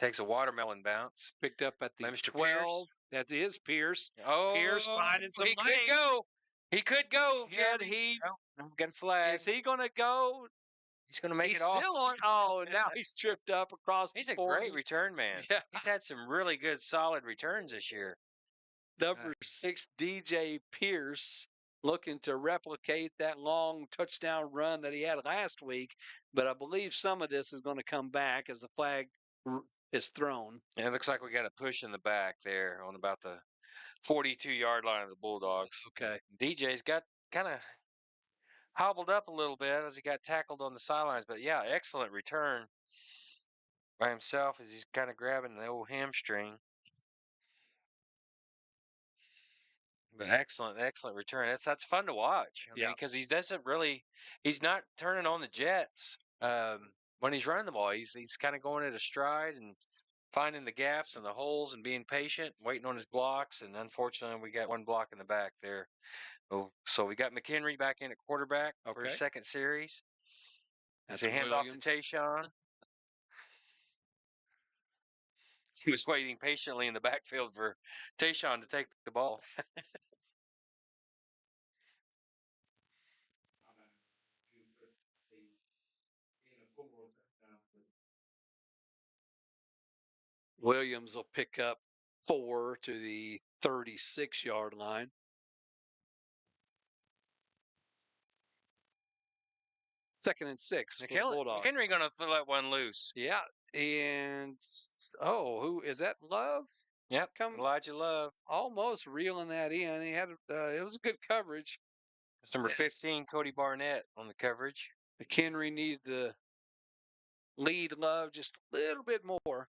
Takes a watermelon bounce. Picked up at the Mr. 12. That is Pierce. Oh, Pierce finding some he money. could go. He could go. Can he? I'm getting flagged. Is he going to go? He's going to make He's it off. still on. Oh, now he's tripped up across He's the a 40. great return man. Yeah. He's had some really good, solid returns this year. Number 6, DJ Pierce, looking to replicate that long touchdown run that he had last week. But I believe some of this is going to come back as the flag is thrown. And it looks like we got a push in the back there on about the 42-yard line of the Bulldogs. Okay. DJ's got kind of hobbled up a little bit as he got tackled on the sidelines. But, yeah, excellent return by himself as he's kind of grabbing the old hamstring. But excellent return. That's fun to watch. I mean, because he's not turning on the jets when he's running the ball. He's kind of going at a stride and finding the gaps and the holes and being patient, waiting on his blocks. And unfortunately, we got one block in the back there. So we got McHenry back in at quarterback for his second series. As he hands off to Tayshawn. He was waiting patiently in the backfield for Tayshawn to take the ball. Williams will pick up 4 to the 36-yard line. Second and 6 for the Bulldogs. McHenry going to let one loose. Yeah, and who is that? Love? Yep, Elijah Love. Almost reeling that in. He had it was good coverage. It's number 15, Cody Barnett on the coverage. McHenry needed to lead Love just a little bit more.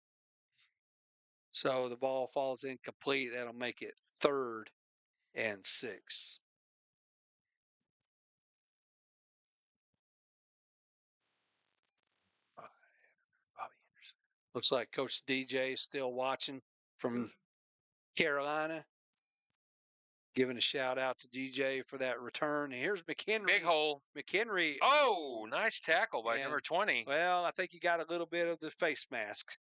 So the ball falls incomplete. That'll make it 3rd and 6. Looks like Coach DJ is still watching from Carolina. Giving a shout out to DJ for that return. And here's McHenry. Big hole. McHenry. Oh, nice tackle by number 20. Well, I think he got a little bit of the face mask.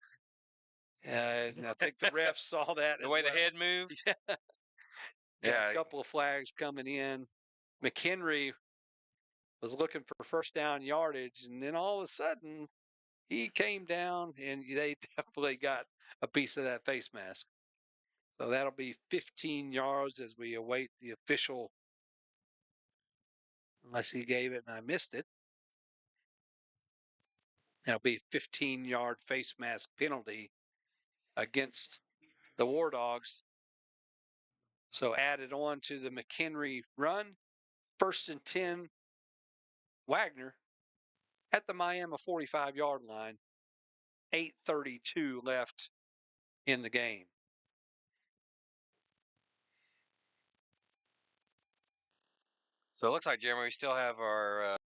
And I think the refs saw that. The way the head moved. Yeah. A couple of flags coming in. McHenry was looking for first down yardage. And then all of a sudden, he came down and they definitely got a piece of that face mask. So that'll be 15 yards as we await the official, unless he gave it and I missed it. That'll be 15-yard face mask penalty against the War Dogs. So added on to the McHenry run. 1st and 10, Wagner at the Miami 45-yard line. 8:32 left in the game. So it looks like, Jeremy, we still have our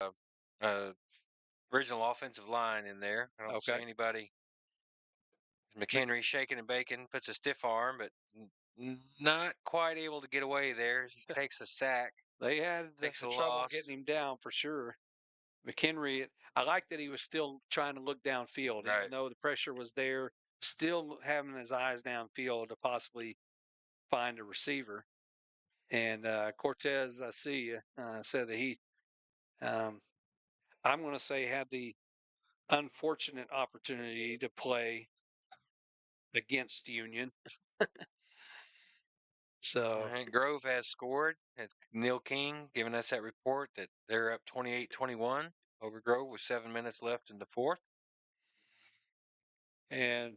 original offensive line in there. I don't see anybody. McHenry shaking and baking, puts a stiff arm, but not quite able to get away there. He takes a sack. They had trouble getting him down for sure. McHenry, I like that he was still trying to look downfield, even though the pressure was there, still having his eyes downfield to possibly find a receiver. And Cortez, I see you, said that he, I'm going to say, had the unfortunate opportunity to play against Union. All So right, Grove has scored. Neil King giving us that report that they're up 28-21 over Grove with 7 minutes left in the fourth. and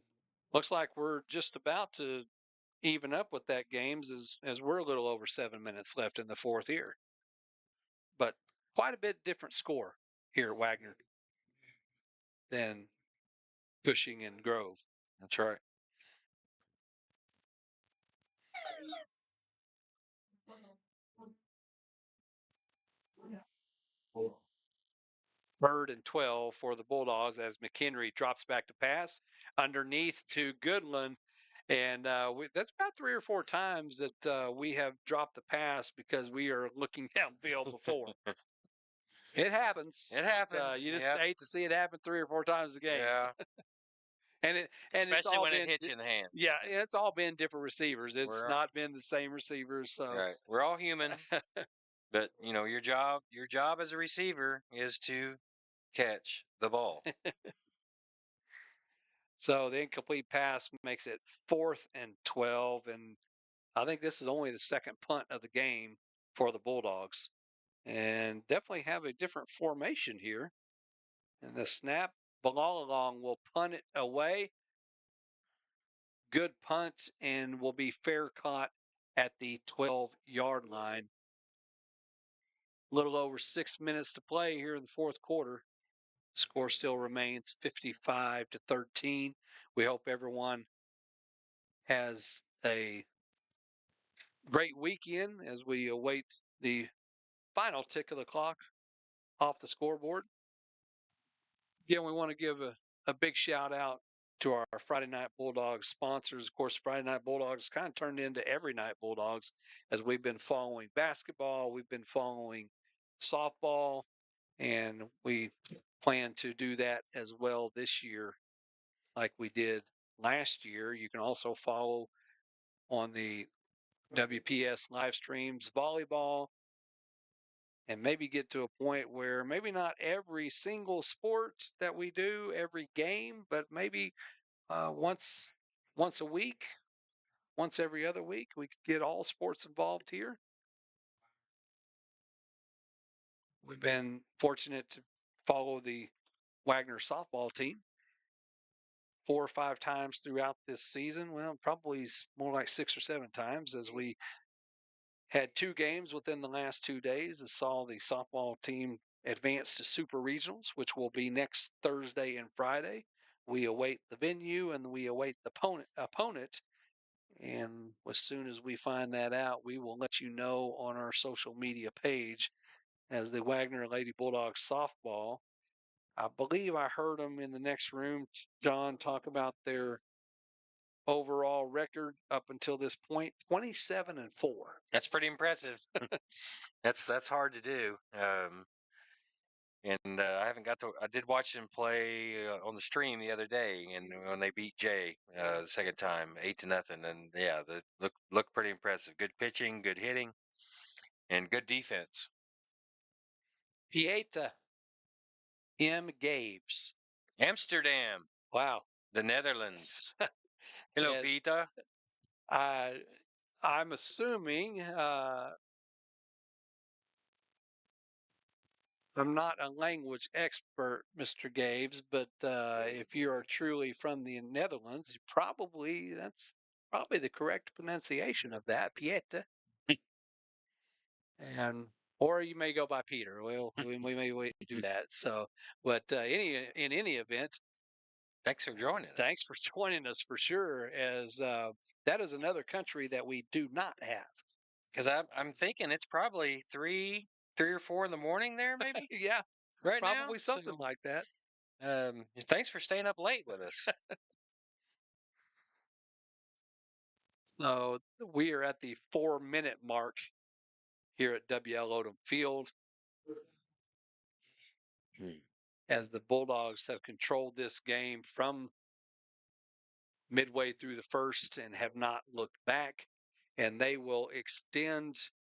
looks like we're just about to even up with that games as we're a little over 7 minutes left in the fourth here. But quite a bit different score here at Wagner than Cushing and Grove. That's right. Bird and 12 for the Bulldogs as McHenry drops back to pass underneath to Goodland. And that's about 3 or 4 times that we have dropped the pass because we are looking downfield before. It happens. It happens. You just Yep. hate to see it happen 3 or 4 times a game. Yeah. and it's Especially all when it been hits you in the hand. yeah, it's all been different receivers. It's We're- not been the same receivers. So Right. We're all human. But your job as a receiver is to catch the ball. so the incomplete pass makes it 4th and 12, and I think this is only the second punt of the game for the Bulldogs, and definitely have a different formation here. And the snap, Balalong will punt it away. Good punt, and will be fair caught at the 12-yard line. A little over 6 minutes to play here in the fourth quarter. Score still remains 55-13. We hope everyone has a great weekend as we await the final tick of the clock off the scoreboard. Again, we want to give a big shout out to our Friday Night Bulldogs sponsors. Of course, Friday Night Bulldogs kind of turned into Every Night Bulldogs as we've been following basketball, we've been following softball, and we plan to do that as well this year like we did last year. You can also follow on the WPS live streams volleyball, and maybe get to a point where maybe not every single sport that we do, every game, but maybe once a week, once every other week, we could get all sports involved here. We've been fortunate to follow the Wagner softball team 4 or 5 times throughout this season. Well, probably more like 6 or 7 times as we had 2 games within the last 2 days and saw the softball team advance to super regionals, which will be next Thursday and Friday. We await the venue and we await the opponent. And as soon as we find that out, we will let you know on our social media page as the Wagner Lady Bulldogs softball. I believe I heard them in the next room, John, talk about their overall record up until this point, 27-4. That's pretty impressive. That's hard to do. And I haven't got to. I did watch them play on the stream the other day, and when they beat Jay the second time, 8-0, and yeah, they look pretty impressive. Good pitching, good hitting, and good defense. Pieta M. Gabes. Amsterdam, Wow. the Netherlands. Hello, And Peter. I'm assuming I'm not a language expert, Mr. Gabes, but if you are truly from the Netherlands, that's probably the correct pronunciation of that, Pieta. And or you may go by Peter. Well, we may do that. So, but in any event, Thanks for joining us. thanks for joining us for sure. As that is another country that we do not have. Because I'm thinking it's probably 3 or 4 in the morning there, maybe Yeah, right now. probably something like that. Thanks for staying up late with us. So we are at the 4-minute mark here at WL Odom Field as the Bulldogs have controlled this game from midway through the first and have not looked back. And they will extend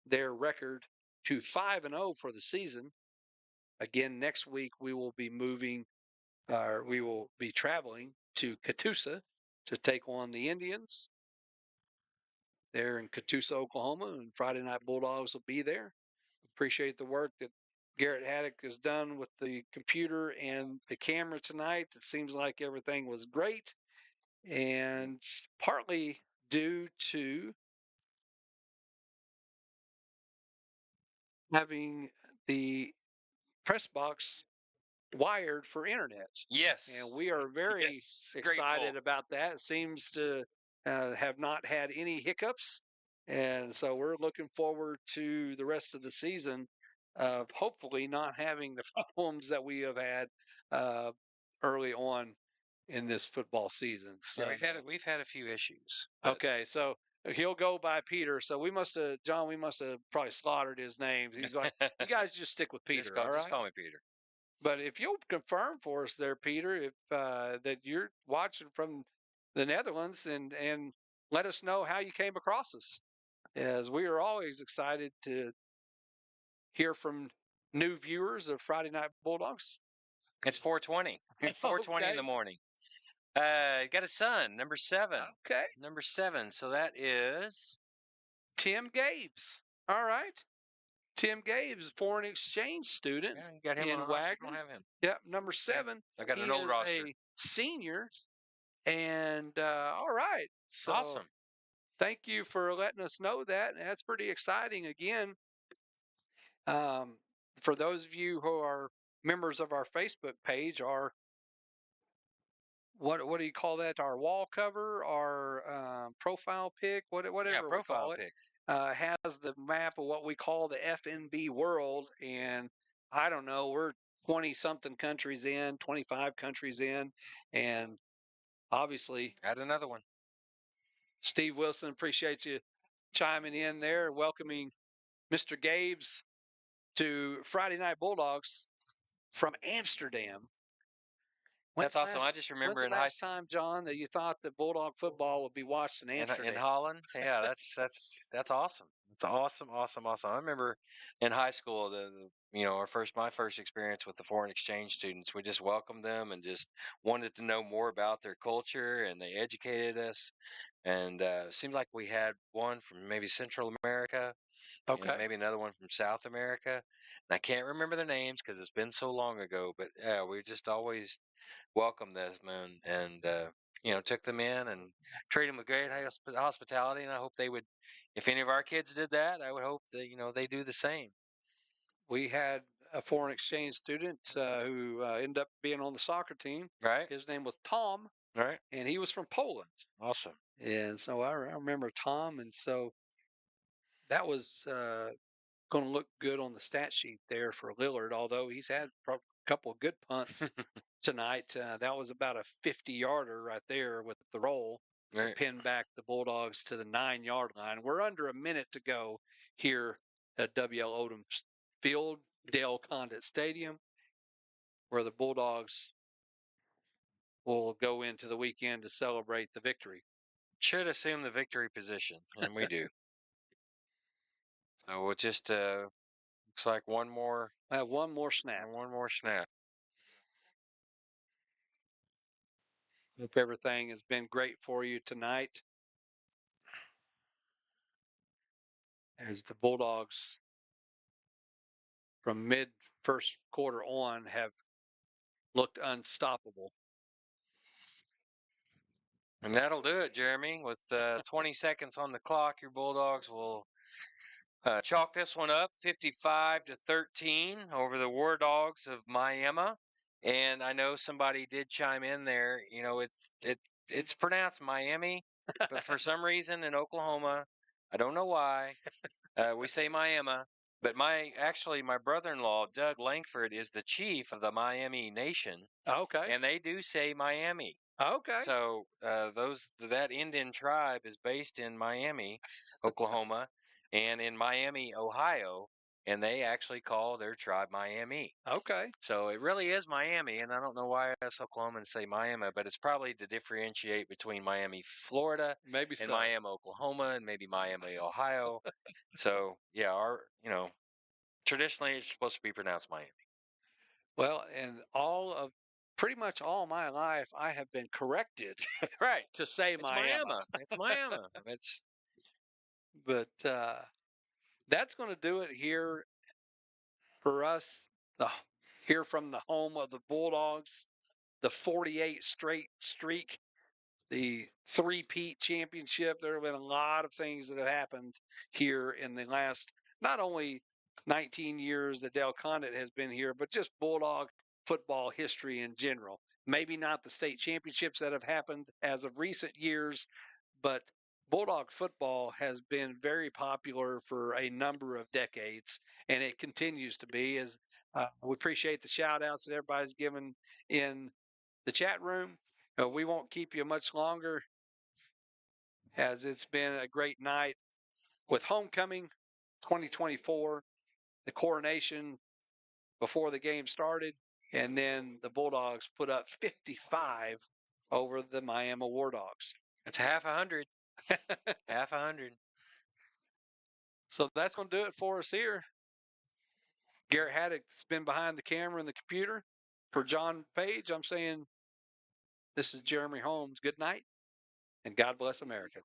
their record to 5-0 for the season. Again, next week we will be traveling to Catoosa to take on the Indians. They're in Catoosa, Oklahoma, and Friday Night Bulldogs will be there. Appreciate the work that Garrett Haddock has done with the computer and the camera tonight. It seems like everything was great, and partly due to having the press box wired for internet. Yes. And we are very Yes. excited Grateful. about that. It seems to have not had any hiccups. And so we're looking forward to the rest of the season of hopefully not having the problems that we have had early on in this football season. So Yeah, we've had a few issues. okay, so he'll go by Peter. So we must have, John, we must have probably slaughtered his name. He's like, you guys just stick with Peter, all right? Just call me Peter. But if you'll confirm for us there, Peter, if that you're watching from the Netherlands and let us know how you came across us, as we are always excited to hear from new viewers of Friday Night Bulldogs. It's 4:20. 4:20 in the morning. Got a son, number 7. Okay. Number 7. So that is Tim Gabes. All right. Tim Gabes, foreign exchange student yeah, you got him in on the roster. Don't Wagner. have him. Yep, number 7. I got He an old is roster. a senior. And all right. So Awesome. thank you for letting us know that. And that's pretty exciting. Again, for those of you who are members of our Facebook page, our what do you call that? Our wall cover, our profile pic, whatever we profile call it, pic. has the map of what we call the FNB world. And I don't know, we're 20 something countries in, 25 countries in, and obviously Add another one. Steve Wilson, appreciate you chiming in there, welcoming Mr. Gabes to Friday Night Bulldogs from Amsterdam. That's awesome. I just remember when's in the high last time, John, that you thought that Bulldog football would be watched in Amsterdam? in Holland. Yeah, that's awesome. It's awesome. I remember in high school my first experience with the foreign exchange students. We just welcomed them and just wanted to know more about their culture, and they educated us. And it seemed like we had one from maybe Central America, Okay. maybe another one from South America. And I can't remember their names because it's been so long ago. But yeah, we just always welcomed them and took them in and treated them with great hospitality. And I hope they would, if any of our kids did that, I would hope that they do the same. We had a foreign exchange student who ended up being on the soccer team. Right. His name was Tom. Right. And he was from Poland. Awesome. And so I remember Tom. And so that was going to look good on the stat sheet there for Lillard, although he's had a couple of good punts tonight. That was about a 50-yarder right there with the roll to pin back the Bulldogs to the 9-yard line. We're under a minute to go here at W.L. Odom Field, Dale Condit Stadium, where the Bulldogs will go into the weekend to celebrate the victory. Should assume the victory position, and we do. So it just looks like one more snap. One more snap. Hope everything has been great for you tonight, as the Bulldogs from mid first quarter on have looked unstoppable. And that'll do it, Jeremy. With 20 seconds on the clock, your Bulldogs will chalk this one up 55-13 over the War Dogs of Miami. And I know somebody did chime in there. It's pronounced Miami, but for some reason in Oklahoma, I don't know why, we say Miami. But my brother-in-law, Doug Langford, is the chief of the Miami Nation. Okay. And they do say Miami. Okay. So that Indian tribe is based in Miami, Oklahoma, and in Miami, Ohio, and they actually call their tribe Miami. Okay. So it really is Miami, and I don't know why us Oklahomans say Miami, but it's probably to differentiate between Miami, Florida, Maybe and so. Miami, Oklahoma, and maybe Miami, Ohio. So yeah, traditionally it's supposed to be pronounced Miami. Well, and all of pretty much all my life, I have been corrected Right. to say It's Miami. Miami. It's Miami. It's But that's going to do it here for us. The here from the home of the Bulldogs, the 48 straight streak, the three-peat championship. There have been a lot of things that have happened here in the last not only 19 years that Del Condit has been here, but just Bulldog football history in general. Maybe not the state championships that have happened as of recent years, but Bulldog football has been very popular for a number of decades, and it continues to be. As we appreciate the shout outs that everybody's given in the chat room. We won't keep you much longer, as it's been a great night with homecoming 2024, the coronation before the game started, and then the Bulldogs put up 55 over the Miami War Dogs. It's half 100. Half 100. So that's going to do it for us here. Garrett Haddock's been behind the camera and the computer. For John Page, I'm saying this is Jeremy Holmes. Good night, and God bless America.